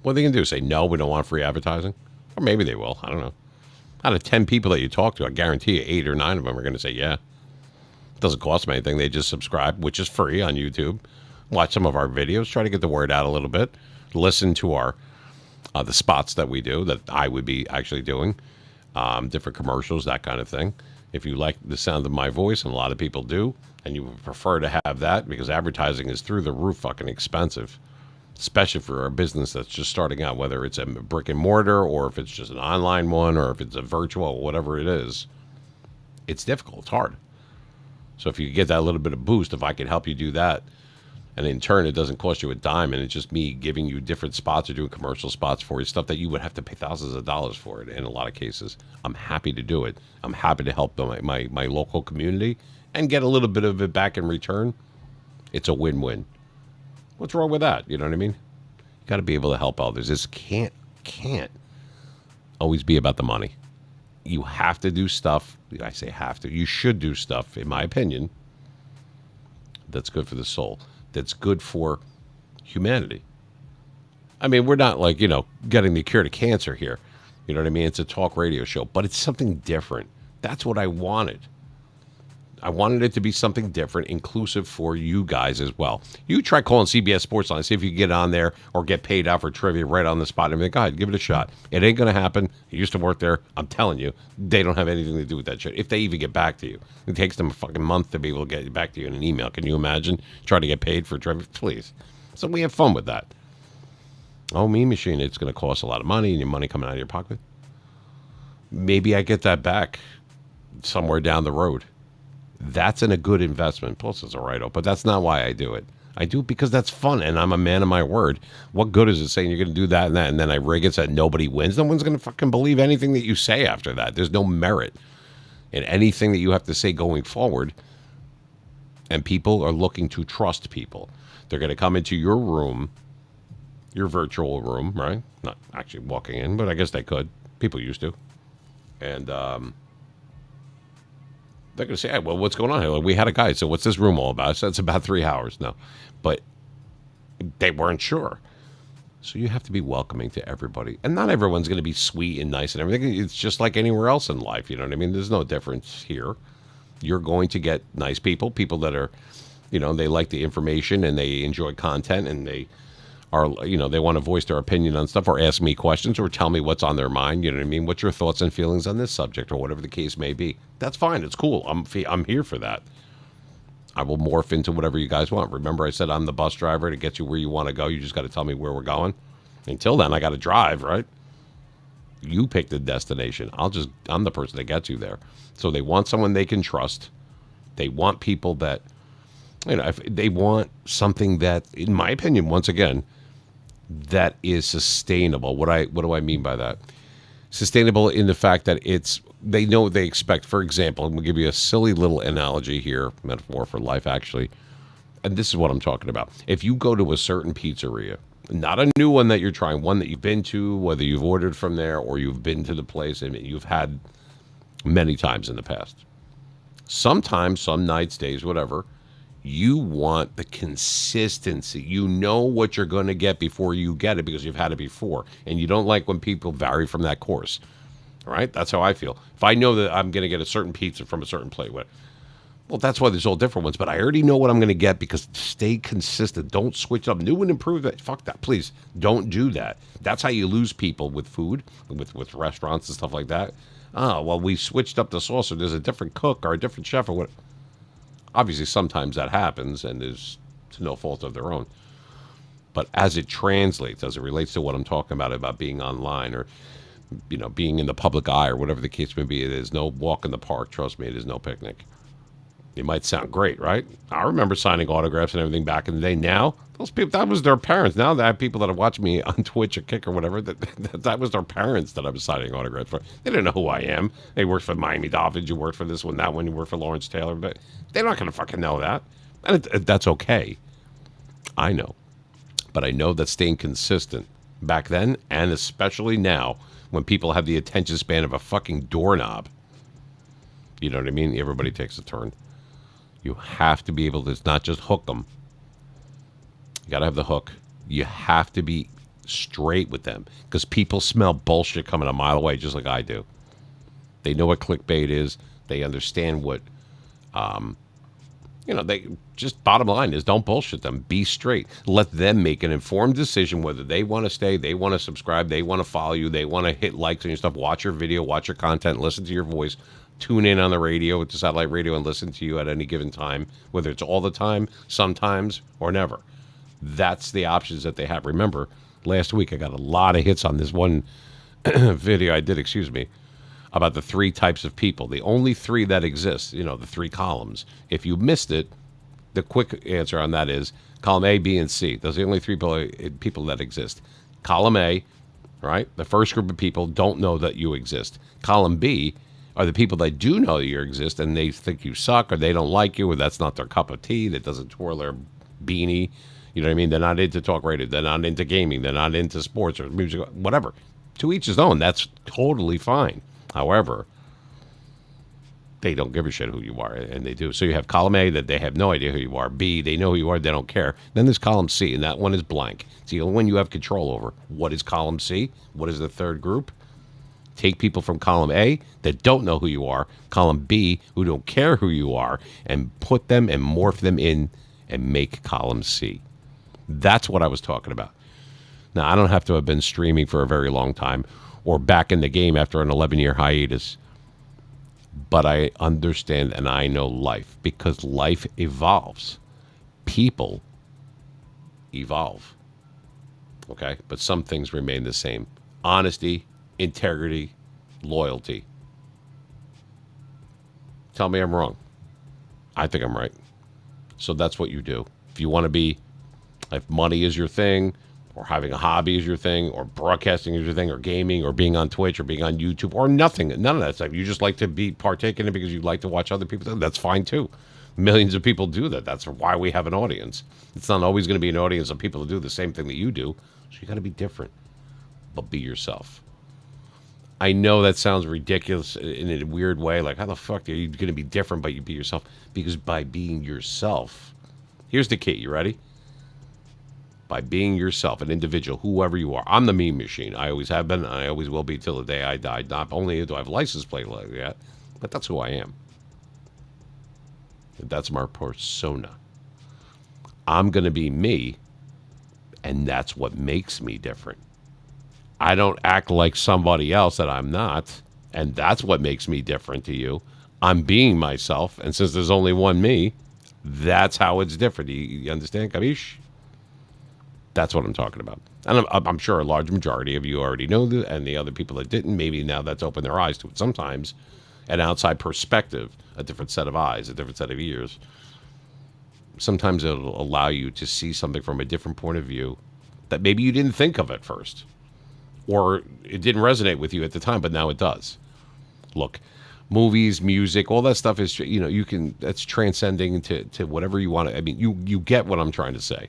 What are they going to do? Say, no, we don't want free advertising? Or maybe they will. I don't know. Out of 10 people that you talk to, I guarantee you 8 or 9 of them are going to say, yeah. It doesn't cost them anything. They just subscribe, which is free on YouTube. Watch some of our videos. Try to get the word out a little bit. Listen to our the spots that we do, that I would be actually doing. Different commercials, that kind of thing. If you like the sound of my voice, and a lot of people do, and you would prefer to have that, because advertising is through the roof fucking expensive. Especially for a business that's just starting out, whether it's a brick and mortar, or if it's just an online one, or if it's a virtual, whatever it is, it's difficult. It's hard. So if you get that little bit of boost, if I can help you do that, and in turn, it doesn't cost you a dime, and it's just me giving you different spots or doing commercial spots for you, stuff that you would have to pay thousands of dollars for it in a lot of cases. I'm happy to do it. I'm happy to help my local community and get a little bit of it back in return. It's a win-win. What's wrong with that? You know what I mean? You got to be able to help others. This can't always be about the money. You have to do stuff. I say have to. You should do stuff, in my opinion, that's good for the soul, that's good for humanity. I mean, we're not like, getting the cure to cancer here. You know what I mean? It's a talk radio show, but it's something different. That's what I wanted. I wanted it to be something different, inclusive for you guys as well. You try calling CBS Sportsline, see if you can get on there or get paid out for trivia right on the spot. And everything. Go ahead, give it a shot. It ain't going to happen. You used to work there. I'm telling you, they don't have anything to do with that shit. If they even get back to you, it takes them a fucking month to be able to get back to you in an email. Can you imagine trying to get paid for trivia? Please. So we have fun with that. Oh, Mean Machine, it's going to cost a lot of money and your money coming out of your pocket. Maybe I get that back somewhere down the road. That's a good investment. Plus, it's a write-off, but that's not why I do it. I do it because that's fun, and I'm a man of my word. What good is it saying you're going to do that, and then I rig it so that nobody wins? No one's going to fucking believe anything that you say after that. There's no merit in anything that you have to say going forward, and people are looking to trust people. They're going to come into your room, your virtual room, right? Not actually walking in, but I guess they could. People used to. And they're going to say, hey, well, what's going on here? Like, we had a guy, so what's this room all about? So it's about 3 hours. No. But they weren't sure. So you have to be welcoming to everybody. And not everyone's going to be sweet and nice and everything. It's just like anywhere else in life. You know what I mean? There's no difference here. You're going to get nice people that are, they like the information and they enjoy content and they are, they want to voice their opinion on stuff or ask me questions or tell me what's on their mind. You know what I mean? What's your thoughts and feelings on this subject or whatever the case may be? That's fine. It's cool. I'm here for that. I will morph into whatever you guys want. Remember I said I'm the bus driver to get you where you want to go. You just got to tell me where we're going. Until then, I got to drive, right? You pick the destination. I'm the person that gets you there. So they want someone they can trust. They want people that, if they want something that, in my opinion, once again, that is sustainable. What do I mean by that? Sustainable in the fact that they know what they expect. For example, I'm going to give you a silly little analogy here, metaphor for life, actually. And this is what I'm talking about. If you go to a certain pizzeria, not a new one that you're trying, one that you've been to, whether you've ordered from there or you've been to the place and you've had many times in the past. Sometimes, some nights, days, whatever, you want the consistency. You know what you're going to get before you get it because you've had it before. And you don't like when people vary from that course. All right? That's how I feel. If I know that I'm going to get a certain pizza from a certain plate, well, that's why there's all different ones. But I already know what I'm going to get because stay consistent. Don't switch up. New and improved. Fuck that. Please don't do that. That's how you lose people with food, with restaurants and stuff like that. Well, we switched up the sauce or there's a different cook or a different chef or what. Obviously, sometimes that happens, and is to no fault of their own. But as it translates, as it relates to what I'm talking about being online or, being in the public eye or whatever the case may be, it is no walk in the park. Trust me, it is no picnic. It might sound great, right? I remember signing autographs and everything back in the day. Now, those people, that was their parents. Now that I have people that have watched me on Twitch or Kick or whatever, that was their parents that I was signing autographs for. They didn't know who I am. They worked for Miami Dolphins. You worked for this one, that one. You worked for Lawrence Taylor. But they're not going to fucking know that. And that's okay. I know. But I know that staying consistent back then and especially now when people have the attention span of a fucking doorknob, you know what I mean? Everybody takes a turn. You have to be able to, it's not just hook them. You got to have the hook. You have to be straight with them because people smell bullshit coming a mile away just like I do. They know what clickbait is. They understand what, they just bottom line is don't bullshit them. Be straight. Let them make an informed decision whether they want to stay, they want to subscribe, they want to follow you, they want to hit likes on your stuff, watch your video, watch your content, listen to your voice. Tune in on the radio with the satellite radio and listen to you at any given time, whether it's all the time, sometimes, or never. That's the options that they have. Remember, last week I got a lot of hits on this one video I did, about the 3 types of people. The only 3 that exist, the 3 columns. If you missed it, the quick answer on that is column A, B, and C. Those are the only 3 people that exist. Column A, right? The first group of people don't know that you exist. Column B are the people that do know that you exist and they think you suck or they don't like you or that's not their cup of tea, that doesn't twirl their beanie. You know what I mean? They're not into talk radio. They're not into gaming. They're not into sports or music, whatever. To each his own. That's totally fine. However, They don't give a shit who you are, and they do. So you have column A that they have no idea who you are. B, they know who you are, they don't care. Then there's column C, and that one is blank. It's the only one you have control over. What is column C? What is the third group? Take people from column A that don't know who you are, column B who don't care who you are, and put them and morph them in and make column C. That's what I was talking about. Now, I don't have to have been streaming for a very long time or back in the game after an 11-year hiatus. But I understand and I know life because life evolves. People evolve. Okay? But some things remain the same. Honesty, integrity, loyalty. Tell me I'm wrong. I think I'm right. So that's what you do. If you want to be, if money is your thing, or having a hobby is your thing, or broadcasting is your thing, or gaming, or being on Twitch, or being on YouTube, or nothing, none of that stuff. You just like to be partake in it because you like to watch other people do it. That's fine too. Millions of people do that. That's why we have an audience. It's not always going to be an audience of people who do the same thing that you do. So you got to be different, but be yourself. I know that sounds ridiculous in a weird way. Like, how the fuck are you going to be different, but you be yourself? Because by being yourself, here's the key. You ready? By being yourself, an individual, whoever you are. I'm the meme machine. I always have been, and I always will be till the day I die. Not only do I have a license plate like that, but that's who I am. That's my persona. I'm going to be me, and that's what makes me different. I don't act like somebody else that I'm not, and that's what makes me different to you. I'm being myself, and since there's only one me, that's how it's different. You understand? Kabish? That's what I'm talking about. And I'm sure a large majority of you already know that, and the other people that didn't, maybe now that's opened their eyes to it. Sometimes an outside perspective, a different set of eyes, a different set of ears, sometimes it'll allow you to see something from a different point of view that maybe you didn't think of at first, or it didn't resonate with you at the time, but now it does. Look, movies, music, all that stuff is, you can, that's transcending to whatever you want to. I mean, you get what I'm trying to say.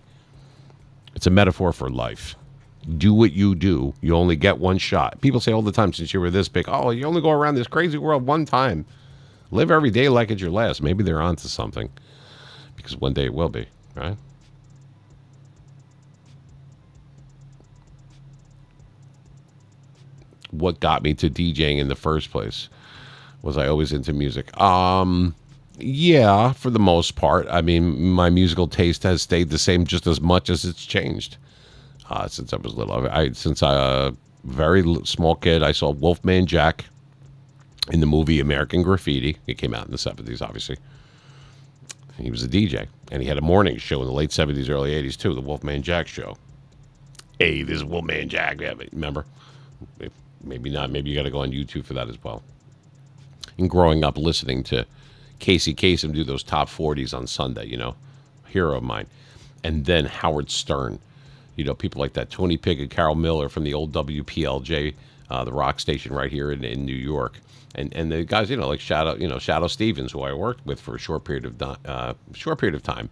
It's a metaphor for life. Do what you do. You only get one shot. People say all the time, since you were this big, oh, you only go around this crazy world one time. Live every day like it's your last. Maybe they're onto something, because one day it will be, right? What got me to DJing in the first place? Was I always into music? Yeah, for the most part. I mean, my musical taste has stayed the same just as much as it's changed since I was little. Since a very small kid, I saw Wolfman Jack in the movie American Graffiti. It came out in the 70s, obviously. He was a DJ, and he had a morning show in the late 70s, early 80s, too, the Wolfman Jack show. Hey, this is Wolfman Jack. Remember? Maybe not. Maybe you got to go on YouTube for that as well. And growing up listening to Casey Kasem do those top 40s on Sunday, hero of mine. And then Howard Stern, people like that, Tony Pigg and Carol Miller from the old WPLJ, the rock station right here in New York. And the guys, like Shadow Stevens, who I worked with for a short period of time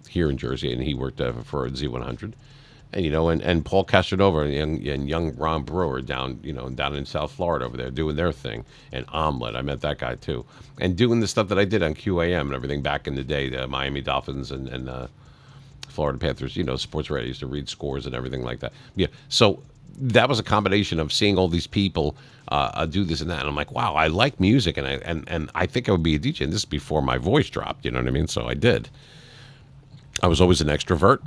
here in Jersey, and he worked for Z100. And Paul Castronova and young Ron Brewer down in South Florida over there doing their thing. And Omelet, I met that guy too. And doing the stuff that I did on QAM and everything back in the day, the Miami Dolphins and Florida Panthers, sports radio, used to read scores and everything like that. Yeah, so that was a combination of seeing all these people do this and that. And I'm like, wow, I like music, and I think I would be a DJ. And this is before my voice dropped, you know what I mean? So I did. I was always an extrovert,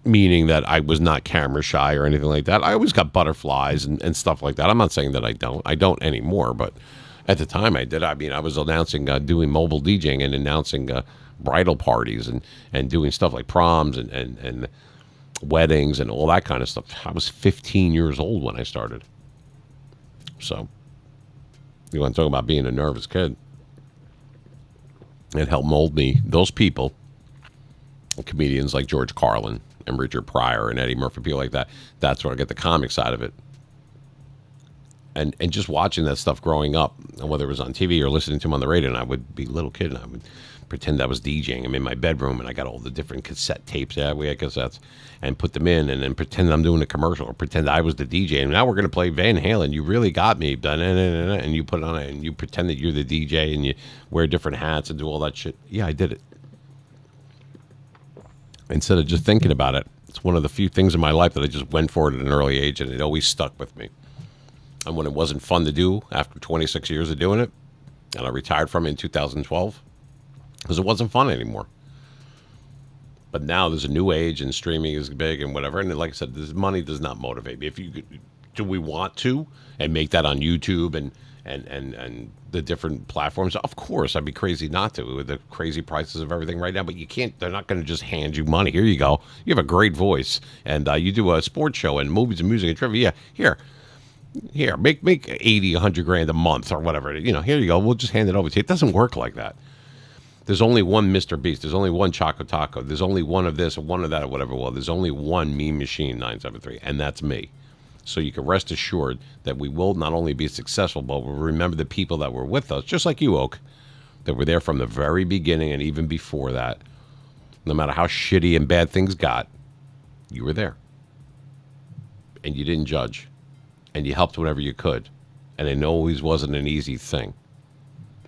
meaning that I was not camera shy or anything like that. I always got butterflies and stuff like that. I'm not saying that I don't. I don't anymore, but at the time I did. I mean, I was announcing, doing mobile DJing and announcing bridal parties and doing stuff like proms and weddings and all that kind of stuff. I was 15 years old when I started. So you want to talk about being a nervous kid? It helped mold me. Those people, comedians like George Carlin and Richard Pryor and Eddie Murphy, people like that, that's where I get the comic side of it. And just watching that stuff growing up, and whether it was on TV or listening to them on the radio, and I would be a little kid, and I would pretend I was DJing. I'm in my bedroom, and I got all the different cassette tapes. Yeah, we had cassettes, and put them in, and then pretend I'm doing a commercial, or pretend I was the DJ. And now we're going to play Van Halen. You really got me, and you put it on it, and you pretend that you're the DJ, and you wear different hats and do all that shit. Yeah, I did it. Instead of just thinking about it, it's one of the few things in my life that I just went for it at an early age, and it always stuck with me. And when it wasn't fun to do after 26 years of doing it, and I retired from it in 2012, because it wasn't fun anymore. But now there's a new age, and streaming is big and whatever. And like I said, this money does not motivate me. Do we want to and make that on YouTube and the different platforms? Of course, I'd be crazy not to with the crazy prices of everything right now. But you can't. They're not going to just hand you money. Here you go. You have a great voice, and you do a sports show and movies and music and trivia. Here, make 80, 100 grand a month or whatever. Here you go. We'll just hand it over to you. It doesn't work like that. There's only one Mr. Beast. There's only one Choco Taco. There's only one of this or one of that or whatever. Well, there's only one Mean Machine 973, and that's me. So you can rest assured that we will not only be successful, but we'll remember the people that were with us, just like you, Oak, that were there from the very beginning and even before that. No matter how shitty and bad things got, you were there. And you didn't judge. And you helped whenever you could. And it always wasn't an easy thing.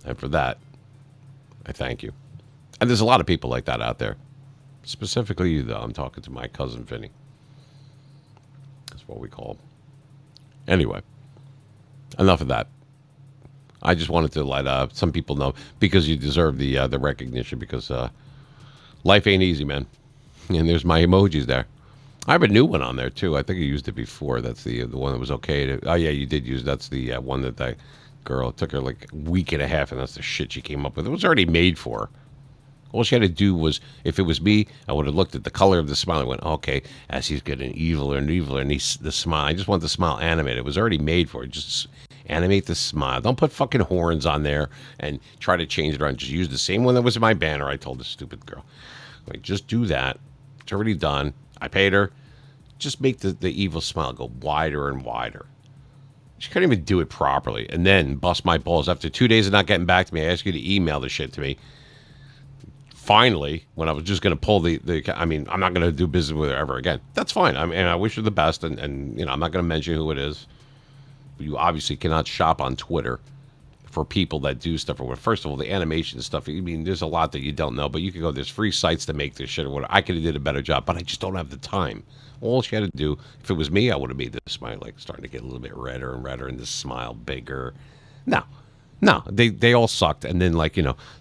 And for that, I thank you. And there's a lot of people like that out there. Specifically you, though. I'm talking to my cousin Vinny. That's what we call him. Anyway, enough of that. I just wanted to let some people know, because you deserve the recognition, because life ain't easy, man. And there's my emojis there. I have a new one on there, too. I think I used it before. That's the one that was okay. Oh, yeah, you did use. That's the one that that girl, it took her like a week and a half, and that's the shit she came up with. It was already made for her. All she had to do was, if it was me, I would have looked at the color of the smile and went, okay, as he's getting eviler and eviler, and the smile. I just want the smile animated. It was already made for it. Just animate the smile. Don't put fucking horns on there and try to change it around. Just use the same one that was in my banner. I told this stupid girl. Like, just do that. It's already done. I paid her. Just make the evil smile go wider and wider. She couldn't even do it properly. And then bust my balls. After 2 days of not getting back to me, I asked you to email the shit to me. Finally, when I was just going to pull I'm not going to do business with her ever again. That's fine. And I wish her the best. And I'm not going to mention who it is. You obviously cannot shop on Twitter for people that do stuff. Or first of all, the animation stuff. I mean, there's a lot that you don't know. But you can go, there's free sites to make this shit or whatever. I could have did a better job, but I just don't have the time. All she had to do, if it was me, I would have made this smile like starting to get a little bit redder and redder, and the smile bigger. No, they all sucked. And then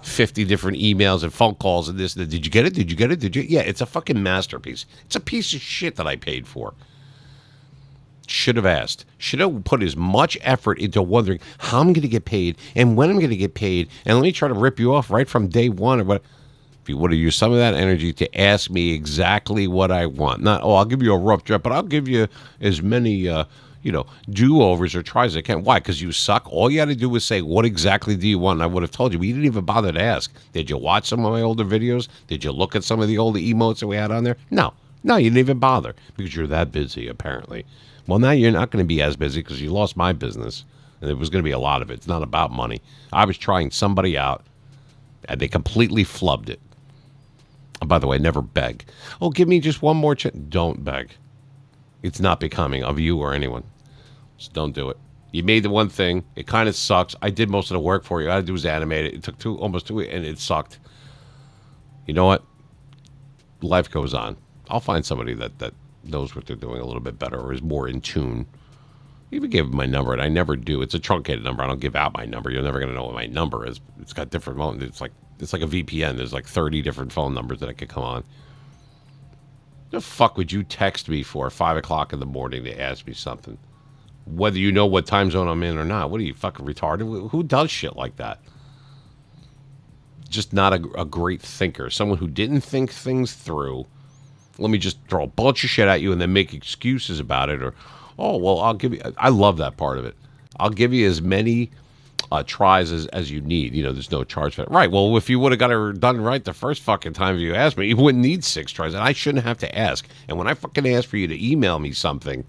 50 different emails and phone calls and this. Did you get it? Did you get it? Did you? Yeah, it's a fucking masterpiece. It's a piece of shit that I paid for. Should have asked. Should have put as much effort into wondering how I'm going to get paid and when I'm going to get paid. And let me try to rip you off right from day one or what. If you would have used some of that energy to ask me exactly what I want. Not, I'll give you a rough draft, but I'll give you as many, do-overs or tries as I can. Why? Because you suck? All you had to do was say, what exactly do you want? And I would have told you. But you didn't even bother to ask. Did you watch some of my older videos? Did you look at some of the older emotes that we had on there? No, you didn't even bother because you're that busy, apparently. Well, now you're not going to be as busy because you lost my business. And there was going to be a lot of it. It's not about money. I was trying somebody out, and they completely flubbed it. And by the way, never beg. Oh, give me just one more chance. Don't beg. It's not becoming of you or anyone. Just don't do it. You made the one thing. It kind of sucks. I did most of the work for you. All I had to do was animate it. It took almost 2 weeks, and it sucked. You know what? Life goes on. I'll find somebody that knows what they're doing a little bit better or is more in tune. I even gave them my number, and I never do. It's a truncated number. I don't give out my number. You're never going to know what my number is. It's got different phones. It's like a VPN. There's like 30 different phone numbers that I could come on. The fuck would you text me for 5 o'clock in the morning to ask me something? Whether you know what time zone I'm in or not. What are you, fucking retarded? Who does shit like that? Just not a great thinker. Someone who didn't think things through. Let me just throw a bunch of shit at you and then make excuses about it. Or, oh, well, I'll give you... I love that part of it. I'll give you as many... tries as you need. There's no charge for it. Right. Well, if you would have got it done right the first fucking time you asked me, you wouldn't need 6 tries. And I shouldn't have to ask. And when I fucking ask for you to email me something,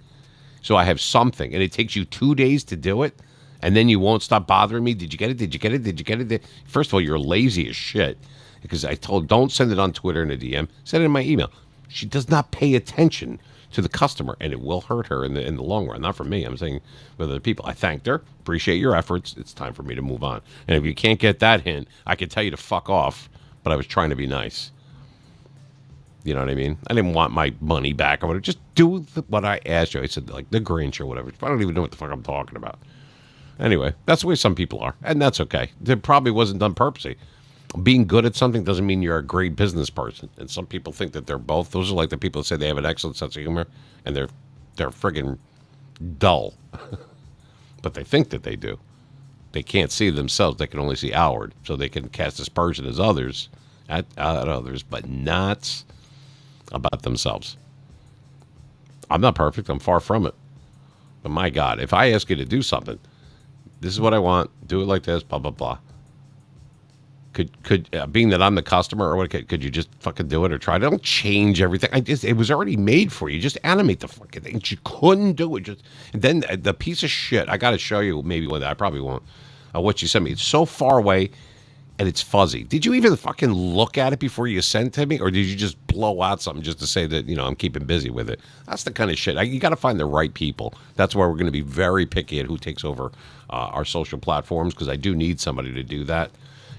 so I have something, and it takes you 2 days to do it, and then you won't stop bothering me. Did you get it? Did you get it? Did you get it? First of all, you're lazy as shit, because I told don't send it on Twitter in a DM. Send it in my email. She does not pay attention to the customer, and it will hurt her in the long run. Not for me. I'm saying with other people. I thanked her. Appreciate your efforts. It's time for me to move on. And if you can't get that hint, I can tell you to fuck off. But I was trying to be nice. You know what I mean? I didn't want my money back or whatever. Just do what I asked you. I said, like, the Grinch or whatever. I don't even know what the fuck I'm talking about. Anyway, that's the way some people are. And that's okay. It probably wasn't done purposely. Being good at something doesn't mean you're a great business person. And some people think that they're both. Those are like the people that say they have an excellent sense of humor, and they're friggin' dull. But they think that they do. They can't see themselves. They can only see outward. So they can cast aspersion as others at others, but not about themselves. I'm not perfect. I'm far from it. But my God, if I ask you to do something, this is what I want. Do it like this. Blah blah blah. Could being that I'm the customer, or what? Could you just fucking do it or try it? Don't change everything. It was already made for you. Just animate the fucking thing. You couldn't do it. And then the piece of shit. I got to show you maybe one day. I probably won't. What you sent me. It's so far away, and it's fuzzy. Did you even fucking look at it before you sent it to me, or did you just blow out something just to say that I'm keeping busy with it? That's the kind of shit. You got to find the right people. That's why we're going to be very picky at who takes over our social platforms, because I do need somebody to do that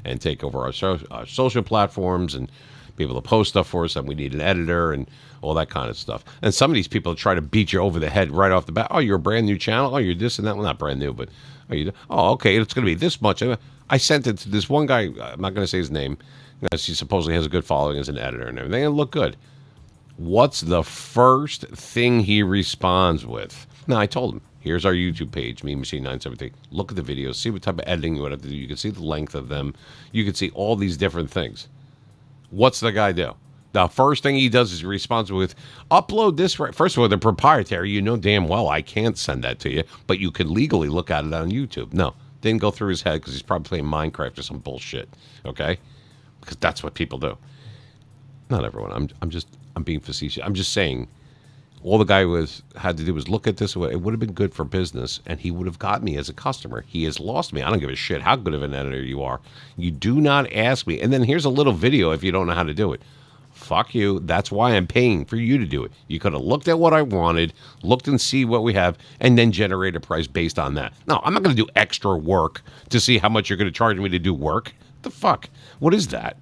and take over our social platforms and be able to post stuff for us. And we need an editor and all that kind of stuff. And some of these people try to beat you over the head right off the bat. Oh, you're a brand new channel. Oh, you're this and that. Well, not brand new, but okay, it's going to be this much. I sent it to this one guy. I'm not going to say his name, because he supposedly has a good following as an editor and everything. It looked good. What's the first thing he responds with? Now, I told him, here's our YouTube page, Mean Machine 973. Look at the videos. See what type of editing you would have to do. You can see the length of them. You can see all these different things. What's the guy do? The first thing he does is he responds with, upload this. First of all, they're proprietary. You know damn well I can't send that to you, but you can legally look at it on YouTube. No, didn't go through his head, because he's probably playing Minecraft or some bullshit. Okay? Because that's what people do. Not everyone. I'm being facetious. I'm just saying, all the guy had to do was look at this. It would have been good for business, and he would have got me as a customer. He has lost me. I don't give a shit how good of an editor you are. You do not ask me. And then here's a little video if you don't know how to do it. Fuck you. That's why I'm paying for you to do it. You could have looked at what I wanted, looked and see what we have, and then generate a price based on that. No, I'm not going to do extra work to see how much you're going to charge me to do work. What the fuck? What is that?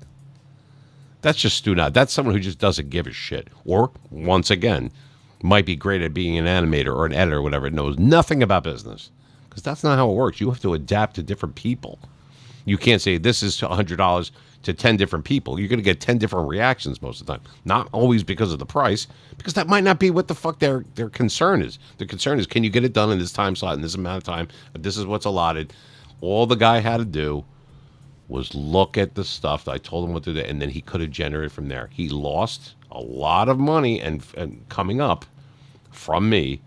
That's just stupid. That's someone who just doesn't give a shit. Or, once again, might be great at being an animator or an editor or whatever, knows nothing about business. Because that's not how it works. You have to adapt to different people. You can't say this is $100 to 10 different people. You're going to get 10 different reactions most of the time. Not always because of the price, because that might not be what the fuck their concern is. Their concern is, can you get it done in this time slot, in this amount of time? This is what's allotted. All the guy had to do was look at the stuff that I told him what to do, and then he could have generated from there. He lost a lot of money and coming up from me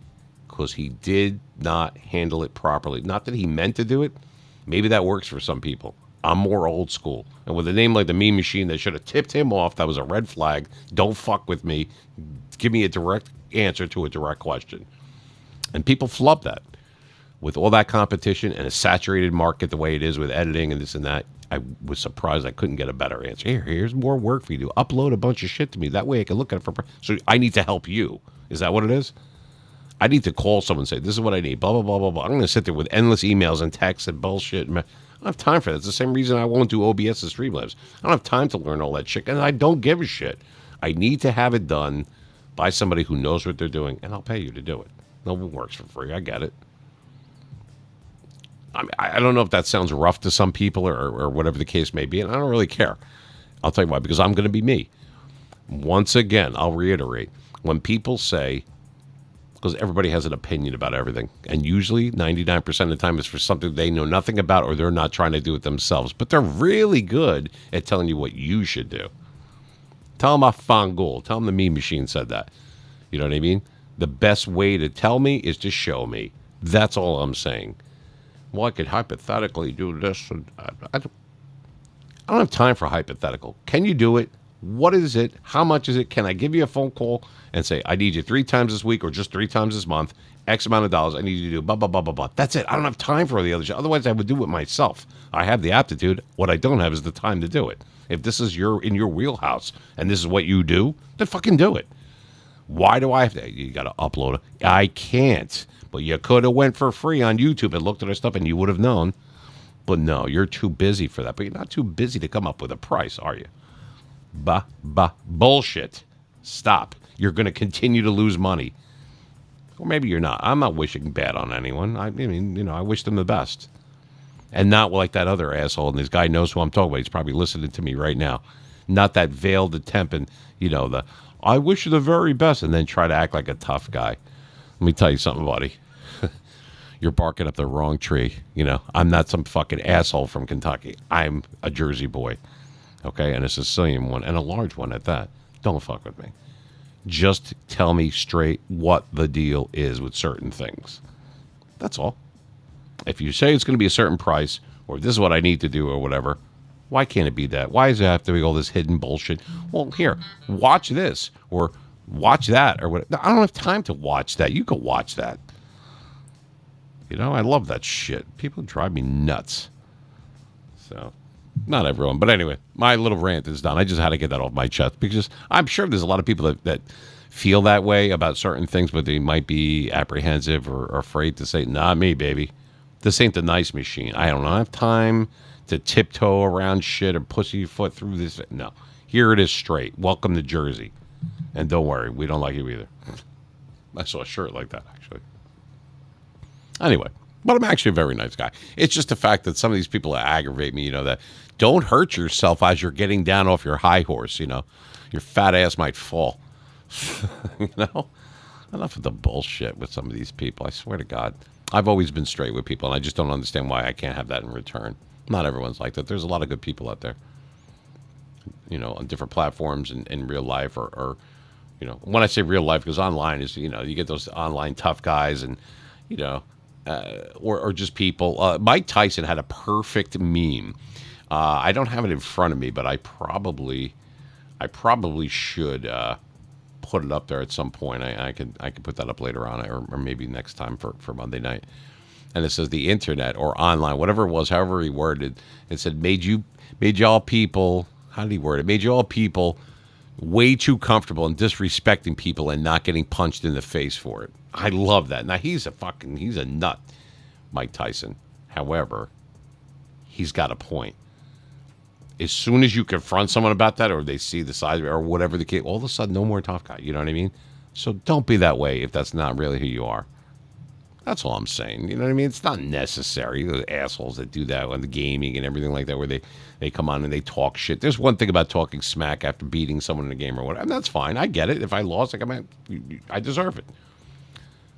because he did not handle it properly. Not that he meant to do it. Maybe that works for some people. I'm more old school. And with a name like the Mean Machine, that should have tipped him off. That was a red flag. Don't fuck with me. Give me a direct answer to a direct question. And people flub that. With all that competition and a saturated market the way it is with editing and this and that, I was surprised I couldn't get a better answer. Here's more work for you to do. Upload a bunch of shit to me. That way I can look at it for... So I need to help you. Is that what it is? I need to call someone and say, this is what I need, blah, blah, blah, blah, blah. I'm going to sit there with endless emails and texts and bullshit. I don't have time for that. It's the same reason I won't do OBS and Streamlabs. I don't have time to learn all that shit, and I don't give a shit. I need to have it done by somebody who knows what they're doing, and I'll pay you to do it. No one works for free. I get it. I don't know if that sounds rough to some people or whatever the case may be, and I don't really care. I'll tell you why, because I'm going to be me. Once again, I'll reiterate. When people say... Because everybody has an opinion about everything. And usually, 99% of the time, it's for something they know nothing about or they're not trying to do it themselves. But they're really good at telling you what you should do. Tell them a fangul. Tell them the Mean Machine said that. You know what I mean? The best way to tell me is to show me. That's all I'm saying. Well, I could hypothetically do this. I don't have time for hypothetical. Can you do it? What is it? How much is it? Can I give you a phone call and say, I need you 3 times this week or just 3 times this month, X amount of dollars. I need you to do blah, blah, blah, blah, blah. That's it. I don't have time for all the other shit. Otherwise, I would do it myself. I have the aptitude. What I don't have is the time to do it. If this is in your wheelhouse and this is what you do, then fucking do it. Why do I have to? You got to upload it. I can't. But you could have went for free on YouTube and looked at our stuff and you would have known. But no, you're too busy for that. But you're not too busy to come up with a price, are you? Bullshit. Stop. You're going to continue to lose money. Or maybe you're not. I'm not wishing bad on anyone. I mean, I wish them the best. And not like that other asshole. And this guy knows who I'm talking about. He's probably listening to me right now. Not that veiled attempt and, I wish you the very best, and then try to act like a tough guy. Let me tell you something, buddy. You're barking up the wrong tree. I'm not some fucking asshole from Kentucky. I'm a Jersey boy. Okay? And a Sicilian one, and a large one at that. Don't fuck with me. Just tell me straight what the deal is with certain things. That's all. If you say it's going to be a certain price, or this is what I need to do, or whatever, why can't it be that? Why does it have to be all this hidden bullshit? Well, here, watch this, or watch that, or what? I don't have time to watch that. You go watch that. I love that shit. People drive me nuts. So, not everyone. But anyway, my little rant is done. I just had to get that off my chest because I'm sure there's a lot of people that feel that way about certain things, but they might be apprehensive or afraid to say, not me, baby. This ain't the nice machine. I don't have time to tiptoe around shit or pussyfoot through this. No. Here it is straight. Welcome to Jersey. And don't worry, we don't like you either. I saw a shirt like that, actually. Anyway, but I'm actually a very nice guy. It's just the fact that some of these people aggravate me, that don't hurt yourself as you're getting down off your high horse, Your fat ass might fall. Enough of the bullshit with some of these people. I swear to God. I've always been straight with people, and I just don't understand why I can't have that in return. Not everyone's like that. There's a lot of good people out there, on different platforms and in real life or when I say real life, because online is, you get those online tough guys and, or just people. Mike Tyson had a perfect meme. I don't have it in front of me, but I probably should put it up there at some point. I can put that up later on, or maybe next time for Monday night. And it says the internet or online, whatever it was, however he worded, it said made y'all people. How did he word it? Made y'all people way too comfortable in disrespecting people and not getting punched in the face for it. I love that. Now he's a nut, Mike Tyson. However, he's got a point. As soon as you confront someone about that, or they see the size or whatever the case, all of a sudden, no more tough guy. You know what I mean? So don't be that way if that's not really who you are. That's all I'm saying. You know what I mean? It's not necessary. Those assholes that do that on the gaming and everything like that, where they come on and they talk shit. There's one thing about talking smack after beating someone in a game or whatever, and that's fine. I get it. If I lost, I deserve it.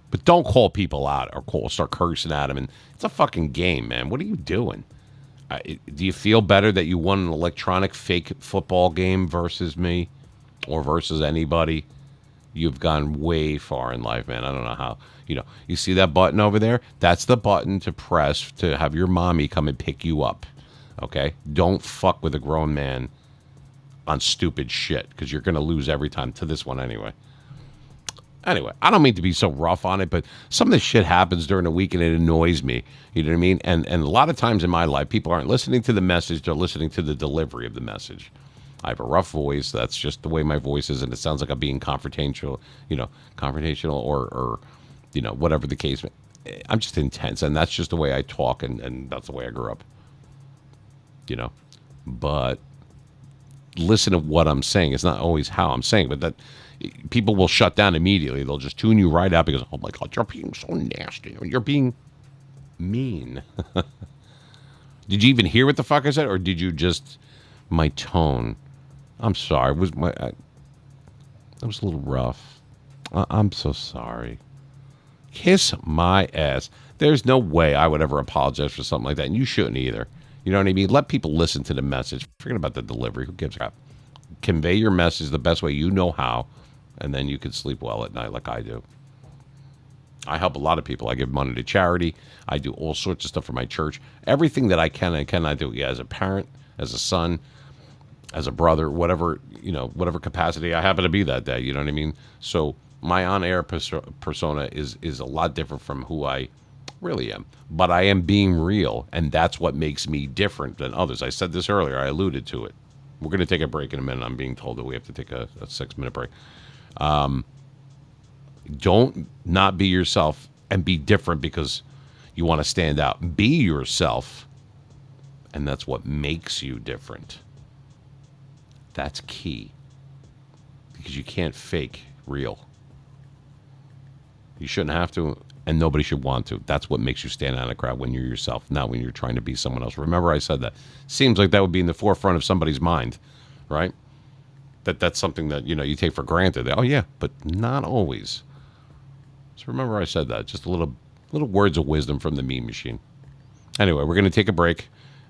But don't call people out or start cursing at them. And it's a fucking game, man. What are you doing? Do you feel better that you won an electronic fake football game versus me or versus anybody? You've gone way far in life, man. I don't know how. You see that button over there? That's the button to press to have your mommy come and pick you up. Okay? Don't fuck with a grown man on stupid shit because you're going to lose every time to this one anyway. Anyway, I don't mean to be so rough on it, but some of this shit happens during the week and it annoys me. You know what I mean? And a lot of times in my life, people aren't listening to the message. They're listening to the delivery of the message. I have a rough voice. That's just the way my voice is, and it sounds like I'm being confrontational, or whatever the case. I'm just intense, and that's just the way I talk, and that's the way I grew up. But listen to what I'm saying. It's not always how I'm saying, but that people will shut down immediately. They'll just tune you right out because, oh my God, you're being so nasty. You're being mean. Did you even hear what the fuck I said, or did you just my tone? I'm sorry. That was a little rough. I'm so sorry. Kiss my ass. There's no way I would ever apologize for something like that, and you shouldn't either. You know what I mean? Let people listen to the message. Forget about the delivery. Who gives a crap? Convey your message the best way you know how, and then you can sleep well at night like I do. I help a lot of people. I give money to charity. I do all sorts of stuff for my church. Everything that I can and cannot do. Yeah, as a parent, as a son, as a brother, whatever, whatever capacity I happen to be that day. You know what I mean? So my on-air persona is a lot different from who I really am. But I am being real, and that's what makes me different than others. I said this earlier. I alluded to it. We're going to take a break in a minute. I'm being told that we have to take a 6-minute break. Don't not be yourself and be different because you want to stand out. Be yourself, and that's what makes you different. That's key because you can't fake real. You shouldn't have to, and nobody should want to. That's what makes you stand out in a crowd when you're yourself, not when you're trying to be someone else. Remember I said that. Seems like that would be in the forefront of somebody's mind, right? That's something that, you take for granted. Oh, yeah, but not always. So remember I said that. Just a little words of wisdom from the meme machine. Anyway, we're going to take a break.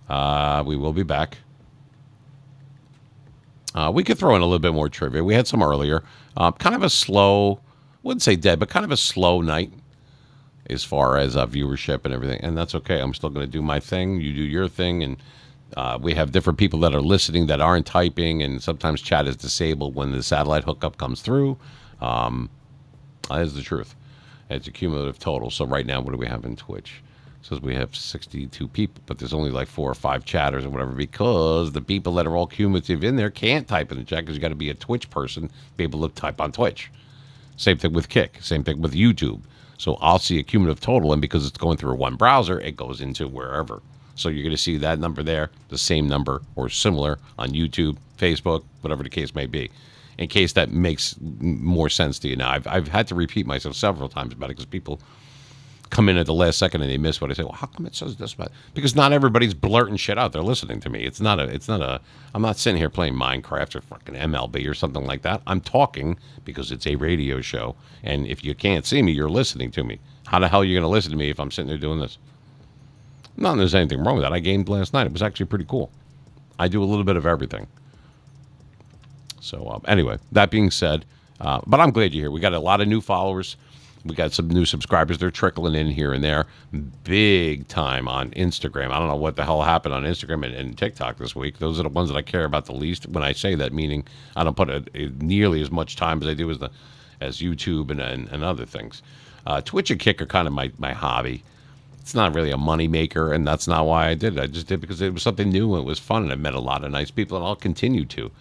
We will be back. We could throw in a little bit more trivia. We had some earlier. Kind of a slow, wouldn't say dead, but kind of a slow night as far as viewership and everything. And that's okay. I'm still going to do my thing. You do your thing. And we have different people that are listening that aren't typing. And sometimes chat is disabled when the satellite hookup comes through. That is the truth. It's a cumulative total. So right now, what do we have in Twitch? It says we have 62 people, but there's only like 4 or 5 chatters or whatever because the people that are all cumulative in there can't type in the chat because you got to be a Twitch person to be able to type on Twitch. Same thing with Kick. Same thing with YouTube. So I'll see a cumulative total, and because it's going through one browser, it goes into wherever. So you're going to see that number there, the same number or similar on YouTube, Facebook, whatever the case may be. In case that makes more sense to you. Now, I've had to repeat myself several times about it because people come in at the last second and they miss what I say. Well, how come it says this about? Because not everybody's blurting shit out. They're listening to me. I'm not sitting here playing Minecraft or fucking MLB or something like that. I'm talking because it's a radio show. And if you can't see me, you're listening to me. How the hell are you going to listen to me if I'm sitting there doing this? Not that there's anything wrong with that. I gamed last night. It was actually pretty cool. I do a little bit of everything. So anyway, that being said, but I'm glad you're here. We got a lot of new followers. We got some new subscribers. They're trickling in here and there. Big time on Instagram. I don't know what the hell happened on Instagram and TikTok this week. Those are the ones that I care about the least. When I say that, meaning I don't put nearly as much time as I do as YouTube and other things. Twitch and Kick are kind of my hobby. It's not really a money maker, and that's not why I did it. I just did it because it was something new and it was fun, and I met a lot of nice people, and I'll continue to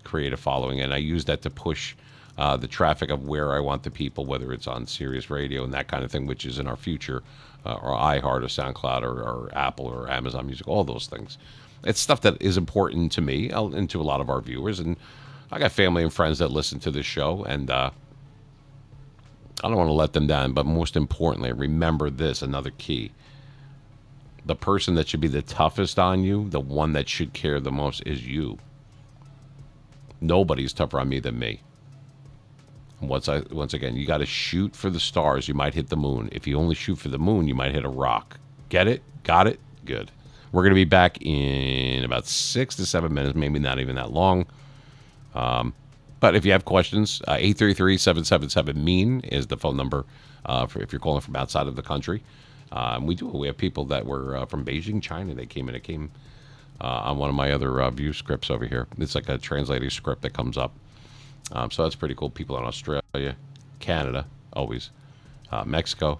create a following, and I use that to push the traffic of where I want the people, whether it's on Sirius Radio and that kind of thing, which is in our future, or iHeart or SoundCloud or Apple or Amazon Music, all those things. It's stuff that is important to me and to a lot of our viewers, and I got family and friends that listen to this show, and I don't want to let them down, but most importantly, remember this, another key. The person that should be the toughest on you, the one that should care the most is you. Nobody's tougher on me than me. Once again, you got to shoot for the stars. You might hit the moon. If you only shoot for the moon, you might hit a rock. Get it? Got it? Good. We're going to be back in about 6 to 7 minutes, maybe not even that long. But if you have questions, 833-777-MEAN is the phone number for if you're calling from outside of the country. We have people that were from Beijing, China. They came on one of my other view scripts over here. It's like a translating script that comes up. So that's pretty cool. People in Australia, Canada, always, Mexico,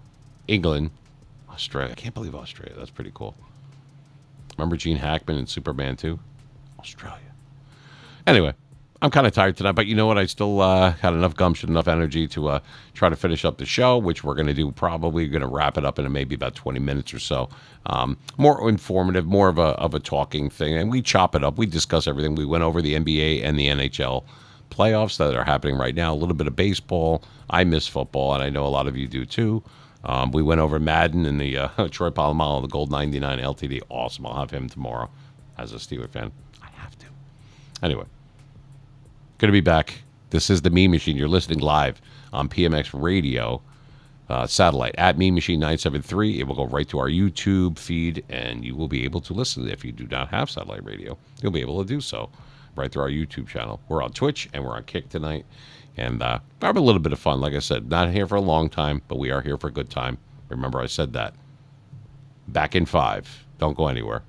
England, Australia. I can't believe Australia. That's pretty cool. Remember Gene Hackman and Superman 2? Australia. Anyway, I'm kind of tired tonight, but you know what? I still had enough gumption, enough energy to try to finish up the show, which we're going to do. Probably going to wrap it up in maybe about 20 minutes or so. More informative, more of a talking thing, and we chop it up. We discuss everything. We went over the NBA and the NHL playoffs that are happening right now. A little bit of baseball. I miss football, and I know a lot of you do too. We went over Madden and the Troy Polamalu, the Gold 99 LTD. Awesome. I'll have him tomorrow as a Steeler fan. I have to. Anyway. Going to be back. This is the Meme Machine. You're listening live on PMX Radio satellite at Meme Machine 973. It will go right to our YouTube feed, and you will be able to listen. If you do not have satellite radio, you'll be able to do so right through our YouTube channel. We're on Twitch and we're on Kick tonight, and have a little bit of fun. Like I said, not here for a long time, but we are here for a good time. Remember, I said that. Back in 5. Don't go anywhere.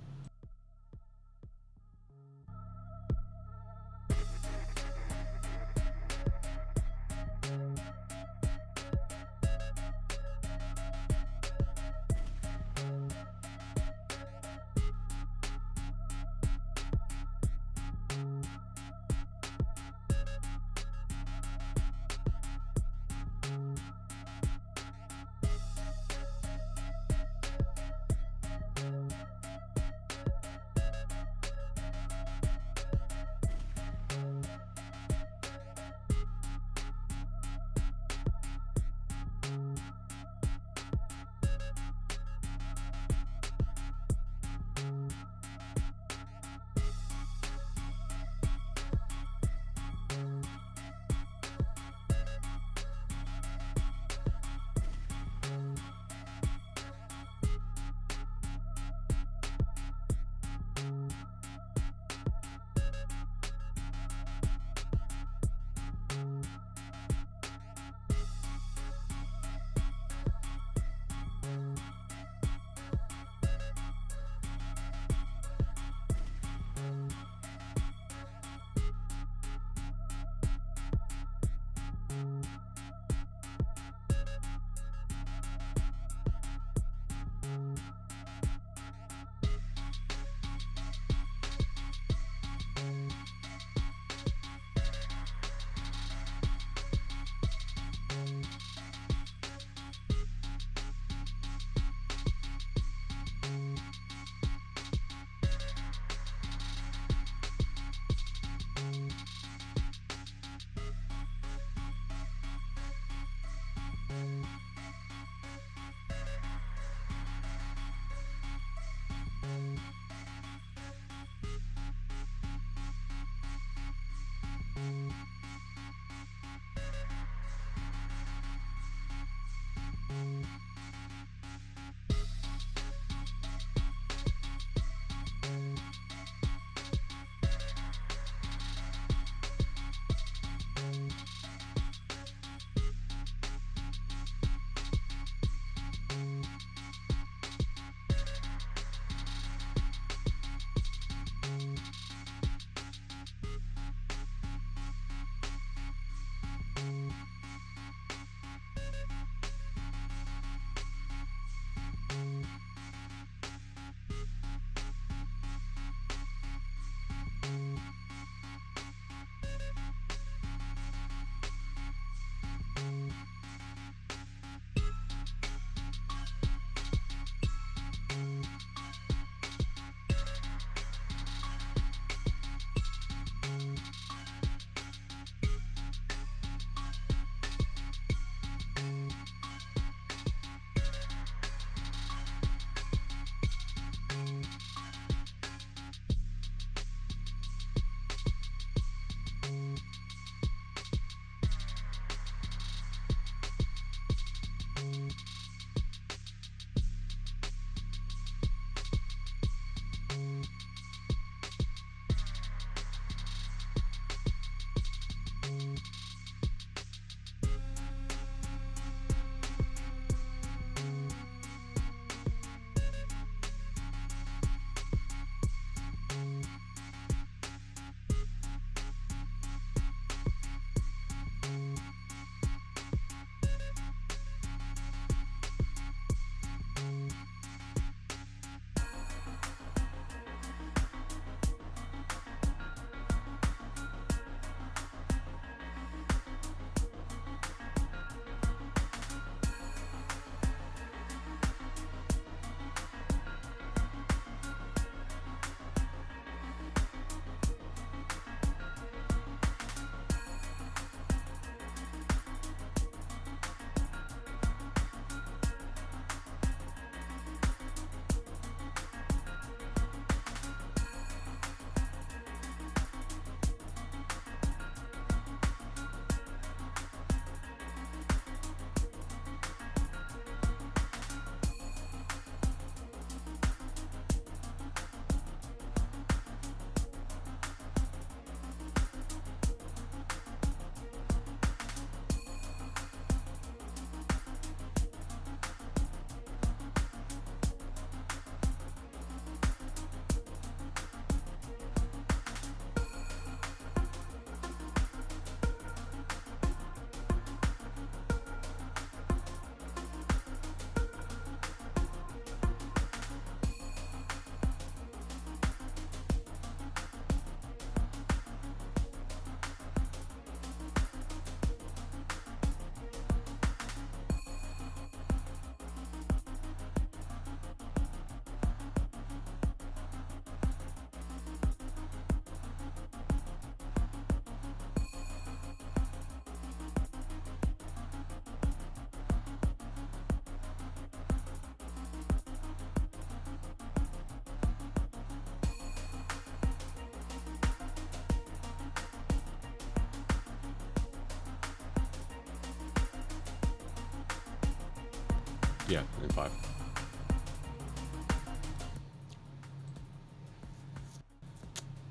Yeah, in 5.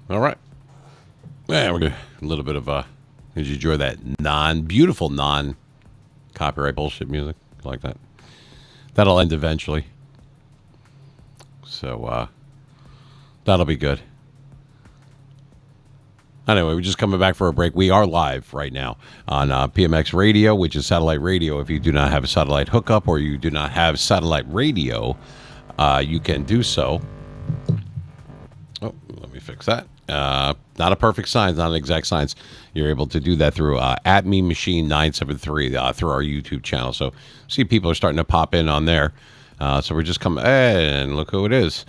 All right. Yeah, we're gonna a little bit of did you enjoy that beautiful non copyright bullshit music? Like that. That'll end eventually. So that'll be good. Anyway, we're just coming back for a break. We are live right now on PMX Radio, which is satellite radio. If you do not have a satellite hookup or you do not have satellite radio, you can do so. Oh, let me fix that. Not a perfect science, not an exact science. You're able to do that through at me machine 973 through our YouTube channel. So see, people are starting to pop in on there. So we're just coming, and look who it is.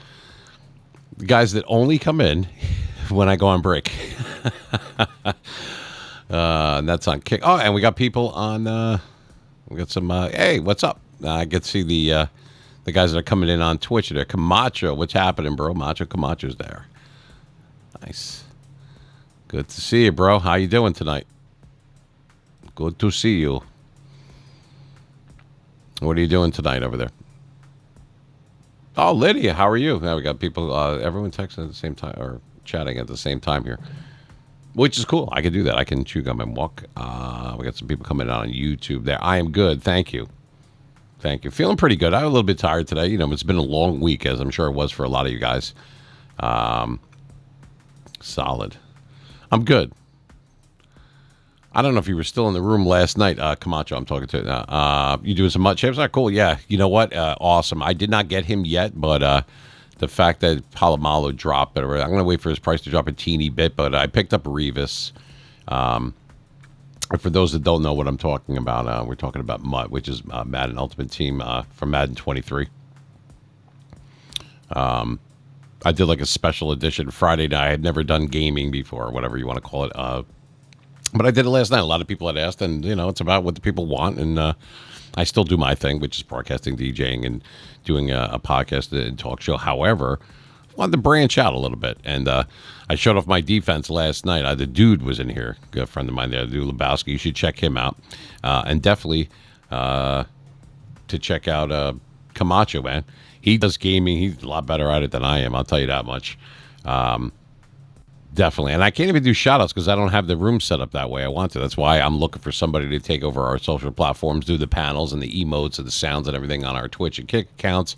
The guys that only come in when I go on break. And that's on kick. Oh, and we got people on. We got some. Hey, what's up? I get to see the guys that are coming in on Twitch. There, Camacho. What's happening, bro? Macho Camacho's there. Nice. Good to see you, bro. How you doing tonight? Good to see you. What are you doing tonight over there? Oh, Lydia, how are you? Now we got people. Everyone texting at the same time or chatting at the same time here, which is cool. I can do that. I can chew gum and walk. We got some people coming on YouTube there. I am good. Thank you. Thank you. Feeling pretty good. I'm a little bit tired today. You know, it's been a long week, as I'm sure it was for a lot of you guys. Solid. I'm good. I don't know if you were still in the room last night, Camacho. I'm talking to. You doing some mutt shapes? All right, cool. Yeah. You know what? Awesome. I did not get him yet, but the fact that Palomalo dropped, I'm going to wait for his price to drop a teeny bit. But I picked up Revis. For those that don't know what I'm talking about, we're talking about Mutt, which is Madden Ultimate Team from Madden 23. I did like a special edition Friday night. I had never done gaming before, or whatever you want to call it. But I did it last night. A lot of people had asked, and you know, it's about what the people want. And I still do my thing, which is broadcasting, DJing, and doing a podcast and talk show. However, I wanted to branch out a little bit, and I showed off my defense last night. The dude was in here, a friend of mine there, Dude Lebowski. You should check him out, and definitely to check out Camacho, man. He does gaming. He's a lot better at it than I am. I'll tell you that much. Definitely. And I can't even do shout-outs because I don't have the room set up that way I want to. That's why I'm looking for somebody to take over our social platforms, do the panels and the emotes and the sounds and everything on our Twitch and Kick accounts.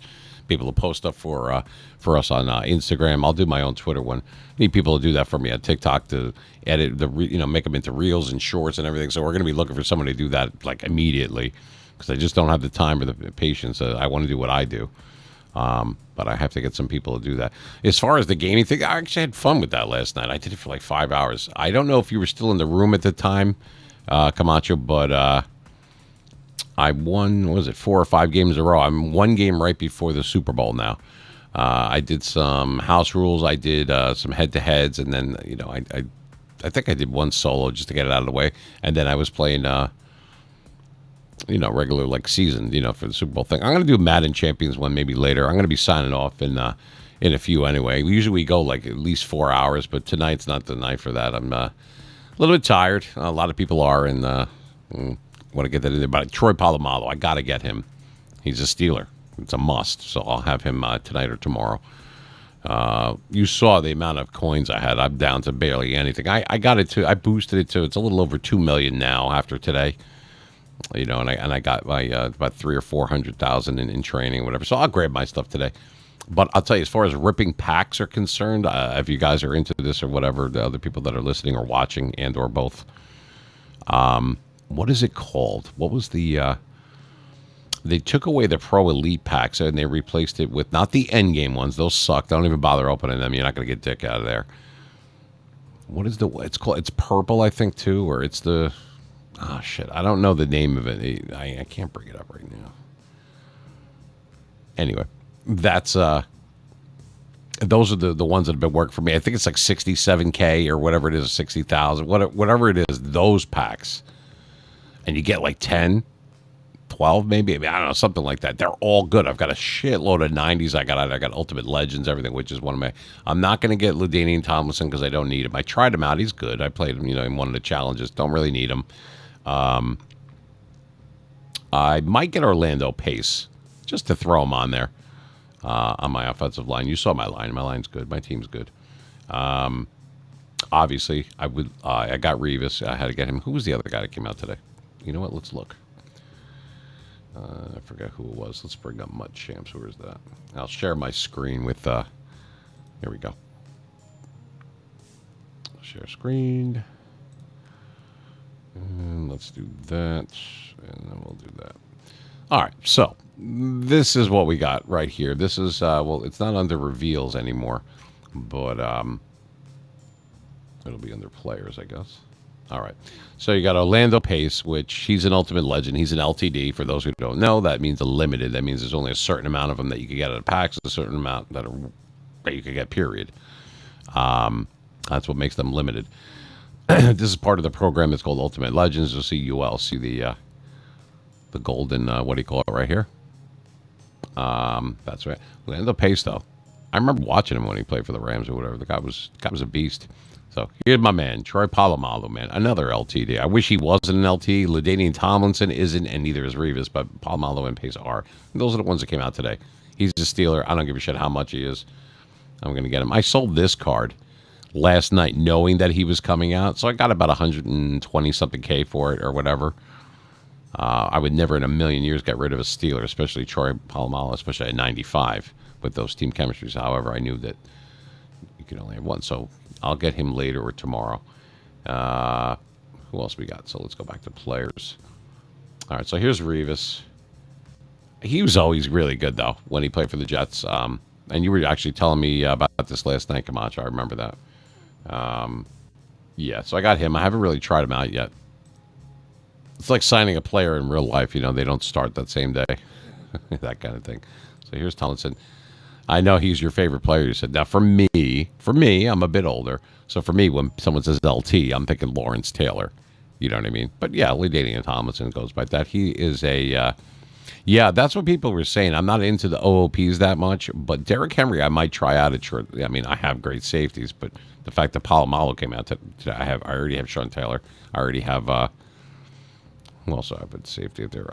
People to post stuff for us on Instagram. I'll do my own Twitter one. Need people to do that for me on TikTok to edit make them into reels and shorts and everything. So we're going to be looking for somebody to do that like immediately because I just don't have the time or the patience. I want to do what I do. But I have to get some people to do that. As far as the gaming thing, I actually had fun with that last night. I did it for like 5 hours. I don't know if you were still in the room at the time, Camacho, but I won, what was it, 4 or 5 games in a row. I'm one game right before the Super Bowl now. I did some house rules. I did some head-to-heads, and then, you know, I think I did one solo just to get it out of the way. And then I was playing regular like season, for the Super Bowl thing. I'm going to do a Madden Champions one maybe later. I'm going to be signing off in a few anyway. Usually we go like at least 4 hours, but tonight's not the night for that. I'm a little bit tired. A lot of people are, and want to get that in there. But Troy Polamalu, I got to get him. He's a Steeler. It's a must. So I'll have him tonight or tomorrow. You saw the amount of coins I had. I'm down to barely anything. I boosted it to, it's a little over 2 million now after today. And I got my about 300,000 or 400,000 in training, or whatever. So I'll grab my stuff today. But I'll tell you, as far as ripping packs are concerned, if you guys are into this or whatever, the other people that are listening or watching and or both, what is it called? What was the? They took away the Pro Elite packs and they replaced it with not the end game ones. Those suck. Don't even bother opening them. You're not going to get dick out of there. What is it's called? It's purple, I think, too, or it's the. Oh, shit. I don't know the name of it. I can't bring it up right now. Anyway, that's those are the ones that have been working for me. I think it's like 67K or whatever it is, 60,000, whatever it is, those packs. And you get like 10, 12 maybe. I don't know, something like that. They're all good. I've got a shitload of 90s. I got Ultimate Legends, everything, which is one of my. I'm not going to get LaDainian Tomlinson because I don't need him. I tried him out. He's good. I played him, in one of the challenges. Don't really need him. I might get Orlando Pace. just to throw him on there on my offensive line. You saw my line. My line's good. My team's good. Obviously, I got Revis. I had to get him. Who was the other guy that came out today? You know what? Let's look. I forgot who it was. Let's bring up Mud Champs. Where is that? I'll share my screen with. Here we go. Share screen. And let's do that. And then we'll do that. All right. So this is what we got right here. This is, well, it's not under reveals anymore, but it'll be under players, I guess. All right. So you got Orlando Pace, which he's an Ultimate Legend. He's an LTD. For those who don't know, that means a limited. That means there's only a certain amount of them that you can get at a packs, a certain amount that you can get, period. That's what makes them limited. This is part of the program. It's called Ultimate Legends. You'll see UL. See the golden, what do you call it right here? That's right. Orlando Pace, though. I remember watching him when he played for the Rams or whatever. The guy was a beast. So here's my man, Troy Polamalu, man. Another LTD. I wish he wasn't an LT. LaDainian Tomlinson isn't, and neither is Revis, but Polamalu and Pace are. And those are the ones that came out today. He's a Steeler. I don't give a shit how much he is. I'm going to get him. I sold this card last night knowing that he was coming out. So I got about 120-something K for it or whatever. I would never in a million years get rid of a Steeler, especially Troy Polamalu, especially at 95 with those team chemistries. However, I knew that you could only have one. So I'll get him later or tomorrow. Who else we got? So let's go back to players. All right, so here's Revis. He was always really good, though, when he played for the Jets. And you were actually telling me about this last night, Camacho. I remember that. Yeah, so I got him. I haven't really tried him out yet. It's like signing a player in real life. You know, they don't start that same day. That kind of thing. So here's Tomlinson. I know he's your favorite player. You said. Now, for me, I'm a bit older. So for me, when someone says LT, I'm thinking Lawrence Taylor. You know what I mean? But yeah, LaDainian Tomlinson goes by that. He is a... yeah, that's what people were saying. I'm not into the OOPs that much, but Derrick Henry, I might try out at short. I mean, I have great safeties, but the fact that Polamalu came out today, I already have Sean Taylor. I already have... who else do I have at safety there?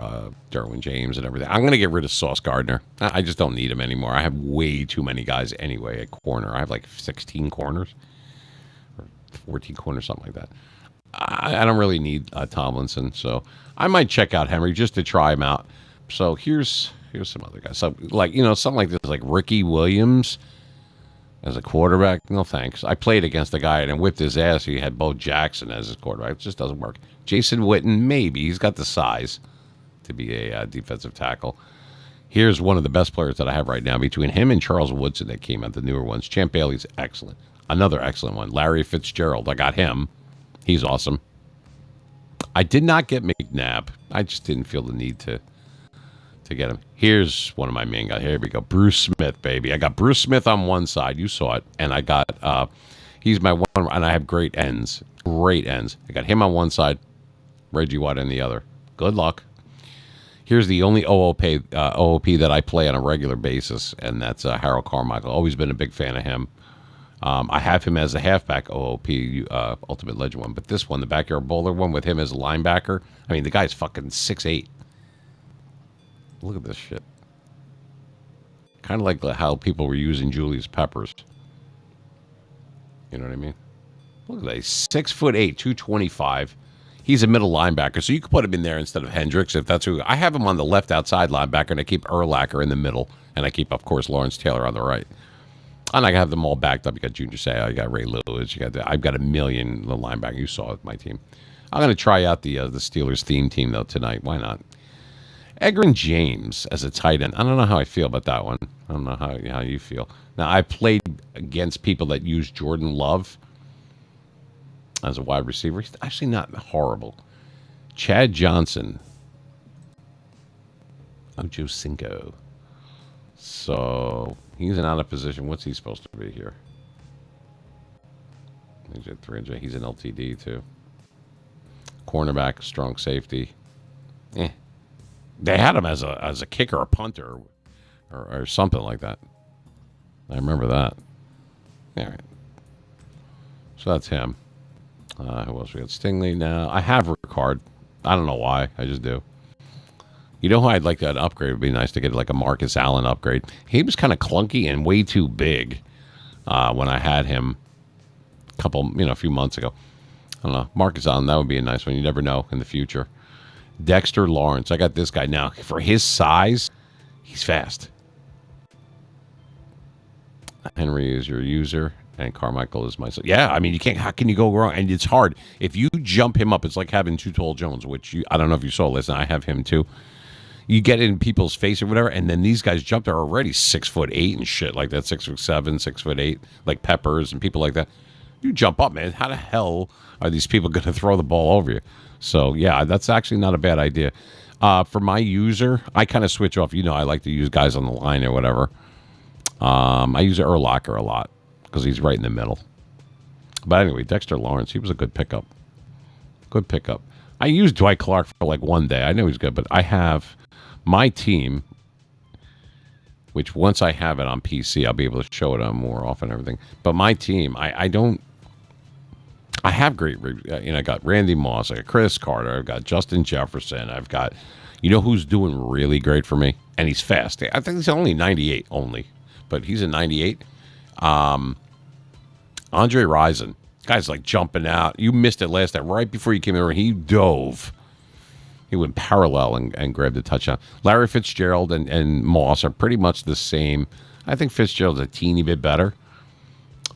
Derwin James and everything. I'm going to get rid of Sauce Gardner. I just don't need him anymore. I have way too many guys anyway at corner. I have like 16 corners or 14 corners, something like that. I don't really need Tomlinson, so I might check out Henry just to try him out. So here's some other guys. So like, you know, something like this, like Ricky Williams as a quarterback. No thanks. I played against a guy and whipped his ass. He had Bo Jackson as his quarterback. It just doesn't work. Jason Witten, maybe. He's got the size to be a defensive tackle. Here's one of the best players that I have right now between him and Charles Woodson that came out, the newer ones. Champ Bailey's excellent. Another excellent one. Larry Fitzgerald. I got him. He's awesome. I did not get McNabb. I just didn't feel the need to get him. Here's one of my main guys. Here we go. Bruce Smith, baby. I got Bruce Smith on one side. You saw it. And I got, he's my one, and I have great ends. Great ends. I got him on one side, Reggie White on the other. Good luck. Here's the only OOP that I play on a regular basis, and that's Harold Carmichael. Always been a big fan of him. I have him as a halfback OOP, Ultimate Legend one. But this one, the backyard bowler one with him as a linebacker, I mean, the guy's fucking 6'8". Look at this shit. Kind of like how people were using Julius Peppers. You know what I mean? Look at that. He's 6'8", 225. He's a middle linebacker, so you could put him in there instead of Hendricks if that's who. I have him on the left outside linebacker, and I keep Urlacher in the middle, and I keep, of course, Lawrence Taylor on the right. And I have them all backed up. You got Junior Seau, you got Ray Lewis, I've got a million the linebacker. You saw it, my team. I'm going to try out the Steelers theme team though tonight. Why not? Edgerrin James as a tight end. I don't know how I feel about that one. I don't know how you feel. Now I played against people that use Jordan Love as a wide receiver. He's actually not horrible. Chad Johnson. Ocho Cinco. So he's in out of position. What's he supposed to be here? He's at 300. He's an LTD too. Cornerback, strong safety. They had him as a kicker, a punter, or something like that. I remember that. All right. So that's him. Who else we got? Stingley now. I have Ricard. I don't know why. I just do. You know who I'd like to upgrade? It would be nice to get like a Marcus Allen upgrade. He was kind of clunky and way too big when I had him a few months ago. I don't know. Marcus Allen, that would be a nice one. You never know in the future. Dexter Lawrence. I got this guy now. For his size, he's fast. Henry is your user, and Carmichael is my son. Yeah, I mean, you can't. How can you go wrong? And it's hard. If you jump him up, it's like having Too Tall Jones, which I don't know if you saw. Listen, I have him too. You get in people's face or whatever, and then these guys jump. They're already 6'8" and shit like that, 6'7", 6'8", like Peppers and people like that. You jump up, man. How the hell are these people going to throw the ball over you? So yeah, that's actually not a bad idea. For my user, I kind of switch off. I like to use guys on the line or whatever. I use Urlacher a lot because he's right in the middle. But anyway, Dexter Lawrence, he was a good pickup. Good pickup. I used Dwight Clark for like one day. I know he's good, but I have my team, which once I have it on PC, I'll be able to show it on more often and everything. But my team, I have great, I got Randy Moss, I got Chris Carter, I've got Justin Jefferson, I've got, who's doing really great for me? And he's fast. I think he's only 98 only. But he's a 98. Andre Rison. Guy's like jumping out. You missed it last time. Right before you came in, he dove. He went parallel and grabbed the touchdown. Larry Fitzgerald and Moss are pretty much the same. I think Fitzgerald's a teeny bit better.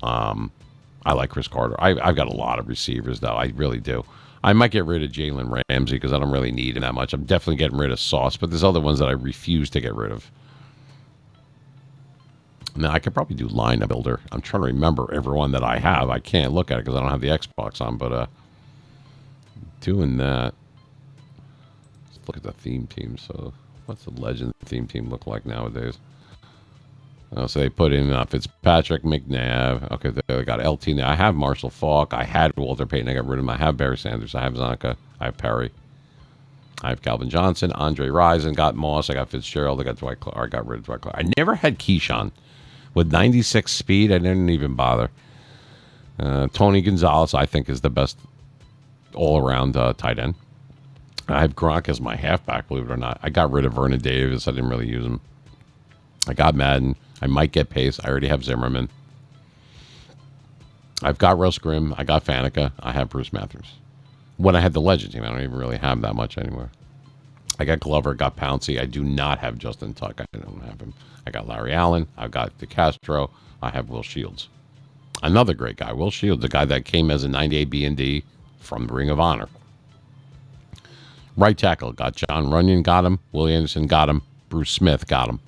I like Chris Carter. I've got a lot of receivers, though. I really do. I might get rid of Jalen Ramsey because I don't really need him that much. I'm definitely getting rid of Sauce, but there's other ones that I refuse to get rid of. Now, I could probably do lineup builder. I'm trying to remember everyone that I have. I can't look at it because I don't have the Xbox on, but doing that. Let's look at the theme team. So what's the Legend theme team look like nowadays? So they put in Fitzpatrick, McNabb. Okay, they got LT there. I have Marshall Faulk. I had Walter Payton. I got rid of him. I have Barry Sanders. I have Zonka. I have Perry. I have Calvin Johnson. Andre Rison. Got Moss. I got Fitzgerald. I got Dwight Clark. I got rid of Dwight Clark. I never had Keyshawn. With 96 speed, I didn't even bother. Tony Gonzalez, I think, is the best all-around tight end. I have Gronk as my halfback, believe it or not. I got rid of Vernon Davis. I didn't really use him. I got Madden. I might get Pace. I already have Zimmerman. I've got Russ Grimm. I got Faneca. I have Bruce Matthews. When I had the Legend team, I don't even really have that much anymore. I got Glover. Got Pouncey. I do not have Justin Tuck. I don't have him. I got Larry Allen. I've got DeCastro. I have Will Shields. Another great guy. Will Shields, the guy that came as a 98 B&D from the Ring of Honor. Right tackle. Got John Runyon. Got him. Willie Anderson. Got him. Bruce Smith. Got him.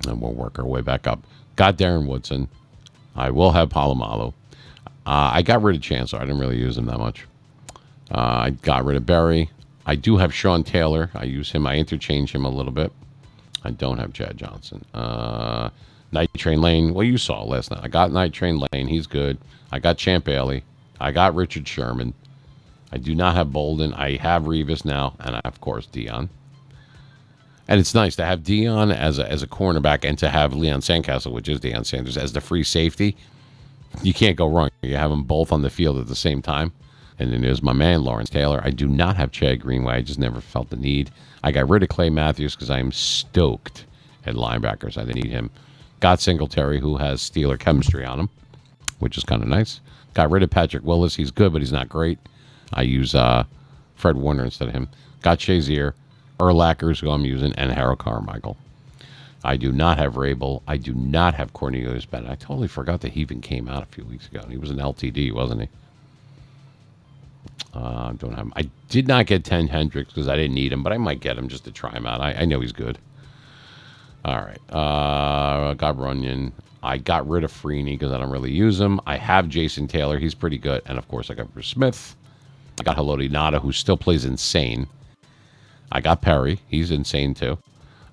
And we'll work our way back up. Got Darren Woodson. I will have Palomalu. I got rid of Chancellor. I didn't really use him that much. I got rid of Berry. I do have Sean Taylor. I use him. I interchange him a little bit. I don't have Chad Johnson. Night Train Lane. Well, you saw last night. I got Night Train Lane. He's good. I got Champ Bailey. I got Richard Sherman. I do not have Bolden. I have Revis now. And, of course, Dion. And it's nice to have Dion as a cornerback and to have Leon Sandcastle, which is Deion Sanders, as the free safety. You can't go wrong. You have them both on the field at the same time. And then there's my man, Lawrence Taylor. I do not have Chad Greenway. I just never felt the need. I got rid of Clay Matthews because I am stoked at linebackers. I didn't need him. Got Singletary, who has Steeler chemistry on him, which is kind of nice. Got rid of Patrick Willis. He's good, but he's not great. I use Fred Warner instead of him. Got Shazier, Urlacher's who I'm using, and Harold Carmichael. I do not have Rabel. I do not have Cornelius Bennett. I totally forgot that he even came out a few weeks ago. He was an LTD, wasn't he? Don't have him. I did not get 10 Hendricks because I didn't need him, but I might get him just to try him out. I know he's good. All right. Got Runyon. I got rid of Freeney because I don't really use him. I have Jason Taylor. He's pretty good. And, of course, I got Bruce Smith. I got Haloti Nada, who still plays insane. I got Perry. He's insane, too.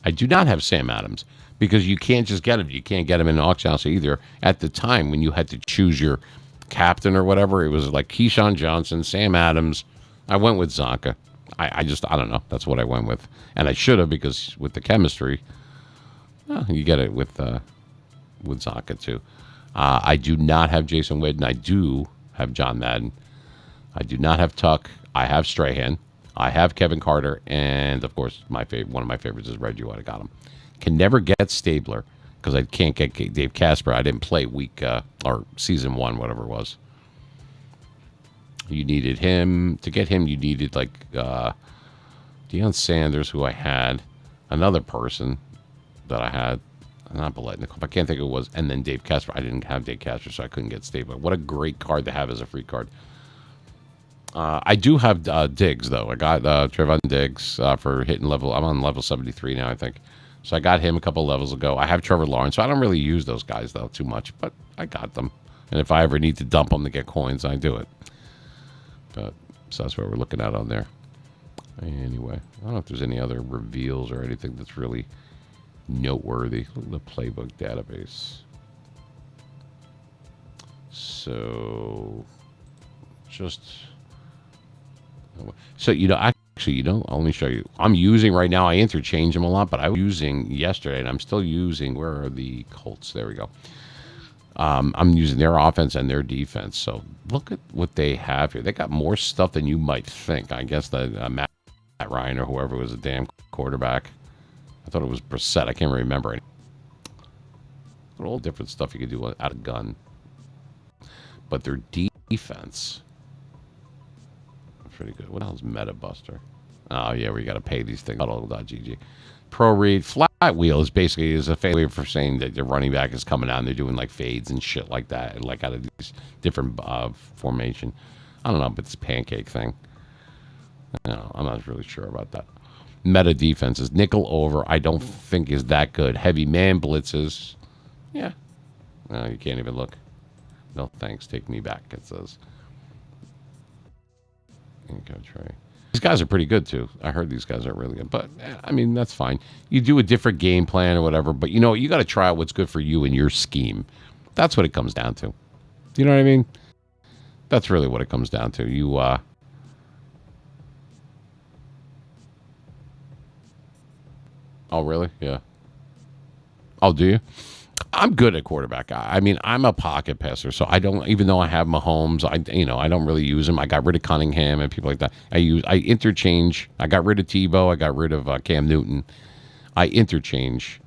I do not have Sam Adams because you can't just get him. You can't get him in the auction house either. At the time when you had to choose your captain or whatever, it was like Keyshawn Johnson, Sam Adams. I went with Zonka. I don't know. That's what I went with. And I should have because with the chemistry, you get it with Zonka too. I do not have Jason Witten. I do have John Madden. I do not have Tuck. I have Strahan. I have Kevin Carter, and of course, one of my favorites is Reggie White. I got him. Can never get Stabler because I can't get Dave Casper. I didn't play week or season 1, whatever it was. You needed him to get him. You needed like Deion Sanders, who I had, another person that I had, not Biletnikoff. I can't think of who it was, and then Dave Casper. I didn't have Dave Casper, so I couldn't get Stabler. What a great card to have as a free card. I do have Diggs, though. I got Trevon Diggs for hitting level. I'm on level 73 now, I think. So I got him a couple levels ago. I have Trevor Lawrence, so I don't really use those guys, though, too much. But I got them. And if I ever need to dump them to get coins, I do it. But so that's what we're looking at on there. Anyway, I don't know if there's any other reveals or anything that's really noteworthy. Look at the playbook database. So, let me show you. I'm using right now, I interchange them a lot, but I was using yesterday, and I'm still using, where are the Colts? There we go. I'm using their offense and their defense. So look at what they have here. They got more stuff than you might think. I guess that Matt Ryan or whoever was a damn quarterback. I thought it was Brissett. I can't remember. All different stuff you could do out of gun. But their defense, pretty good. What the hell's Meta Buster? Oh, yeah, we got to pay these things. Huddle.gg. Pro read. Flat wheel is basically a failure for saying that your running back is coming out and they're doing like fades and shit like that, and like out of these different formation. I don't know, but it's a pancake thing. No, I'm not really sure about that. Meta defenses. Nickel over, I don't think is that good. Heavy man blitzes. Yeah. No, you can't even look. No thanks. Take me back, it says. Go try. These guys are pretty good too. I heard these guys are really good, but I mean that's fine. You do a different game plan or whatever, but you know you got to try out what's good for you and your scheme. That's what it comes down to. You know what I mean? That's really what it comes down to. You Oh really? Yeah. Oh, do you? I'm good at quarterback. I mean, I'm a pocket passer, so I don't. Even though I have Mahomes, I don't really use him. I got rid of Cunningham and people like that. I interchange. I got rid of Tebow. I got rid of Cam Newton. I interchange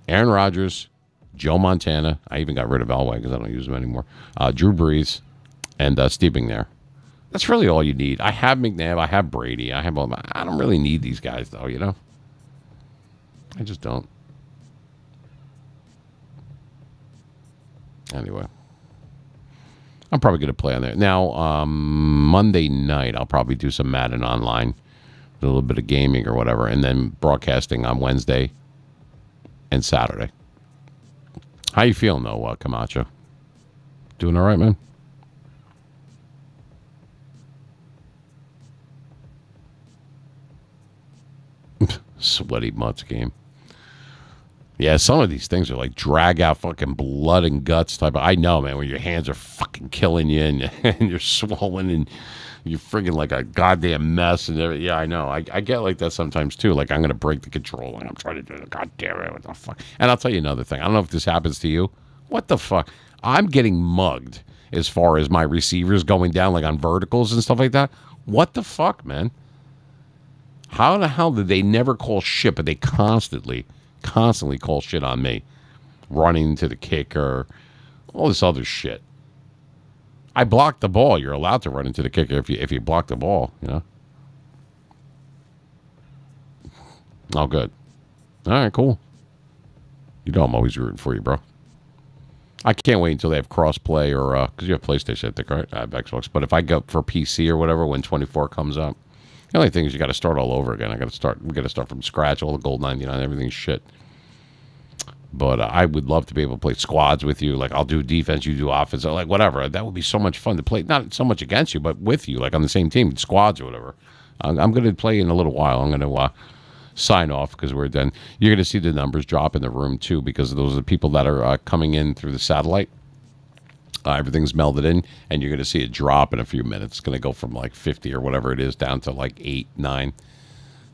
Aaron Rodgers, Joe Montana. I even got rid of Elway because I don't use him anymore. Drew Brees and Steve McNair. That's really all you need. I have McNabb. I have Brady. I don't really need these guys though. You know, I just don't. Anyway, I'm probably going to play on there. Now, Monday night, I'll probably do some Madden online, a little bit of gaming or whatever, and then broadcasting on Wednesday and Saturday. How you feeling, though, Camacho? Doing all right, man? Sweaty Mutts game. Yeah, some of these things are like drag out fucking blood and guts type. I know, man, when your hands are fucking killing you and you're swollen and you're friggin' like a goddamn mess and everything. Yeah, I know. I get like that sometimes too. Like I'm going to break the control and I'm trying to do it. God damn it. What the fuck? And I'll tell you another thing. I don't know if this happens to you. What the fuck? I'm getting mugged as far as my receivers going down like on verticals and stuff like that. What the fuck, man? How the hell did they never call shit, but they constantly call shit on me, running to the kicker, all this other shit. I blocked the ball. You're allowed to run into the kicker if you block the ball, you know. Oh, good. All right, cool. You know I'm always rooting for you, bro. I can't wait until they have cross-play or because you have PlayStation, I think, right? I have Xbox. But if I go for PC or whatever when 24 comes up, the only thing is you got to start all over again. We got to start from scratch. All the gold 99, everything's shit. But I would love to be able to play squads with you. Like I'll do defense, you do offense, like whatever. That would be so much fun to play. Not so much against you, but with you, like on the same team, squads or whatever. I'm going to play in a little while. I'm going to sign off because we're done. You're going to see the numbers drop in the room too because those are the people that are coming in through the satellite. Everything's melded in, and you're going to see it drop in a few minutes. It's going to go from like 50 or whatever it is down to like 8, 9.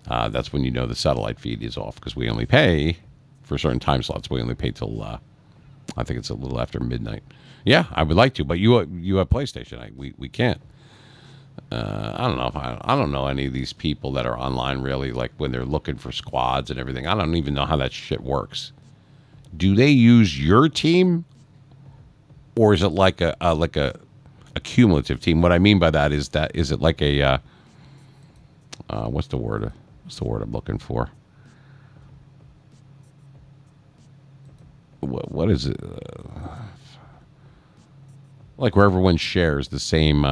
That's when you know the satellite feed is off because we only pay for certain time slots. We only pay till I think it's a little after midnight. Yeah, I would like to, but you have PlayStation. We can't. I don't know if I don't know any of these people that are online really, like when they're looking for squads and everything. I don't even know how that shit works. Do they use your team, or is it like a cumulative team? What I mean by that is it like a what's the word? What's the word I'm looking for? What is it? Like where everyone shares the same.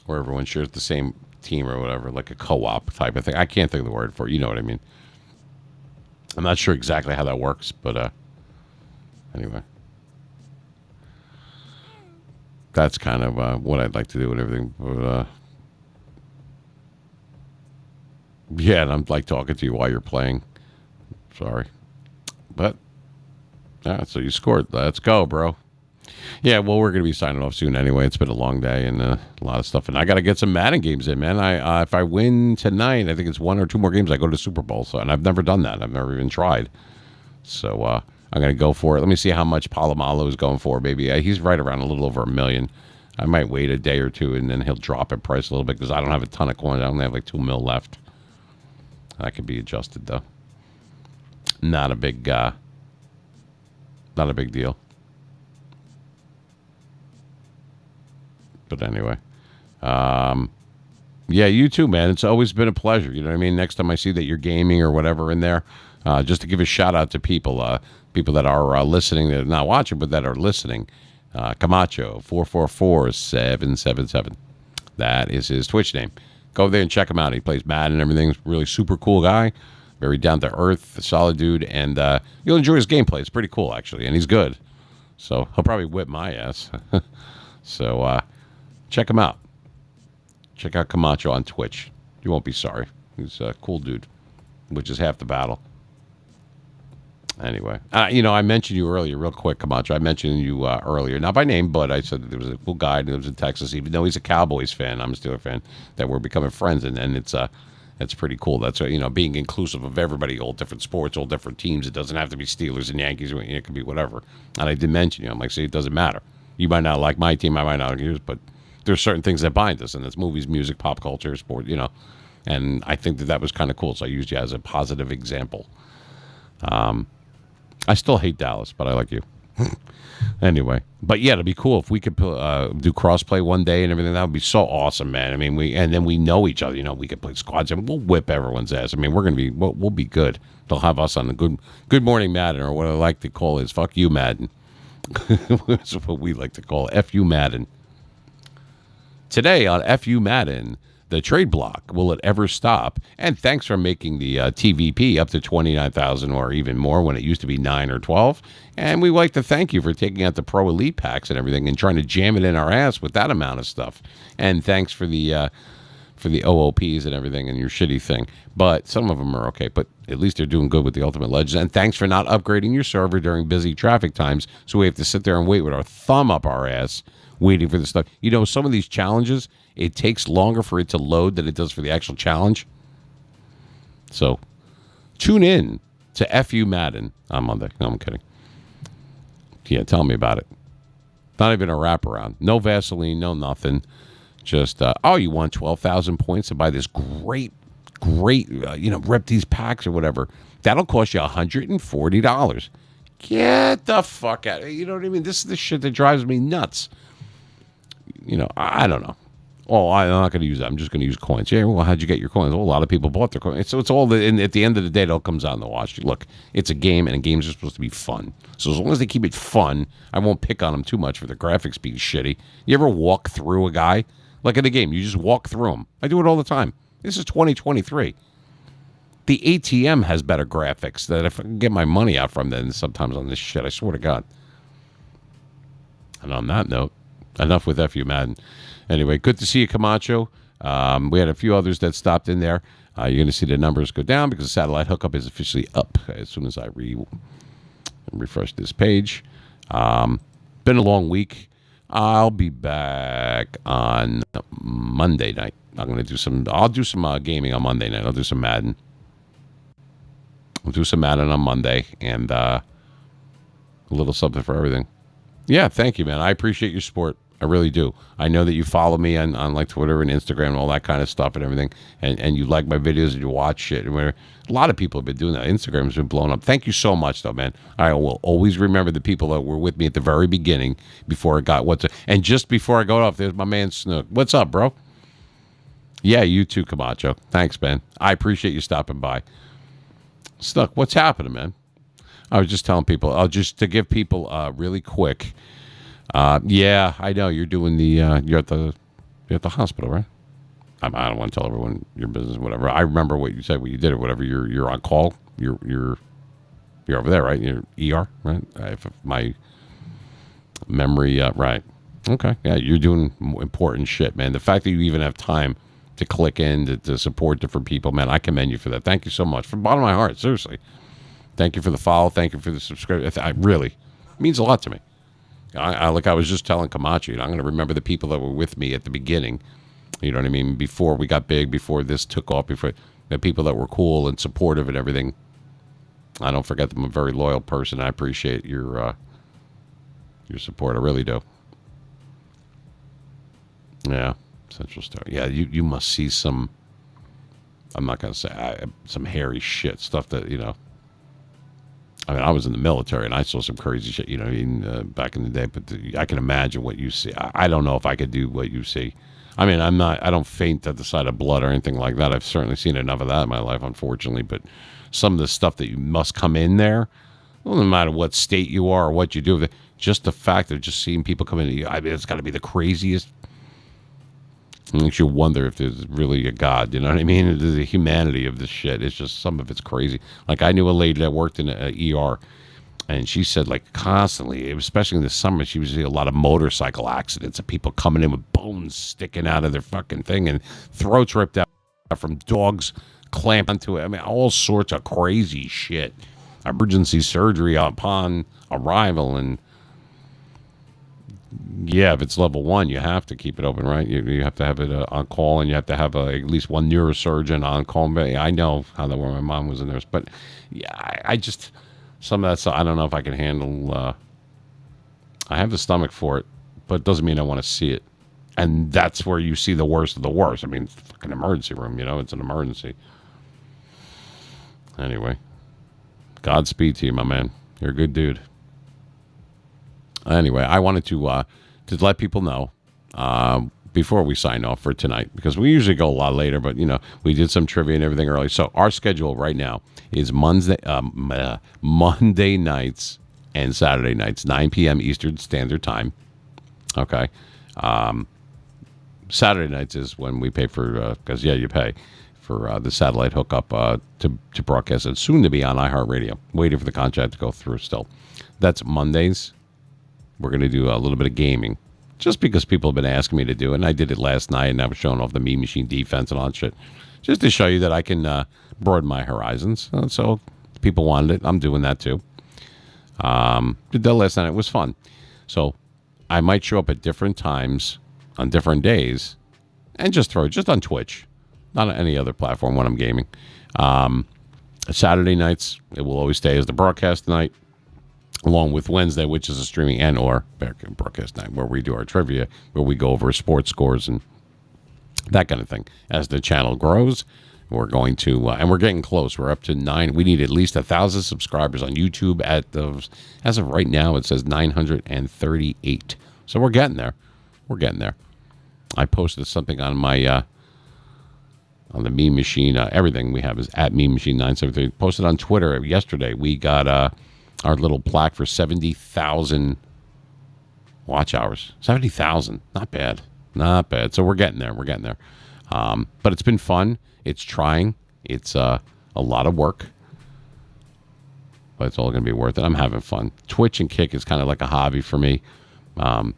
Where everyone shares the same team or whatever, like a co-op type of thing. I can't think of the word for it. You know what I mean? I'm not sure exactly how that works, but anyway, that's kind of what I'd like to do and everything. But yeah, and I'm like talking to you while you're playing. Sorry, but yeah. So you scored. Let's go, bro. Yeah, well, we're going to be signing off soon anyway. It's been a long day and a lot of stuff, and I got to get some Madden games in, man. I if I win tonight, I think it's one or two more games. I go to Super Bowl, so and I've never done that. I've never even tried. So I'm going to go for it. Let me see how much Palomalo is going for. Maybe he's right around a little over $1 million. I might wait a day or two, and then he'll drop in price a little bit because I don't have a ton of coins. I only have like 2 mil left. That could be adjusted though. Not a big deal. But anyway, yeah, you too, man. It's always been a pleasure. You know what I mean? Next time I see that you're gaming or whatever in there, just to give a shout out to people, people that are listening, that are not watching, but that are listening. Camacho 444777. That is his Twitch name. Go there and check him out. He plays Madden and everything. He's a really super cool guy, very down to earth, solid dude, and you'll enjoy his gameplay. It's pretty cool actually, and he's good. So he'll probably whip my ass. So. Check him out. Check out Camacho on Twitch. You won't be sorry. He's a cool dude, which is half the battle. Anyway, I mentioned you earlier, real quick, Camacho. I mentioned you earlier, not by name, but I said that there was a cool guy that lives in Texas, even though he's a Cowboys fan. I'm a Steelers fan. That we're becoming friends, and it's pretty cool. That's being inclusive of everybody, all different sports, all different teams. It doesn't have to be Steelers and Yankees. It could be whatever. And I did mention you. I'm like, see, it doesn't matter. You might not like my team. I might not like yours, but there's certain things that bind us, and it's movies, music, pop culture, sport, and I think that was kind of cool, so I used you as a positive example. I still hate Dallas, but I like you. Anyway, but yeah, it'd be cool if we could do crossplay one day and everything. That would be so awesome, man. I mean, then we know each other, we could play squads, and we'll whip everyone's ass. I mean, we'll be good. They'll have us on the good morning Madden, or what I like to call is fuck you Madden. That's what we like to call FU Madden. Today on FU Madden, the trade block, will it ever stop? And thanks for making the TVP up to 29,000 or even more when it used to be 9 or 12. And we'd like to thank you for taking out the Pro Elite packs and everything and trying to jam it in our ass with that amount of stuff. And thanks for the OOPs and everything and your shitty thing. But some of them are okay, but at least they're doing good with the Ultimate Legends. And thanks for not upgrading your server during busy traffic times, so we have to sit there and wait with our thumb up our ass waiting for the stuff. Some of these challenges, it takes longer for it to load than it does for the actual challenge. So tune in to FU Madden on Monday. No, I'm kidding. Yeah, tell me about it. Not even a wraparound. No Vaseline, no nothing. Just, you want 12,000 points to buy this great, rep these packs or whatever. That'll cost you $140. Get the fuck out. You know what I mean? This is the shit that drives me nuts. I don't know. Oh, I'm not going to use that. I'm just going to use coins. Yeah, well, how'd you get your coins? Well, a lot of people bought their coins. So it's all, at the end of the day, it all comes out in the wash. Look, it's a game, and games are supposed to be fun. So as long as they keep it fun, I won't pick on them too much for the graphics being shitty. You ever walk through a guy? Like in the game, you just walk through them. I do it all the time. This is 2023. The ATM has better graphics that if I can get my money out from them sometimes on this shit, I swear to God. And on that note, enough with FU Madden. Anyway, good to see you, Camacho. We had a few others that stopped in there. You're going to see the numbers go down because the satellite hookup is officially up as soon as I refresh this page. Been a long week. I'll be back on Monday night. I'll do some gaming on Monday night. I'll do some Madden. I'll do some Madden on Monday and a little something for everything. Yeah, thank you, man. I appreciate your support. I really do. I know that you follow me on like Twitter and Instagram and all that kind of stuff and everything, and you like my videos and you watch shit. And a lot of people have been doing that. Instagram's been blown up. Thank you so much, though, man. I will always remember the people that were with me at the very beginning before it got and just before I go off, there's my man Snook. What's up, bro? Yeah, you too, Camacho. Thanks, man. I appreciate you stopping by. Snook, what's happening, man? I was just telling people, just to give people really quick. Yeah, I know you're doing the you're at the hospital, right? I don't want to tell everyone your business, whatever. I remember what you said, what you did, or whatever. You're on call. You're over there, right? You're ER, right? If my memory, right? Okay, yeah, you're doing important shit, man. The fact that you even have time to click in to support different people, man, I commend you for that. Thank you so much from the bottom of my heart, seriously. Thank you for the follow. Thank you for the subscribe. I really, it means a lot to me. Like I was just telling Camacho, I'm going to remember the people that were with me at the beginning. You know what I mean? Before we got big, before this took off, before the people that were cool and supportive and everything. I don't forget them. I'm a very loyal person. I appreciate your support. I really do. Yeah, Central Star. Yeah, you must see some. I'm not going to say some hairy shit stuff that I mean, I was in the military and I saw some crazy shit, back in the day. But I can imagine what you see. I don't know if I could do what you see. I mean, I don't faint at the sight of blood or anything like that. I've certainly seen enough of that in my life, unfortunately. But some of the stuff that you must come in there, well, no matter what state you are or what you do, just the fact of just seeing people come in, I mean, it's got to be the craziest. It makes you wonder if there's really a God, you know what I mean? The humanity of this shit. It's just, some of it's crazy. Like, I knew a lady that worked in an ER, and she said, like, constantly, especially in the summer, she was seeing a lot of motorcycle accidents of people coming in with bones sticking out of their fucking thing and throats ripped out from dogs clamped onto it. I mean, all sorts of crazy shit. Emergency surgery upon arrival, and yeah, if it's level 1, you have to keep it open, right? You have to have it on call, and you have to have at least one neurosurgeon on call. I know how that worked. My mom was a nurse, but yeah, I just, some of that stuff, I don't know if I can handle. I have the stomach for it, but it doesn't mean I want to see it. And that's where you see the worst of the worst. I mean, fucking emergency room, it's an emergency. Anyway, Godspeed to you, my man. You're a good dude. Anyway, I wanted to let people know before we sign off for tonight, because we usually go a lot later, but we did some trivia and everything early. So our schedule right now is Monday nights and Saturday nights, 9 p.m. Eastern Standard Time. Okay. Saturday nights is when we pay for, because you pay for the satellite hookup to broadcast it, soon to be on iHeartRadio. Waiting for the contract to go through still. That's Mondays. We're going to do a little bit of gaming, just because people have been asking me to do it. And I did it last night, and I was showing off the Mean Machine defense and all that shit, just to show you that I can broaden my horizons. So people wanted it. I'm doing that too. Did that last night. It was fun. So I might show up at different times on different days, and just on Twitch, not on any other platform when I'm gaming. Saturday nights, it will always stay as the broadcast night, along with Wednesday, which is a streaming and or broadcast night, where we do our trivia, where we go over sports scores and that kind of thing. As the channel grows, we're going to, and we're getting close. We're up to 9. We need at least 1,000 subscribers on YouTube. As of right now, it says 938. So we're getting there. We're getting there. I posted something on my on the Meme Machine. Everything we have is at Meme Machine 973. Posted on Twitter yesterday. We got our little plaque for 70,000 watch hours. 70,000. Not bad. Not bad. So we're getting there. We're getting there. But it's been fun. It's trying. It's a lot of work. But it's all going to be worth it. I'm having fun. Twitch and Kick is kind of like a hobby for me. And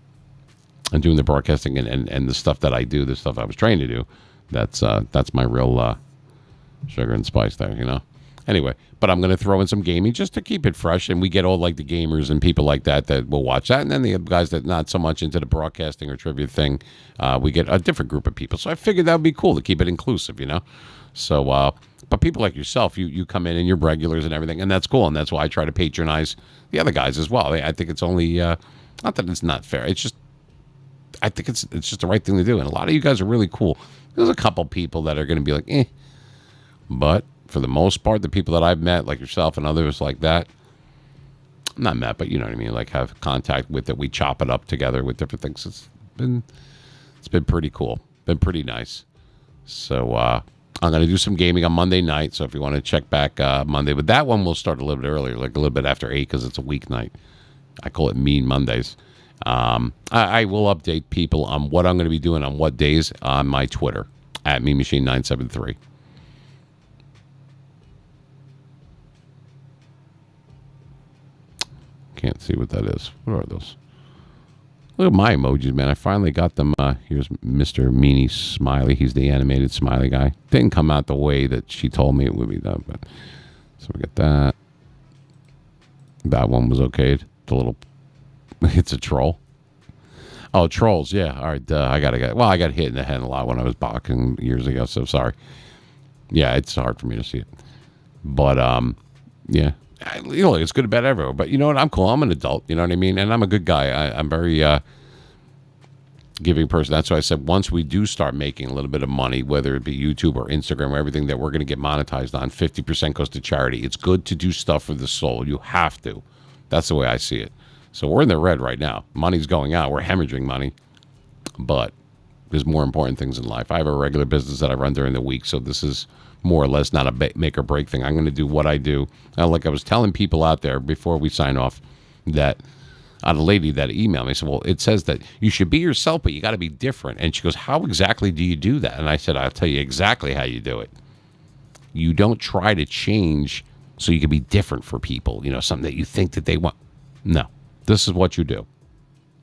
doing the broadcasting and the stuff that I do, the stuff I was trained to do, that's my real sugar and spice there, Anyway, but I'm going to throw in some gaming just to keep it fresh, and we get all like the gamers and people like that will watch that, and then the guys that not so much into the broadcasting or trivia thing, we get a different group of people. So I figured that would be cool to keep it inclusive, So, but people like yourself, you come in and you're regulars and everything, and that's cool, and that's why I try to patronize the other guys as well. I think it's only not that it's not fair. It's just I think it's just the right thing to do. And a lot of you guys are really cool. There's a couple people that are going to be like, eh. But for the most part, the people that I've met, like yourself and others like that, not met, but you know what I mean, like have contact with it. We chop it up together with different things. It's been pretty cool. Been pretty nice. So I'm going to do some gaming on Monday night. So if you want to check back Monday, but that one will start a little bit earlier, like a little bit after 8 because it's a weeknight. I call it Mean Mondays. I will update people on what I'm going to be doing on what days on my Twitter at MeanMachine973. Can't see what that is. What are those? Look at my emojis, man. I finally got them. Here's Mr. Meanie Smiley. He's the animated smiley guy. Didn't come out the way that she told me it would be done, but so we got that. That one was okay. The little, it's a troll. Oh, trolls. Yeah. All right. I got hit in the head a lot when I was boxing years ago. So sorry. Yeah, it's hard for me to see it. But yeah. It's good and bad everywhere. But you know what? I'm cool. I'm an adult. You know what I mean? And I'm a good guy. I'm very giving person. That's why I said once we do start making a little bit of money, whether it be YouTube or Instagram or everything that we're going to get monetized on, 50% goes to charity. It's good to do stuff for the soul. You have to. That's the way I see it. So we're in the red right now. Money's going out. We're hemorrhaging money. But there's more important things in life. I have a regular business that I run during the week, so this is more or less not a make or break thing. I'm going to do what I do. Like I was telling people out there before we sign off that a lady that emailed me said, well, it says that you should be yourself, but you got to be different. And she goes, how exactly do you do that? And I said, I'll tell you exactly how you do it. You don't try to change so you can be different for people, something that you think that they want. No, this is what you do.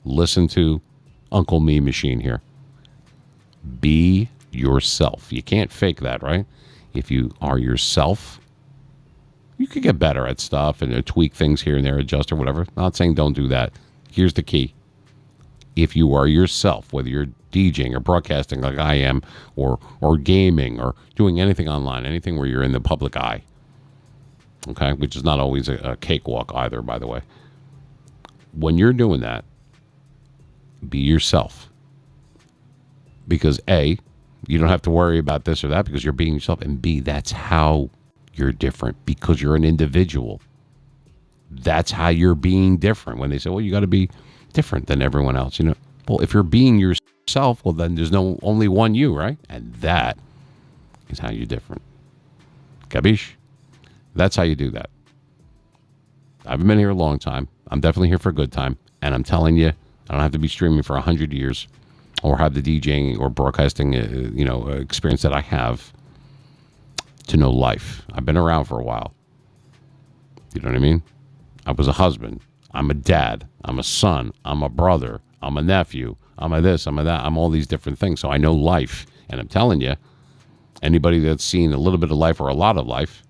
Listen to Uncle Me Machine here. Be yourself. You can't fake that, right? If you are yourself, you could get better at stuff and tweak things here and there, adjust or whatever. Not saying don't do that. Here's the key. If you are yourself, whether you're DJing or broadcasting like I am, or gaming or doing anything online, anything where you're in the public eye, okay, which is not always a cakewalk either, by the way. When you're doing that, be yourself. Because A, you don't have to worry about this or that because you're being yourself. And B, that's how you're different because you're an individual. That's how you're being different. When they say, well, you got to be different than everyone else. Well, if you're being yourself, well, then there's only one you, right? And that is how you're different. Capiche? That's how you do that. I've been here a long time. I'm definitely here for a good time. And I'm telling you, I don't have to be streaming for 100 years or have the DJing or broadcasting, experience that I have to know life. I've been around for a while. You know what I mean? I was a husband. I'm a dad. I'm a son. I'm a brother. I'm a nephew. I'm a this. I'm a that. I'm all these different things. So I know life. And I'm telling you, anybody that's seen a little bit of life or a lot of life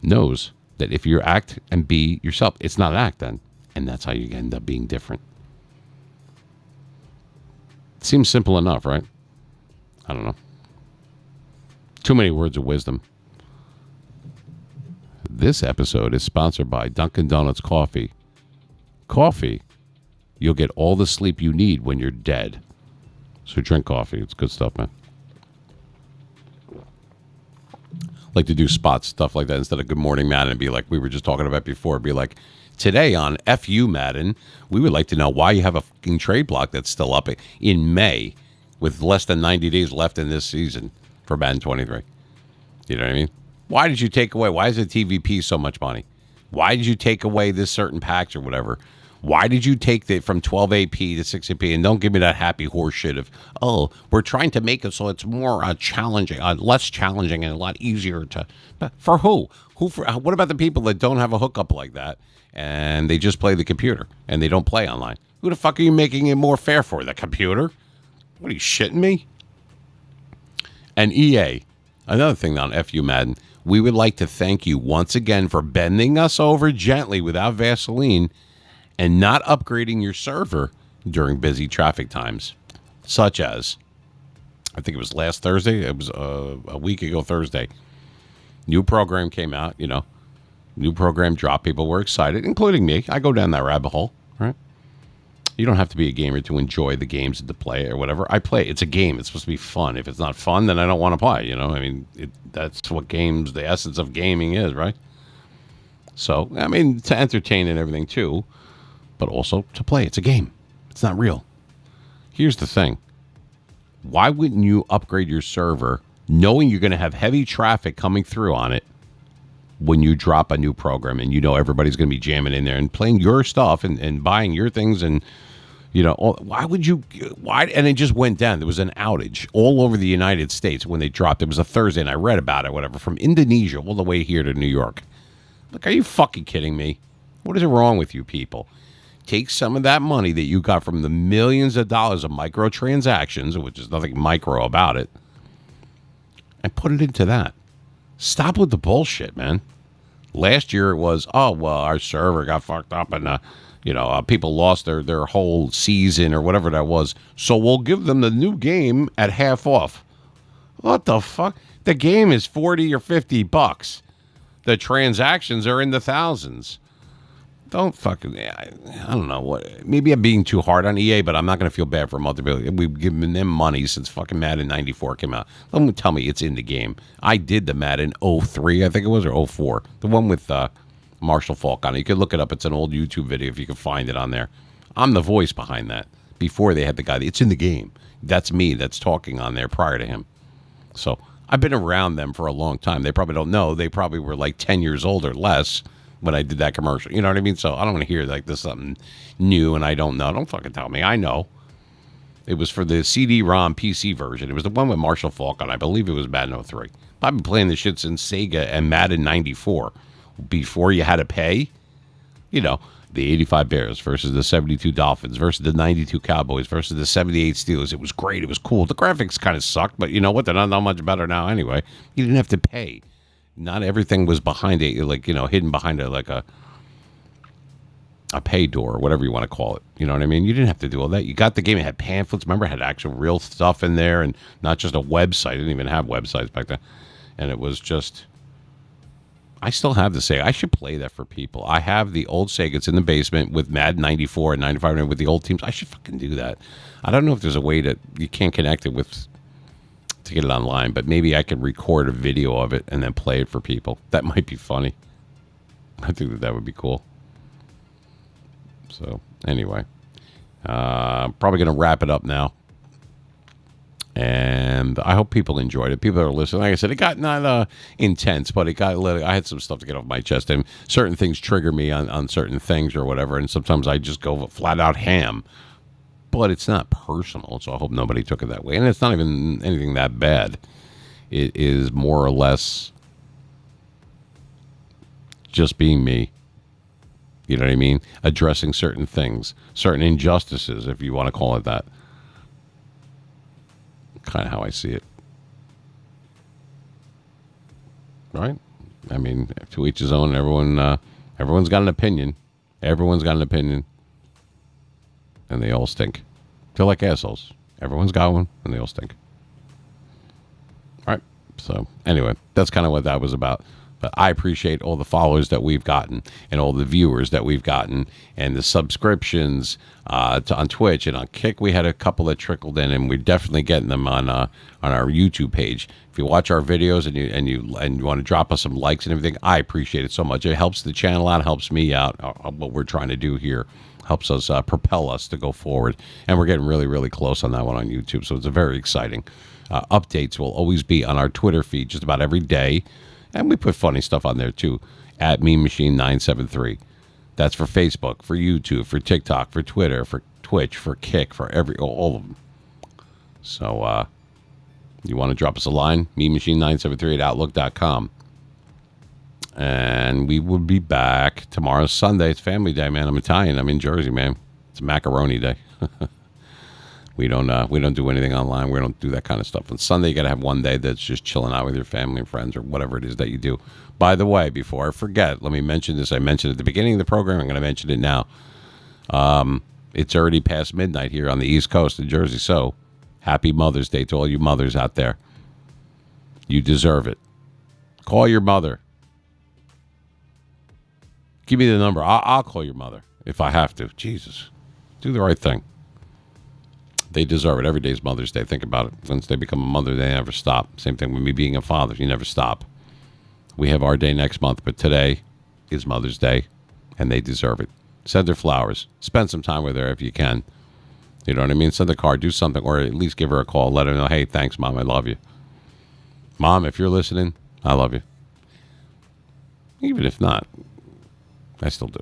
knows that if you act and be yourself, it's not an act then. And that's how you end up being different. Seems simple enough, right? I don't know. Too many words of wisdom. This episode is sponsored by Dunkin' Donuts Coffee. Coffee, you'll get all the sleep you need when you're dead. So drink coffee. It's good stuff, man. Like to do spots, stuff like that, instead of Good Morning Madden, and be like we were just talking about before. Be like, today on FU Madden, we would like to know why you have a fucking trade block that's still up in May with less than 90 days left in this season for Madden 23. You know what I mean? Why did you take away? Why is the TVP so much money? Why did you take away this certain packs or whatever? Why did you take it from 12 AP to 6 AP? And don't give me that happy horse shit of, oh, we're trying to make it so it's more challenging, less challenging and a lot easier to. But for who? What about the people that don't have a hookup like that and they just play the computer and they don't play online? Who the fuck are you making it more fair for? The computer? What are you shitting me? And EA, another thing on FU Madden, we would like to thank you once again for bending us over gently without Vaseline and not upgrading your server during busy traffic times, such as, I think it was last Thursday. It was a week ago Thursday. New program came out, new program dropped. People were excited, including me. I go down that rabbit hole, right? You don't have to be a gamer to enjoy the games and to play it or whatever. I play. It's a game. It's supposed to be fun. If it's not fun, then I don't want to play. I mean, that's what games, the essence of gaming is, right? So, I mean, to entertain and everything too, but also to play. It's a game. It's not real. Here's the thing. Why wouldn't you upgrade your server knowing you're going to have heavy traffic coming through on it when you drop a new program and everybody's going to be jamming in there and playing your stuff and buying your things and, why would you, why? And it just went down. There was an outage all over the United States when they dropped. It was a Thursday and I read about it, whatever, from Indonesia all the way here to New York. Like, are you fucking kidding me? What is wrong with you people? Take some of that money that you got from the millions of dollars of microtransactions, which is nothing micro about it, and put it into that. Stop with the bullshit, man. Last year it was, oh, well, our server got fucked up and, people lost their whole season or whatever that was. So we'll give them the new game at half off. What the fuck? The game is $40 or $50. The transactions are in the thousands. Don't fucking, I don't know what. Maybe I'm being too hard on EA, but I'm not going to feel bad for multiple. We've given them money since fucking Madden 94 came out. Don't tell me it's in the game. I did the Madden 03, I think it was, or 04. The one with Marshall Falk on it. You can look it up. It's an old YouTube video if you can find it on there. I'm the voice behind that. Before they had the guy, it's in the game. That's me that's talking on there prior to him. So I've been around them for a long time. They probably don't know. They probably were like 10 years old or less when I did that commercial. You know what I mean? So I don't want to hear like this something new and I don't know. Don't fucking tell me. I know. It was for the CD-ROM PC version. It was the one with Marshall Falk on. I believe it was Madden 03. I've been playing this shit since Sega and Madden 94. Before you had to pay, the 85 Bears versus the 72 Dolphins versus the 92 Cowboys versus the 78 Steelers. It was great. It was cool. The graphics kind of sucked, but you know what? They're not much better now anyway. You didn't have to pay. Not everything was behind it, like, hidden behind a pay door or whatever you want to call it. You know what I mean? You didn't have to do all that. You got the game. It had pamphlets. Remember, it had actual real stuff in there and not just a website. It didn't even have websites back then. And it was just... I still have the Sega. I should play that for people. I have the old Sega. It's in the basement with Madden 94 and 95 and with the old teams. I should fucking do that. I don't know if there's a way that you can't connect it with to get it online, but maybe I could record a video of it and then play it for people. That might be funny. I think that would be cool. So anyway, probably going to wrap it up now. And I hope people enjoyed it. People that are listening, like I said, it got not intense, but I had some stuff to get off my chest. And certain things trigger me on certain things or whatever. And sometimes I just go flat out ham. But it's not personal, so I hope nobody took it that way. And it's not even anything that bad. It is more or less just being me. You know what I mean? Addressing certain things, certain injustices, if you want to call it that. Kind of how I see it. Right? I mean, to each his own. Everyone's got an opinion. Everyone's got an opinion. And they all stink. Feel like assholes. Everyone's got one, and they all stink. All right. So, anyway, that's kind of what that was about. But I appreciate all the followers that we've gotten and all the viewers that we've gotten and the subscriptions on Twitch and on Kick. We had a couple that trickled in, and we're definitely getting them on our YouTube page. If you watch our videos and you want to drop us some likes and everything, I appreciate it so much. It helps the channel out, helps me out. What we're trying to do here helps us propel us to go forward, and we're getting really, really close on that one on YouTube. So it's very exciting. Updates will always be on our Twitter feed just about every day. And we put funny stuff on there, too, at MemeMachine973. That's for Facebook, for YouTube, for TikTok, for Twitter, for Twitch, for Kick, for all of them. So, you want to drop us a line? MemeMachine973 at Outlook.com. And we will be back tomorrow, Sunday. It's Family Day, man. I'm Italian. I'm in Jersey, man. It's Macaroni Day. We don't do anything online. We don't do that kind of stuff. On Sunday, you got to have one day that's just chilling out with your family and friends or whatever it is that you do. By the way, before I forget, let me mention this. I mentioned it at the beginning of the program. I'm going to mention it now. It's already past midnight here on the East Coast in Jersey. So happy Mother's Day to all you mothers out there. You deserve it. Call your mother. Give me the number. I'll call your mother if I have to. Jesus. Do the right thing. They deserve it. Every day is Mother's Day. Think about it. Once they become a mother, they never stop. Same thing with me being a father. You never stop. We have our day next month, but today is Mother's Day, and they deserve it. Send her flowers. Spend some time with her if you can. You know what I mean? Send a card, do something, or at least give her a call. Let her know, hey, thanks, Mom, I love you. Mom, if you're listening, I love you. Even if not, I still do.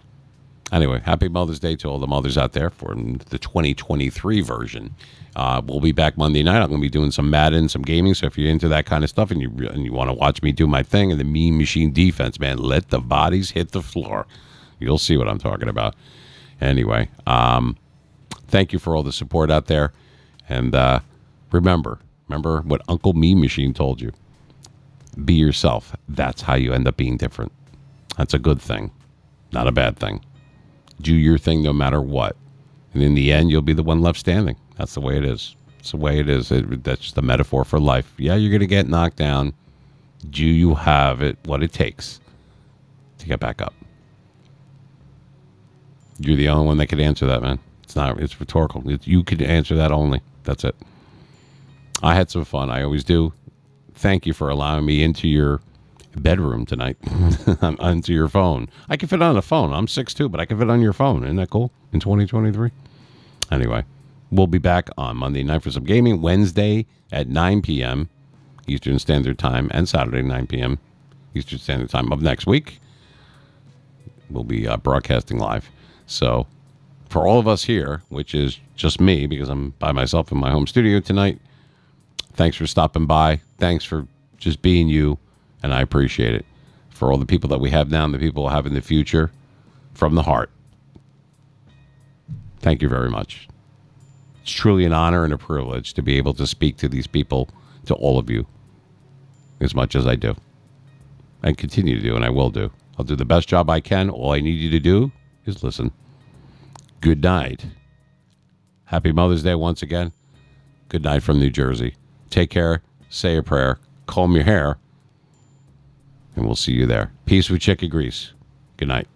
Anyway, happy Mother's Day to all the mothers out there for the 2023 version. We'll be back Monday night. I'm going to be doing some Madden, some gaming. So if you're into that kind of stuff and you want to watch me do my thing and the mean machine defense, man, let the bodies hit the floor. You'll see what I'm talking about. Anyway, thank you for all the support out there. And remember what Uncle Mean Machine told you. Be yourself. That's how you end up being different. That's a good thing, not a bad thing. Do your thing no matter what. And in the end, you'll be the one left standing. That's the way it is. It's the way it is. That's just the metaphor for life. Yeah, you're going to get knocked down. Do you have what it takes to get back up? You're the only one that could answer that, man. It's rhetorical. You could answer that only. That's it. I had some fun. I always do. Thank you for allowing me into your bedroom tonight. Onto your phone. I can fit on a phone. I'm 6'2", but I can fit on your phone. Isn't that cool? In 2023. Anyway, we'll be back on Monday night for some gaming. Wednesday at 9 p.m. Eastern Standard Time, and Saturday 9 p.m. Eastern Standard Time of next week. We'll be broadcasting live. So for all of us here, which is just me because I'm by myself in my home studio tonight, thanks for stopping by. Thanks for just being you. And I appreciate it. For all the people that we have now and the people we'll have in the future, from the heart, thank you very much. It's truly an honor and a privilege to be able to speak to these people, to all of you, as much as I do. And continue to do, and I will do. I'll do the best job I can. All I need you to do is listen. Good night. Happy Mother's Day once again. Good night from New Jersey. Take care. Say a prayer. Comb your hair. And we'll see you there. Peace with chicken grease. Good night.